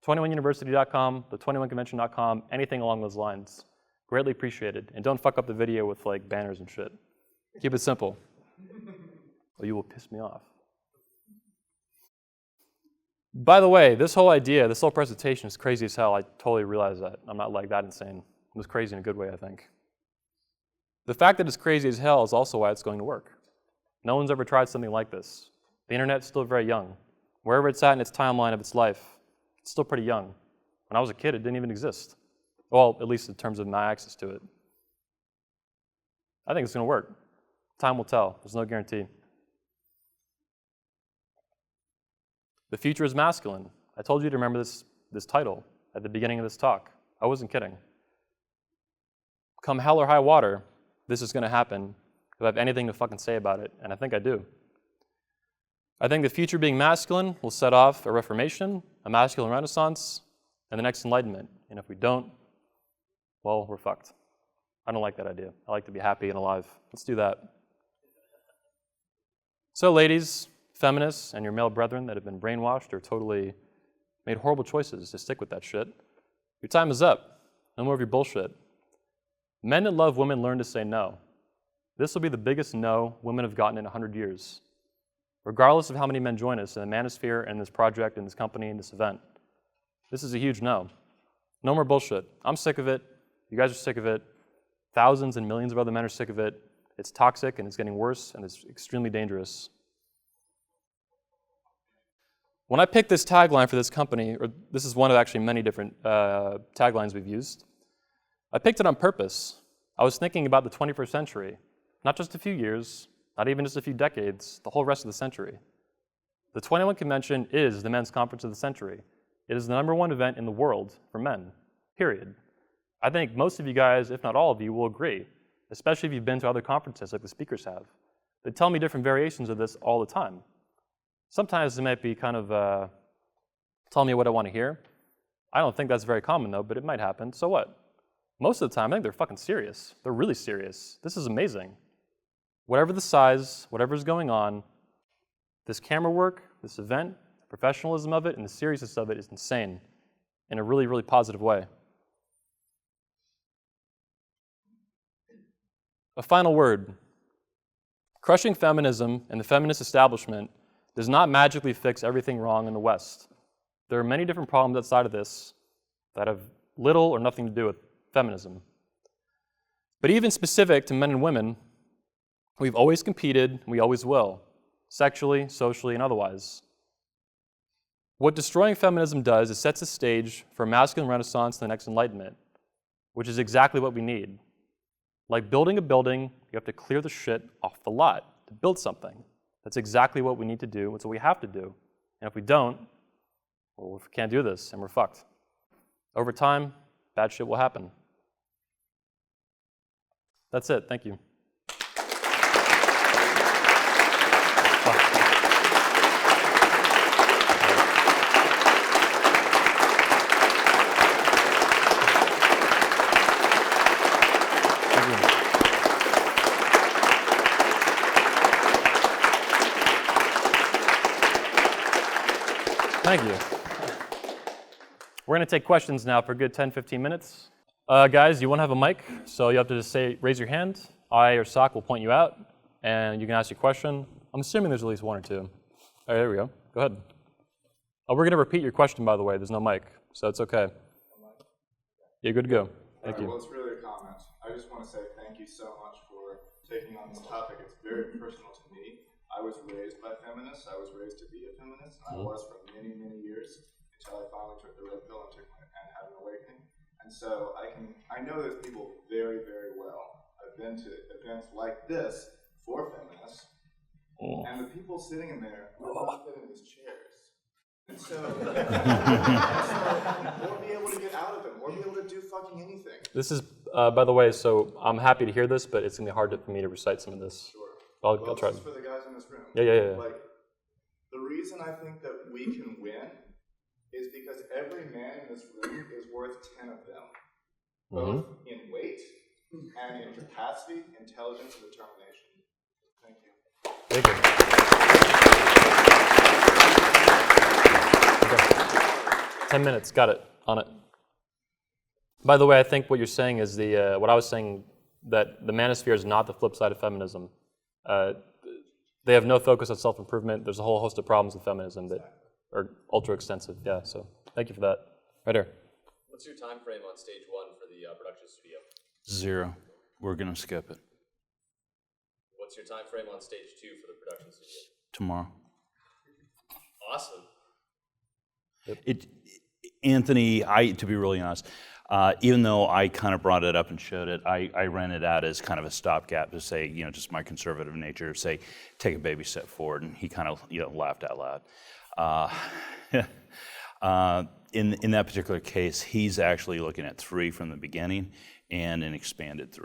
21university.com, the21convention.com, anything along those lines. Greatly appreciated. And don't fuck up the video with like banners and shit. Keep it simple. Or you will piss me off. By the way, this whole idea, this whole presentation is crazy as hell. I totally realize that. I'm not like that insane. It was crazy in a good way, I think. The fact that it's crazy as hell is also why it's going to work. No one's ever tried something like this. The internet's still very young. Wherever it's at in its timeline of its life, it's still pretty young. When I was a kid, it didn't even exist. Well, at least in terms of my access to it. I think it's going to work. Time will tell. There's no guarantee. The future is masculine. I told you to remember this title at the beginning of this talk. I wasn't kidding. Come hell or high water, this is going to happen if I have anything to fucking say about it, and I think I do. I think the future being masculine will set off a reformation, a masculine renaissance, and the next enlightenment. And if we don't, well, we're fucked. I don't like that idea. I like to be happy and alive. Let's do that. So ladies, feminists, and your male brethren that have been brainwashed or totally made horrible choices to stick with that shit, your time is up. No more of your bullshit. Men that love women learn to say no. This will be the biggest no women have gotten in 100 years. Regardless of how many men join us in the manosphere and this project and this company and this event. This is a huge no. No more bullshit. I'm sick of it. You guys are sick of it. Thousands and millions of other men are sick of it. It's toxic and it's getting worse and it's extremely dangerous. When I picked this tagline for this company, or this is one of actually many different taglines we've used, I picked it on purpose. I was thinking about the 21st century, not just a few years, not even just a few decades, the whole rest of the century. The 21 Convention is the men's conference of the century. It is the #1 event in the world for men, period. I think most of you guys, if not all of you, will agree, especially if you've been to other conferences like the speakers have. They tell me different variations of this all the time. Sometimes they might be kind of telling me what I want to hear. I don't think that's very common though, but it might happen. So what? Most of the time, I think they're fucking serious. They're really serious. This is amazing. Whatever the size, whatever's going on, this camera work, this event, the professionalism of it, and the seriousness of it is insane in a really, really positive way. A final word. Crushing feminism and the feminist establishment does not magically fix everything wrong in the West. There are many different problems outside of this that have little or nothing to do with feminism. But even specific to men and women, we've always competed, we always will, sexually, socially, and otherwise. What destroying feminism does is sets the stage for a masculine renaissance and the next enlightenment, which is exactly what we need. Like building a building, you have to clear the shit off the lot to build something. That's exactly what we need to do. That's what we have to do. And if we don't, well, we can't do this, and we're fucked. Over time, bad shit will happen. That's it. Thank you. Thank you. We're going to take questions now for a good 10, 15 minutes. Guys, you won't have a mic, so you have to just raise your hand. I or Sock will point you out, and you can ask your question. I'm assuming there's at least one or two. All right, there we go. Go ahead. We're going to repeat your question, by the way. There's no mic, so it's okay. You're good to go. Thank you. Well, it's really a comment. I just want to say thank you so much for taking on this topic. It's very personal to me. I was raised by feminists. I was raised to be a feminist, and I was for many, many years until I finally took the red pill and had an awakening. And so I know those people very, very well. I've been to events like this for feminists, and the people sitting in there are not fit in these chairs. And so, or be able to get out of them, or be able to do fucking anything. This is, by the way, so I'm happy to hear this, but it's going to be hard for me to recite some of this. Sure. I'll try. This is for the guys in this room. Yeah. Like, the reason I think that we can win is because every man in this room is worth 10 of them, both in weight and in capacity, intelligence, and determination. Thank you. Thank you. Okay. 10 minutes, got it, on it. By the way, I think what you're saying is what I was saying, that the manosphere is not the flip side of feminism. They have no focus on self-improvement. There's a whole host of problems with feminism that are ultra extensive. Yeah, so thank you for that. Right here. What's your time frame on stage 1 for the production studio? 0. We're going to skip it. What's your time frame on stage 2 for the production studio? Tomorrow. Awesome. Anthony, to be really honest, even though I kind of brought it up and showed it, I ran it out as kind of a stopgap to say, just my conservative nature, say, take a baby step forward, and he kind of laughed out loud. In that particular case, he's actually looking at 3 from the beginning and an expanded 3.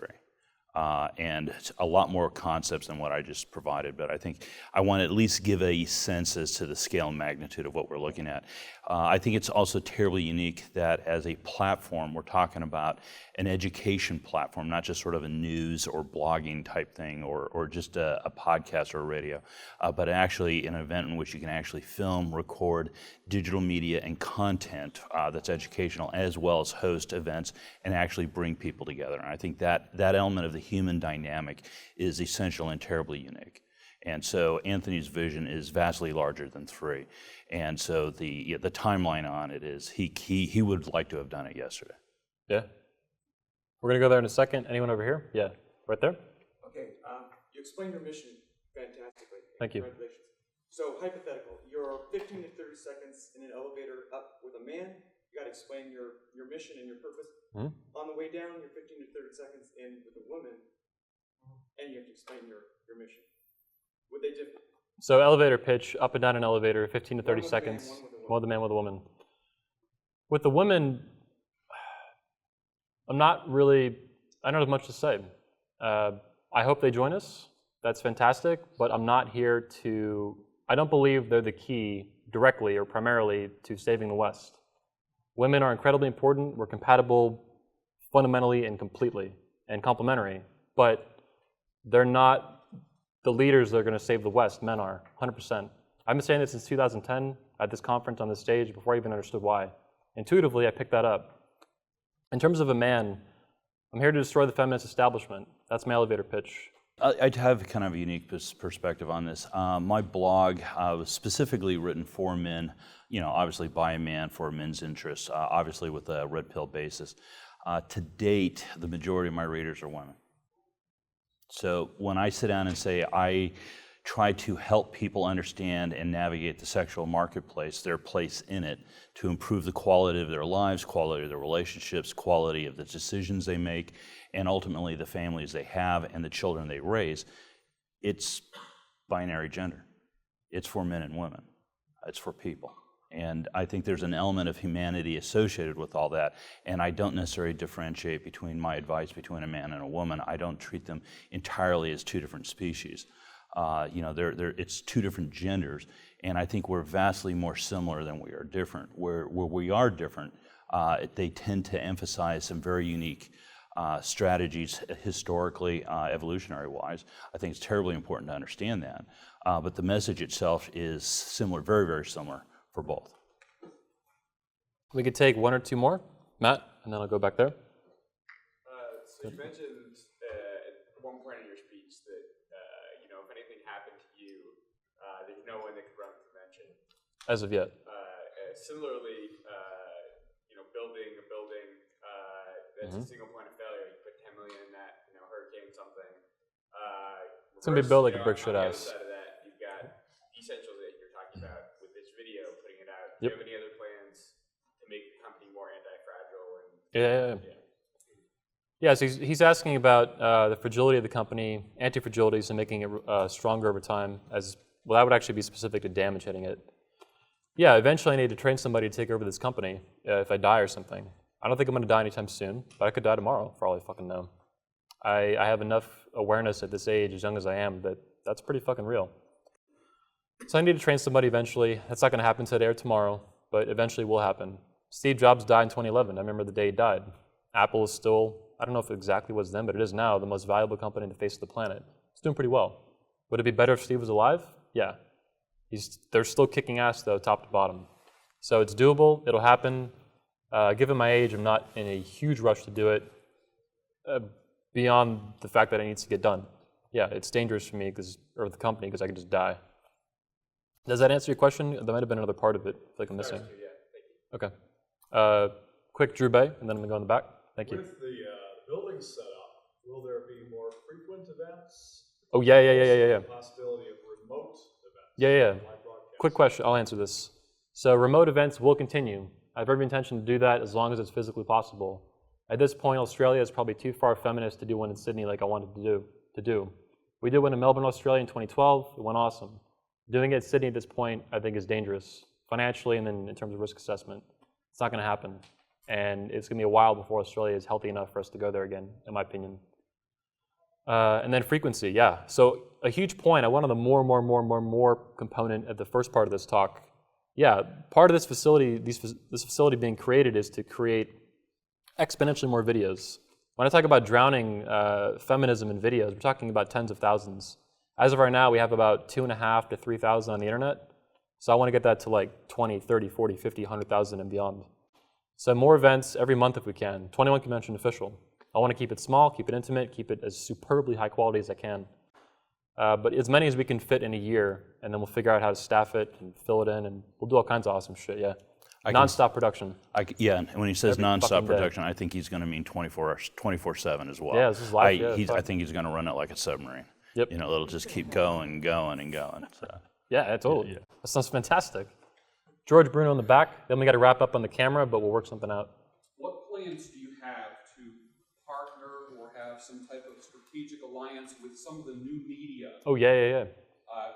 And a lot more concepts than what I just provided, but I think I want to at least give a sense as to the scale and magnitude of what we're looking at. I think it's also terribly unique that as a platform, we're talking about an education platform, not just sort of a news or blogging type thing or just a podcast or a radio, but actually an event in which you can actually film, record digital media and content that's educational, as well as host events and actually bring people together. And I think that element of the human dynamic is essential and terribly unique. And so Anthony's vision is vastly larger than 3. And so the timeline on it is he would like to have done it yesterday. Yeah. We're going to go there in a second. Anyone over here? Yeah, right there. Okay, you explained your mission fantastically. Thank you. Congratulations. So hypothetical, you're 15 to 30 seconds in an elevator up with a man. You got to explain your mission and your purpose. On the way down, you're 15 to 30 seconds in with a woman, and you have to explain your mission. Would they differ? So elevator pitch, up and down an elevator, 15 to 30 One with a man, seconds. one with a woman. One with a man, with a woman. With the women, I'm not really, I don't have much to say. I hope they join us. That's fantastic, but I'm not here I don't believe they're the key directly or primarily to saving the West. Women are incredibly important. We're compatible fundamentally and completely and complementary, but they're not the leaders that are going to save the West. Men are, 100%. I've been saying this since 2010 at this conference on this stage before I even understood why. Intuitively, I picked that up. In terms of a man, I'm here to destroy the feminist establishment. That's my elevator pitch. I have kind of a unique perspective on this. My blog was specifically written for men, obviously by a man for men's interests, obviously with a red pill basis. To date, the majority of my readers are women. So when I sit down and say I try to help people understand and navigate the sexual marketplace, their place in it, to improve the quality of their lives, quality of their relationships, quality of the decisions they make, and ultimately the families they have and the children they raise, it's binary gender. It's for men and women. It's for people. And I think there's an element of humanity associated with all that. And I don't necessarily differentiate between my advice between a man and a woman. I don't treat them entirely as 2 different species. It's 2 different genders. And I think we're vastly more similar than we are different. Where we are different, they tend to emphasize some very unique strategies historically, evolutionary-wise. I think it's terribly important to understand that. But the message itself is similar, very, very similar for both. We could take 1 or 2 more. Matt, and then I'll go back there. So you mentioned at one point in your speech that, if anything happened to you, there's no one that could run the convention. As of yet. Similarly, building a building that's a single point of failure, you put 10 million in that, hurricane something. It's going to be built like a brick shit on the house. other side of that, you've got essentials that you're talking about with this video, putting it out. Do you have any other plans to make the company more anti-fragile? Yeah, so he's asking about the fragility of the company, anti-fragilities, and making it stronger over time. That would actually be specific to damage hitting it. Yeah, eventually I need to train somebody to take over this company if I die or something. I don't think I'm going to die anytime soon, but I could die tomorrow, for all I fucking know. I have enough awareness at this age, as young as I am, that's pretty fucking real. So I need to train somebody eventually. That's not going to happen today or tomorrow, but eventually will happen. Steve Jobs died in 2011. I remember the day he died. Apple is still, I don't know if it exactly was then, but it is now the most valuable company on the face of the planet. It's doing pretty well. Would it be better if Steve was alive? Yeah. They're still kicking ass, though, top to bottom. So it's doable. It'll happen. Given my age, I'm not in a huge rush to do it beyond the fact that it needs to get done. Yeah, it's dangerous for me, or the company, because I can just die. Does that answer your question? There might have been another part of it, like I'm missing. Yeah, thank you. Okay. Quick, Drew Bay, and then I'm going to go in the back. Thank you. With the building set up, will there be more frequent events? Oh, yeah. Possibility of remote events? Yeah. Live broadcasts? Quick question, I'll answer this. So remote events will continue. I have every intention to do that as long as it's physically possible. At this point, Australia is probably too far feminist to do one in Sydney like I wanted to do. We did one in Melbourne, Australia in 2012. It went awesome. Doing it in Sydney at this point, I think, is dangerous, financially and then in terms of risk assessment. It's not going to happen. And it's going to be a while before Australia is healthy enough for us to go there again, in my opinion. And then frequency, yeah. So a huge point, I went on the more component at the first part of this talk. Yeah, part of this facility, this facility being created is to create exponentially more videos. When I talk about drowning feminism in videos, we're talking about tens of thousands. As of right now, we have about 2,500 to 3,000 on the internet. So I want to get that to like 20, 30, 40, 50, 100,000 and beyond. So more events every month if we can. 21 Convention official. I want to keep it small, keep it intimate, keep it as superbly high quality as I can. But as many as we can fit in a year, and then we'll figure out how to staff it and fill it in, and we'll do all kinds of awesome shit, yeah. Non-stop production. Yeah, and when he says Every non-stop fucking day. production, I think he's going to mean 24/7 as well. Yeah, this is live, I think he's going to run it like a submarine. Yep. You know, it'll just keep going. So. Yeah, totally. That sounds fantastic. George Bruno in the back, then we got to wrap up on the camera, but we'll work something out. What plans do you have to partner or have some type of strategic alliance with some of the new media? Oh, yeah.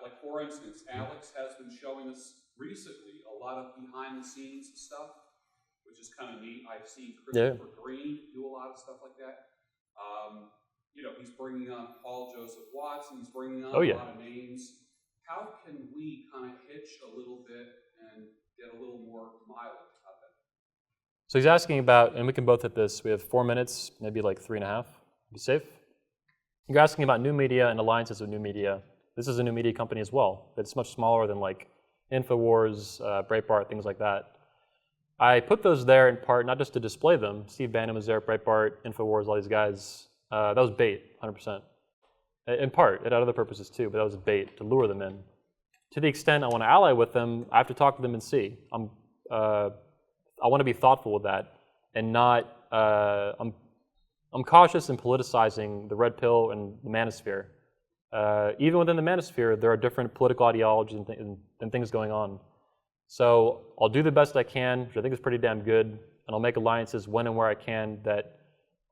Like, for instance, Alex has been showing us recently a lot of behind-the-scenes stuff, which is kind of neat. I've seen Christopher Green do a lot of stuff like that. You know, he's bringing on Paul Joseph Watson. He's bringing on a lot of names. How can we kind of hitch a little bit and get a little more mileage out of it? So he's asking about, and we can both hit this, we have 4 minutes, maybe like 3.5. Be safe. You're asking about new media and alliances with new media. This is a new media company as well. It's much smaller than like InfoWars, Breitbart, things like that. I put those there in part, not just to display them. Steve Bannon was there at Breitbart, InfoWars, all these guys. That was bait, 100%. In part, it had other purposes too, but that was bait to lure them in. To the extent I want to ally with them, I have to talk to them and see. I want to be thoughtful with that and not. I'm cautious in politicizing the red pill and the manosphere. Even within the manosphere, there are different political ideologies and things going on. So I'll do the best I can, which I think is pretty damn good, and I'll make alliances when and where I can that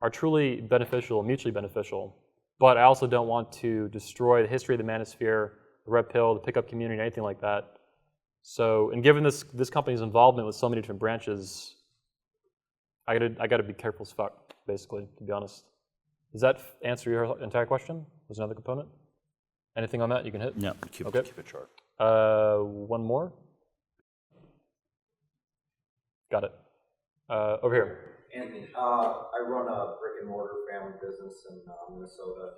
are truly beneficial, mutually beneficial. But I also don't want to destroy the history of the manosphere, the red pill, the pickup community, anything like that. So, and given this company's involvement with so many different branches, I gotta be careful as fuck, basically, to be honest. Does that answer your entire question? Was another component? Anything on that you can hit? Yeah, keep it short. One more. Got it. Over here. Anthony, I run a brick and mortar family business in Minnesota.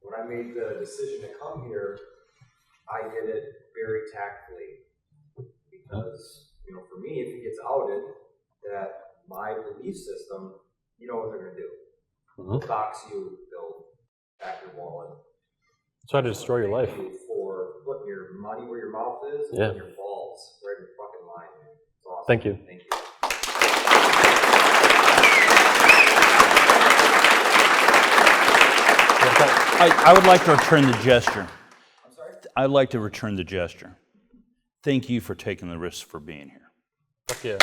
When I made the decision to come here, I did it very tactfully because, you know, for me, if it gets outed that my belief system, you know what they're going to do. They'll dox you, they'll back your wallet. Try to destroy your life. Thank you for putting your money where your mouth is and your balls right in your fucking line, man. It's awesome. Thank you. Thank you. I would like to return the gesture. I'm sorry? I'd like to return the gesture. Thank you for taking the risk for being here. Fuck yeah.